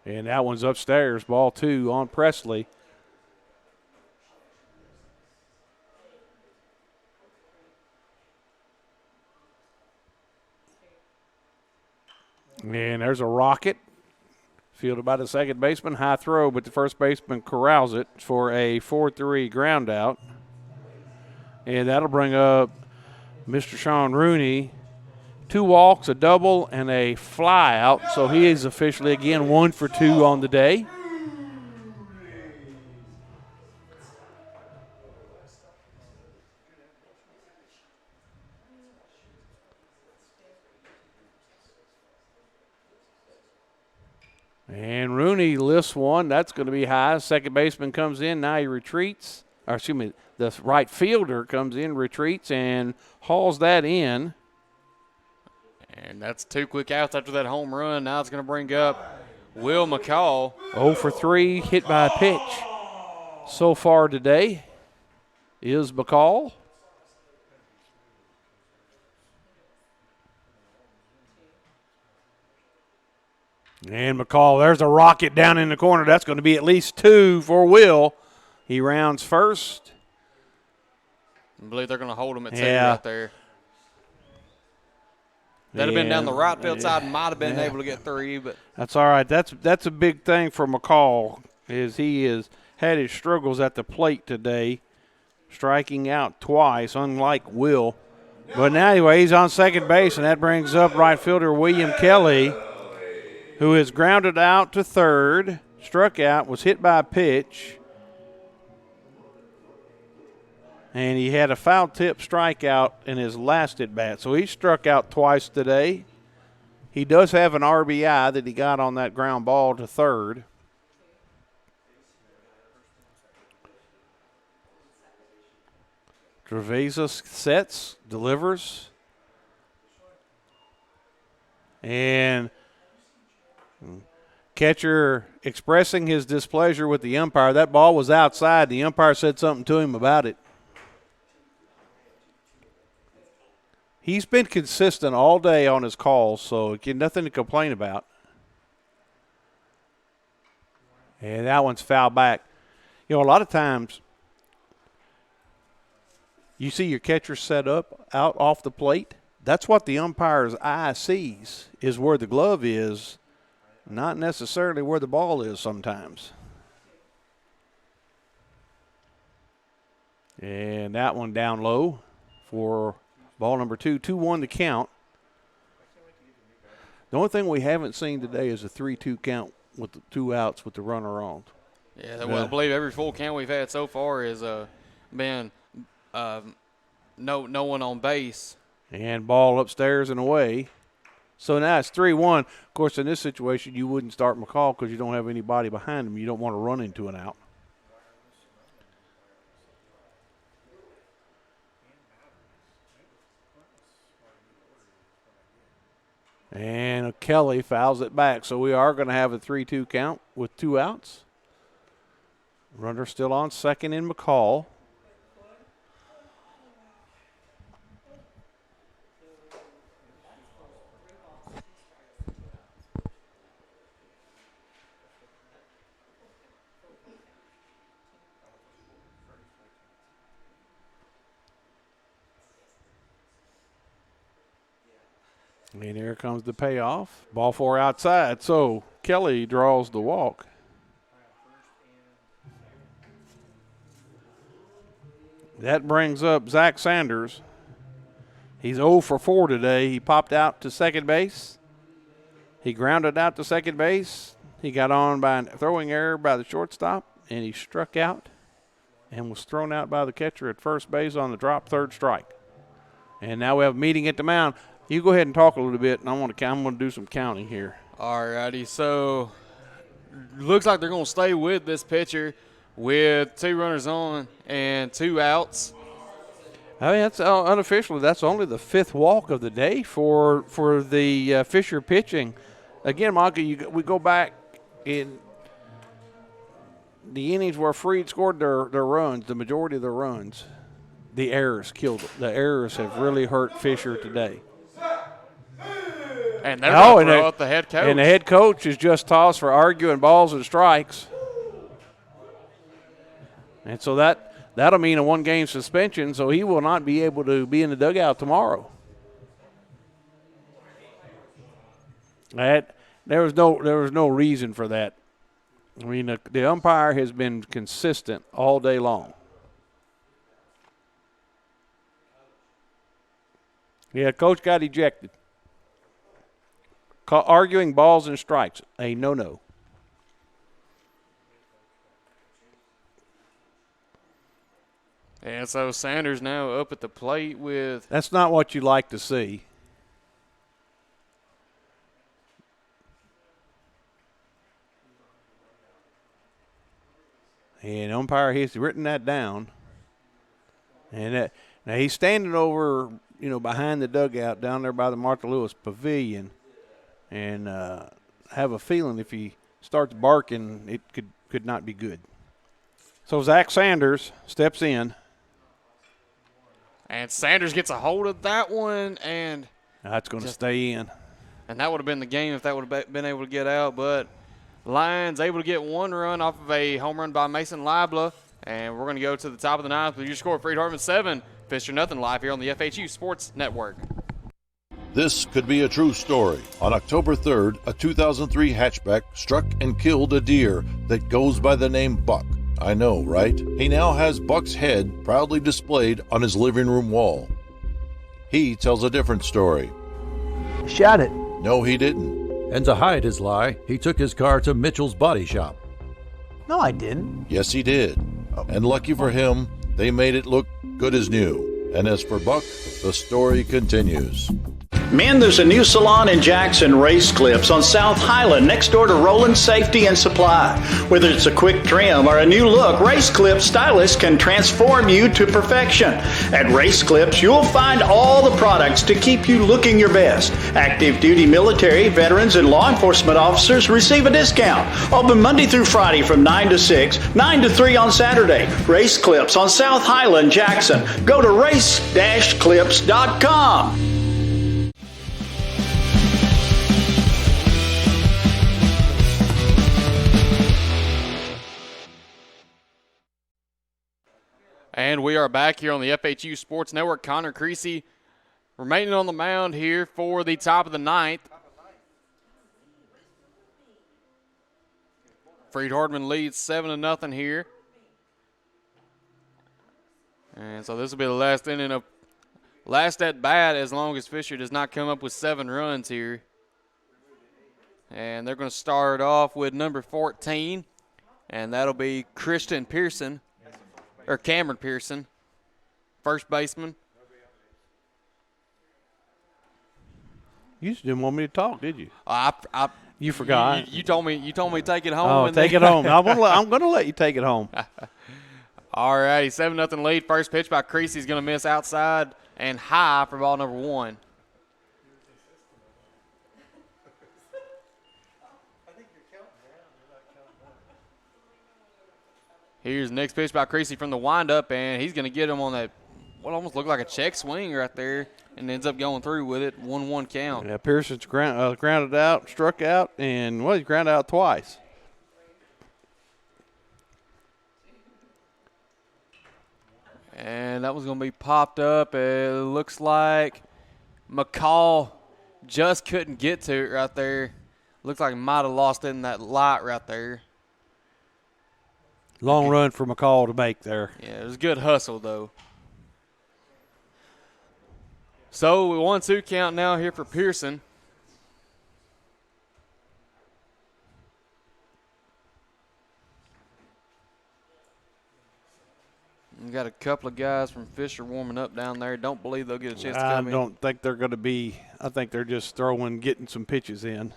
And that one's upstairs, ball 2 on Presley. And there's a rocket fielded by the second baseman. High throw, but the first baseman corrals it for a 4-3 ground out. And that'll bring up Mr. Sean Rooney. 2 walks, a double, and a fly out. So he is officially, again, 1 for 2 on the day. And Rooney lifts one. That's going to be high. Second baseman comes in. Now he retreats. Or excuse me, the right fielder comes in, retreats, and hauls that in. And that's 2 quick outs after that home run. Now it's going to bring up Will McCall. 0 for 3, hit by a pitch. So far today is McCall. And McCall, there's a rocket down in the corner. That's going to be at least 2 for Will. He rounds first. I believe they're going to hold him at 2 Yeah. right there. That'd have been down the right field side. Might have been able to get 3, but that's all right. That's a big thing for McCall, is he has had his struggles at the plate today, striking out twice, unlike Will. But now anyway, he's on second base, and that brings up right fielder William Kelly, who is grounded out to third, struck out, was hit by a pitch, and he had a foul tip strikeout in his last at bat. So he struck out twice today. He does have an RBI that he got on that ground ball to third. Treveza sets, delivers, and catcher expressing his displeasure with the umpire. That ball was outside. The umpire said something to him about it. He's been consistent all day on his calls, so nothing to complain about. And that one's foul back. You know, a lot of times you see your catcher set up out off the plate. That's what the umpire's eye sees, is where the glove is, not necessarily where the ball is sometimes. And that one down low for ball number 2. 2-1 to count. The only thing we haven't seen today is a 3-2 count with the 2 outs with the runner on. Yeah, well, I believe every full count we've had so far has been no one on base. And ball upstairs and away. So now it's 3-1. Of course, in this situation, you wouldn't start McCall because you don't have anybody behind him. You don't want to run into an out. And Kelly fouls it back. So we are going to have a 3-2 count with 2 outs. Runner still on second in McCall. And here comes the payoff. Ball 4 outside. So Kelly draws the walk. That brings up Zach Sanders. He's 0 for 4 today. He popped out to second base. He grounded out to second base. He got on by a throwing error by the shortstop, and he struck out and was thrown out by the catcher at first base on the drop, 3rd strike. And now we have a meeting at the mound. You go ahead and talk a little bit, and I'm going to do some counting here. All righty, so looks like they're going to stay with this pitcher with 2 runners on and 2 outs. I mean, that's unofficially, that's only the 5th walk of the day for the Fisher pitching. Again, Micah, we go back in the innings where Freed scored their runs, the majority of their runs. The errors killed them. The errors have really hurt Fisher today. And they're going to throw out the head coach. And the head coach is just tossed for arguing balls and strikes. And so that'll mean a one-game suspension, so he will not be able to be in the dugout tomorrow. There was no reason for that. I mean, the umpire has been consistent all day long. Yeah, coach got ejected. Arguing balls and strikes, a no-no. And so Sanders now up at the plate with... That's not what you like to see. And umpire has written that down. And now he's standing over, behind the dugout down there by the Martha Lewis Pavilion. And have a feeling if he starts barking, it could not be good. So Zach Sanders steps in. And Sanders gets a hold of that one, and that's going to stay in. And that would have been the game if that would have been able to get out. But Lions able to get one run off of a home run by Mason Libla. And we're going to go to the top of the ninth with your score, Freed-Hardeman 7, Fisher nothing, live here on the FHU Sports Network. This could be a true story. On October 3rd, a 2003 hatchback struck and killed a deer that goes by the name Buck. I know, right? He now has Buck's head proudly displayed on his living room wall. He tells a different story. Shot it. No, he didn't. And to hide his lie, he took his car to Mitchell's body shop. No, I didn't. Yes, he did. And lucky for him, they made it look good as new. And as for Buck, the story continues. Men, there's a new salon in Jackson, Race Clips, on South Highland, next door to Roland Safety and Supply. Whether it's a quick trim or a new look, Race Clips stylists can transform you to perfection. At Race Clips, you'll find all the products to keep you looking your best. Active duty military, veterans, and law enforcement officers receive a discount. Open Monday through Friday from 9 to 6, 9 to 3 on Saturday. Race Clips on South Highland, Jackson. Go to race-clips.com. And we are back here on the FHU Sports Network. Connor Creasy remaining on the mound here for the top of the ninth. Freed-Hardeman leads 7-0 here. And so this will be the last inning of last at bat as long as Fisher does not come up with 7 runs here. And they're going to start off with number 14, and that'll be Christian Pearson. Or Cameron Pearson, first baseman. You just didn't want me to talk, did you? You forgot. You told me to take it home. Oh, take it home. I'm going to let you take it home. All righty, 7-0 lead. First pitch by Creasy is going to miss outside and high for ball number 1. Here's the next pitch by Creasy from the windup, and he's going to get him on that what almost looked like a check swing right there, and ends up going through with it. 1-1 count. Yeah, Pearson's grounded out, struck out, and he's grounded out twice. And that was going to be popped up. It looks like McCall just couldn't get to it right there. Looks like he might have lost it in that light right there. Long run for McCall to make there. Yeah, it was a good hustle, though. So, 1-2 count now here for Pearson. We got a couple of guys from Fisher warming up down there. Don't believe they'll get a chance to come in. I don't think they're going to be. I think they're just getting some pitches in.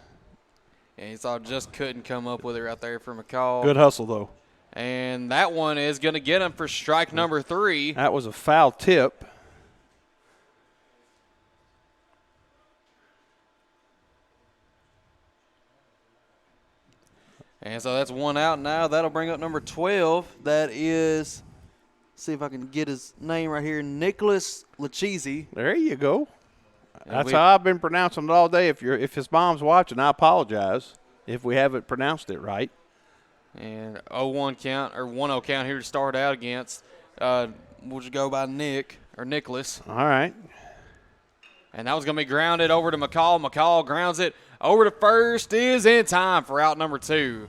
And he saw just couldn't come up with it right there for McCall. Good hustle, though. And that one is going to get him for strike number 3. That was a foul tip. And so that's one out now. That'll bring up number 12. That is, see if I can get his name right here, Nicholas Lachisi. There you go. That's how I've been pronouncing it all day. If his mom's watching, I apologize if we haven't pronounced it right. And 0-1 count, or 1-0 count here to start out against. We'll just go by Nicholas. All right. And that was going to be grounded over to McCall. McCall grounds it over to first, is in time for out number 2.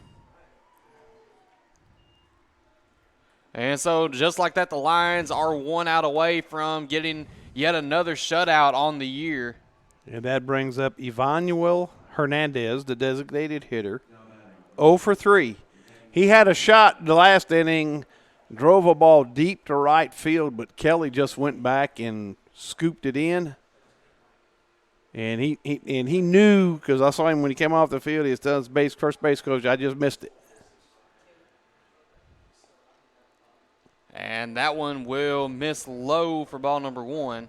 And so just like that, the Lions are 1 out away from getting yet another shutout on the year. And that brings up Evanuel Hernandez, the designated hitter, 0 for 3. He had a shot the last inning, drove a ball deep to right field, but Kelly just went back and scooped it in. And he knew, because I saw him when he came off the field, he was telling his first base coach, I just missed it. And that one will miss low for ball number 1.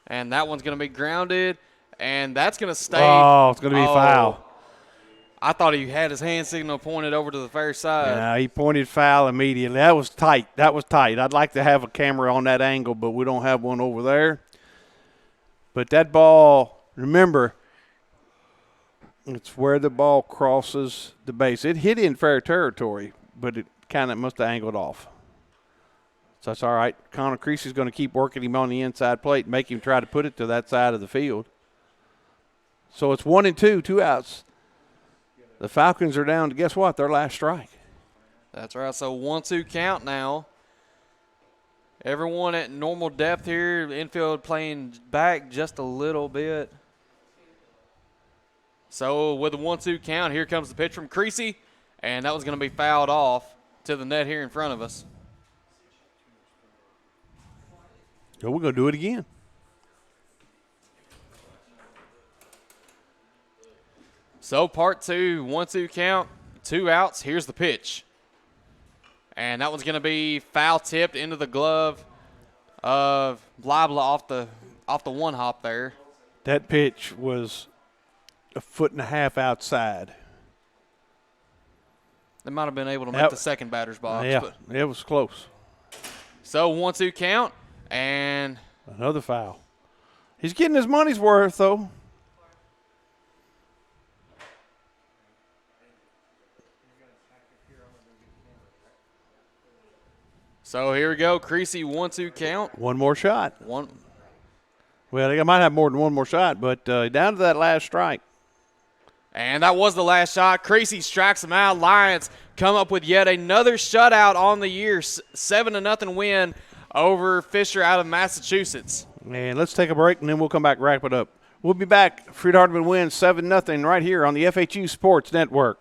And that one's going to be grounded, and that's going to stay. Oh, it's going to be foul. I thought he had his hand signal pointed over to the fair side. Yeah, he pointed foul immediately. That was tight. I'd like to have a camera on that angle, but we don't have one over there. But that ball, remember, it's where the ball crosses the base. It hit in fair territory, but it kind of must have angled off. So that's all right. Connor Creasy's going to keep working him on the inside plate, make him try to put it to that side of the field. So it's 1-2, 2 outs. The Falcons are down to, guess what, their last strike. That's right. So 1-2 count now. Everyone at normal depth here. Infield playing back just a little bit. So with a 1-2 count, here comes the pitch from Creasy, and that was going to be fouled off to the net here in front of us. So we're going to do it again. So part 2, 1-2 count, 2 outs. Here's the pitch. And that one's going to be foul tipped into the glove of Blabla off the one hop there. That pitch was 1.5 feet outside. They might have been able to make the second batter's box. Yeah, but. it was close. So 1-2 count, and another foul. He's getting his money's worth, though. So here we go. Creasy 1-2 count. One more shot. Well, they might have more than one more shot, but down to that last strike. And that was the last shot. Creasy strikes him out. Lions come up with yet another shutout on the year. 7-0 win over Fisher out of Massachusetts. And let's take a break, and then we'll come back and wrap it up. We'll be back. Freed-Hardeman wins 7-0 right here on the FHU Sports Network.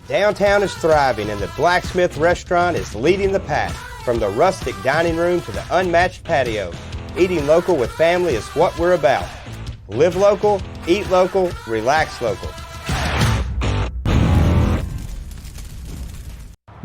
Downtown is thriving, and the Blacksmith Restaurant is leading the pack. From the rustic dining room to the unmatched patio, eating local with family is what we're about. Live local, eat local, relax local.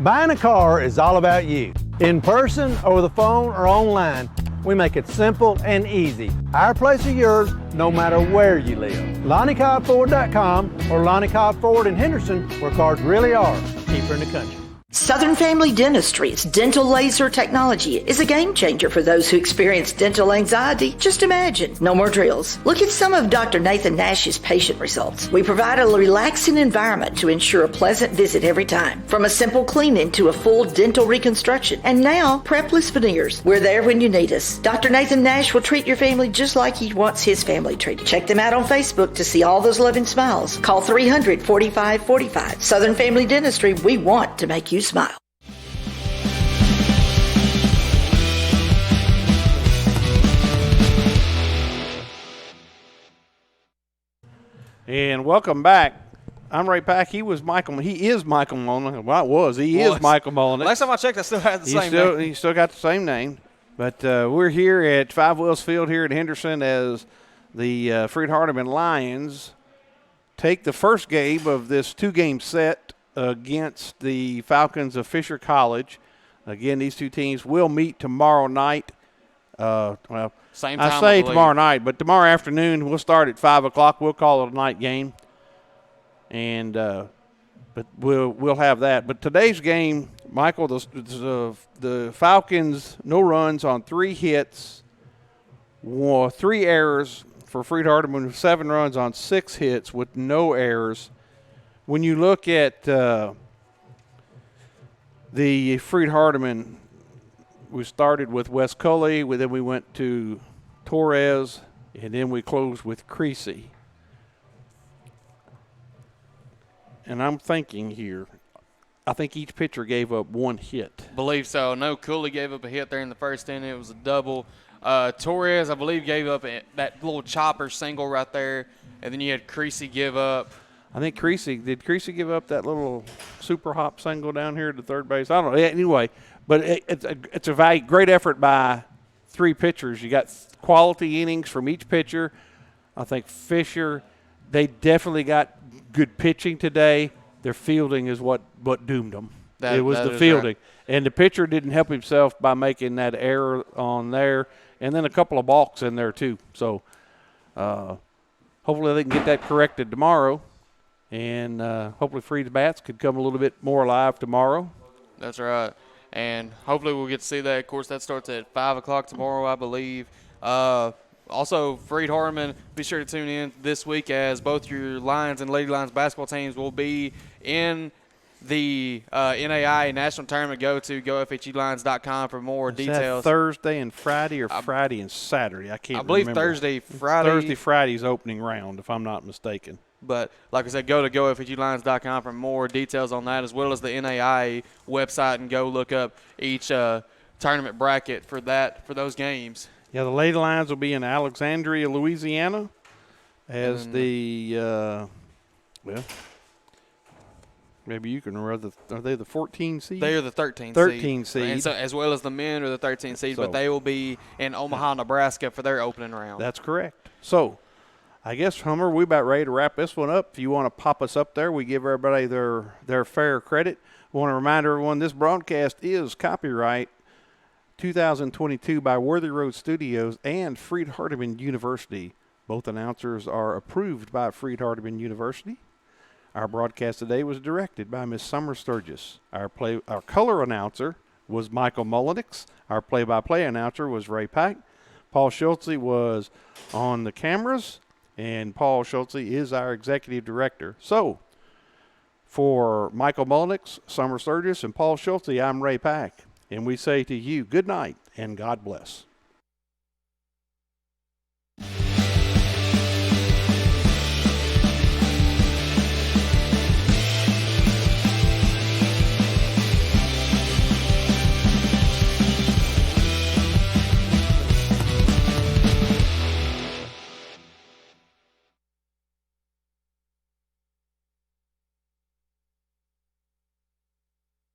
Buying a car is all about you. In person, over the phone, or online, we make it simple and easy. Our place or yours, no matter where you live. LonnieCobbFord.com or Lonnie Cobb Ford in Henderson, where cars really are cheaper in the country. Southern Family Dentistry's dental laser technology is a game changer for those who experience dental anxiety. Just imagine, no more drills. Look at some of Dr. Nathan Nash's patient results. We provide a relaxing environment to ensure a pleasant visit every time. From a simple cleaning to a full dental reconstruction. And now, prepless veneers. We're there when you need us. Dr. Nathan Nash will treat your family just like he wants his family treated. Check them out on Facebook to see all those loving smiles. Call 300-4545. Southern Family Dentistry, we want to make you smile. And welcome back. I'm Ray Pack. He is Michael Mullen. Well, it was. He is Michael Mullen. Last time I checked, I still had the same name. He still got the same name. But we're here at Five Wells Field here in Henderson as the Freed-Hardeman Lions take the first game of this 2-game set against the Falcons of Fisher College. Again, these two teams will meet tomorrow night. Same time, I say tomorrow night, but tomorrow afternoon we'll start at 5 o'clock. We'll call it a night game. And But we'll have that. But today's game, Michael, the Falcons, no runs on 3 hits, 3 errors for Freed-Hardeman, 7 runs on 6 hits with no errors. When you look at the Freed-Hardeman, we started with West Cully, then we went to Torres, and then we closed with Creasy. And I'm thinking here, I think each pitcher gave up 1 hit. Believe so. No, Cooley gave up a hit there in the first inning. It was a double. Torres, I believe, gave up that little chopper single right there. And then you had Creasy give up. I think did Creasy give up that little super hop single down here to third base? I don't know. Anyway, but it's a great effort by 3 pitchers. You got quality innings from each pitcher. I think Fisher, they definitely got good pitching today. Their fielding is what doomed them. It was the fielding. Right. And the pitcher didn't help himself by making that error on there, and then a couple of balks in there too. So hopefully they can get that corrected tomorrow, and hopefully Freed's bats could come a little bit more alive tomorrow. That's right. And hopefully we'll get to see that. Of course, that starts at 5 o'clock tomorrow, I believe. Also, Freed-Hardeman, be sure to tune in this week as both your Lions and Lady Lions basketball teams will be in the NAI National Tournament. Go to gofhelions.com for more details. That Thursday and Friday, or Friday and Saturday? I can't remember. I believe Thursday, Friday. Friday's opening round, if I'm not mistaken. But like I said, go to gofhelions.com for more details on that, as well as the NAI website, and go look up each tournament bracket for those games. Yeah, the Lady Lions will be in Alexandria, Louisiana, as well, maybe you can remember. Are they the 14 seed? They are the 13 seed. And so, as well as the men are the 13 seed, but they will be in Omaha, Nebraska for their opening round. That's correct. So I guess, Hummer, we're about ready to wrap this one up. If you want to pop us up there, we give everybody their fair credit. I want to remind everyone this broadcast is copyright 2022 by Worthy Road Studios and Freed-Hardeman University. Both announcers are approved by Freed-Hardeman University. Our broadcast today was directed by Miss Summer Sturgis. Our color announcer was Michael Mullenix. Our play-by-play announcer was Ray Pack. Paul Schultze was on the cameras, and Paul Schultze is our executive director. So, for Michael Mullenix, Summer Sturgis, and Paul Schultze, I'm Ray Pack. And we say to you, good night and God bless.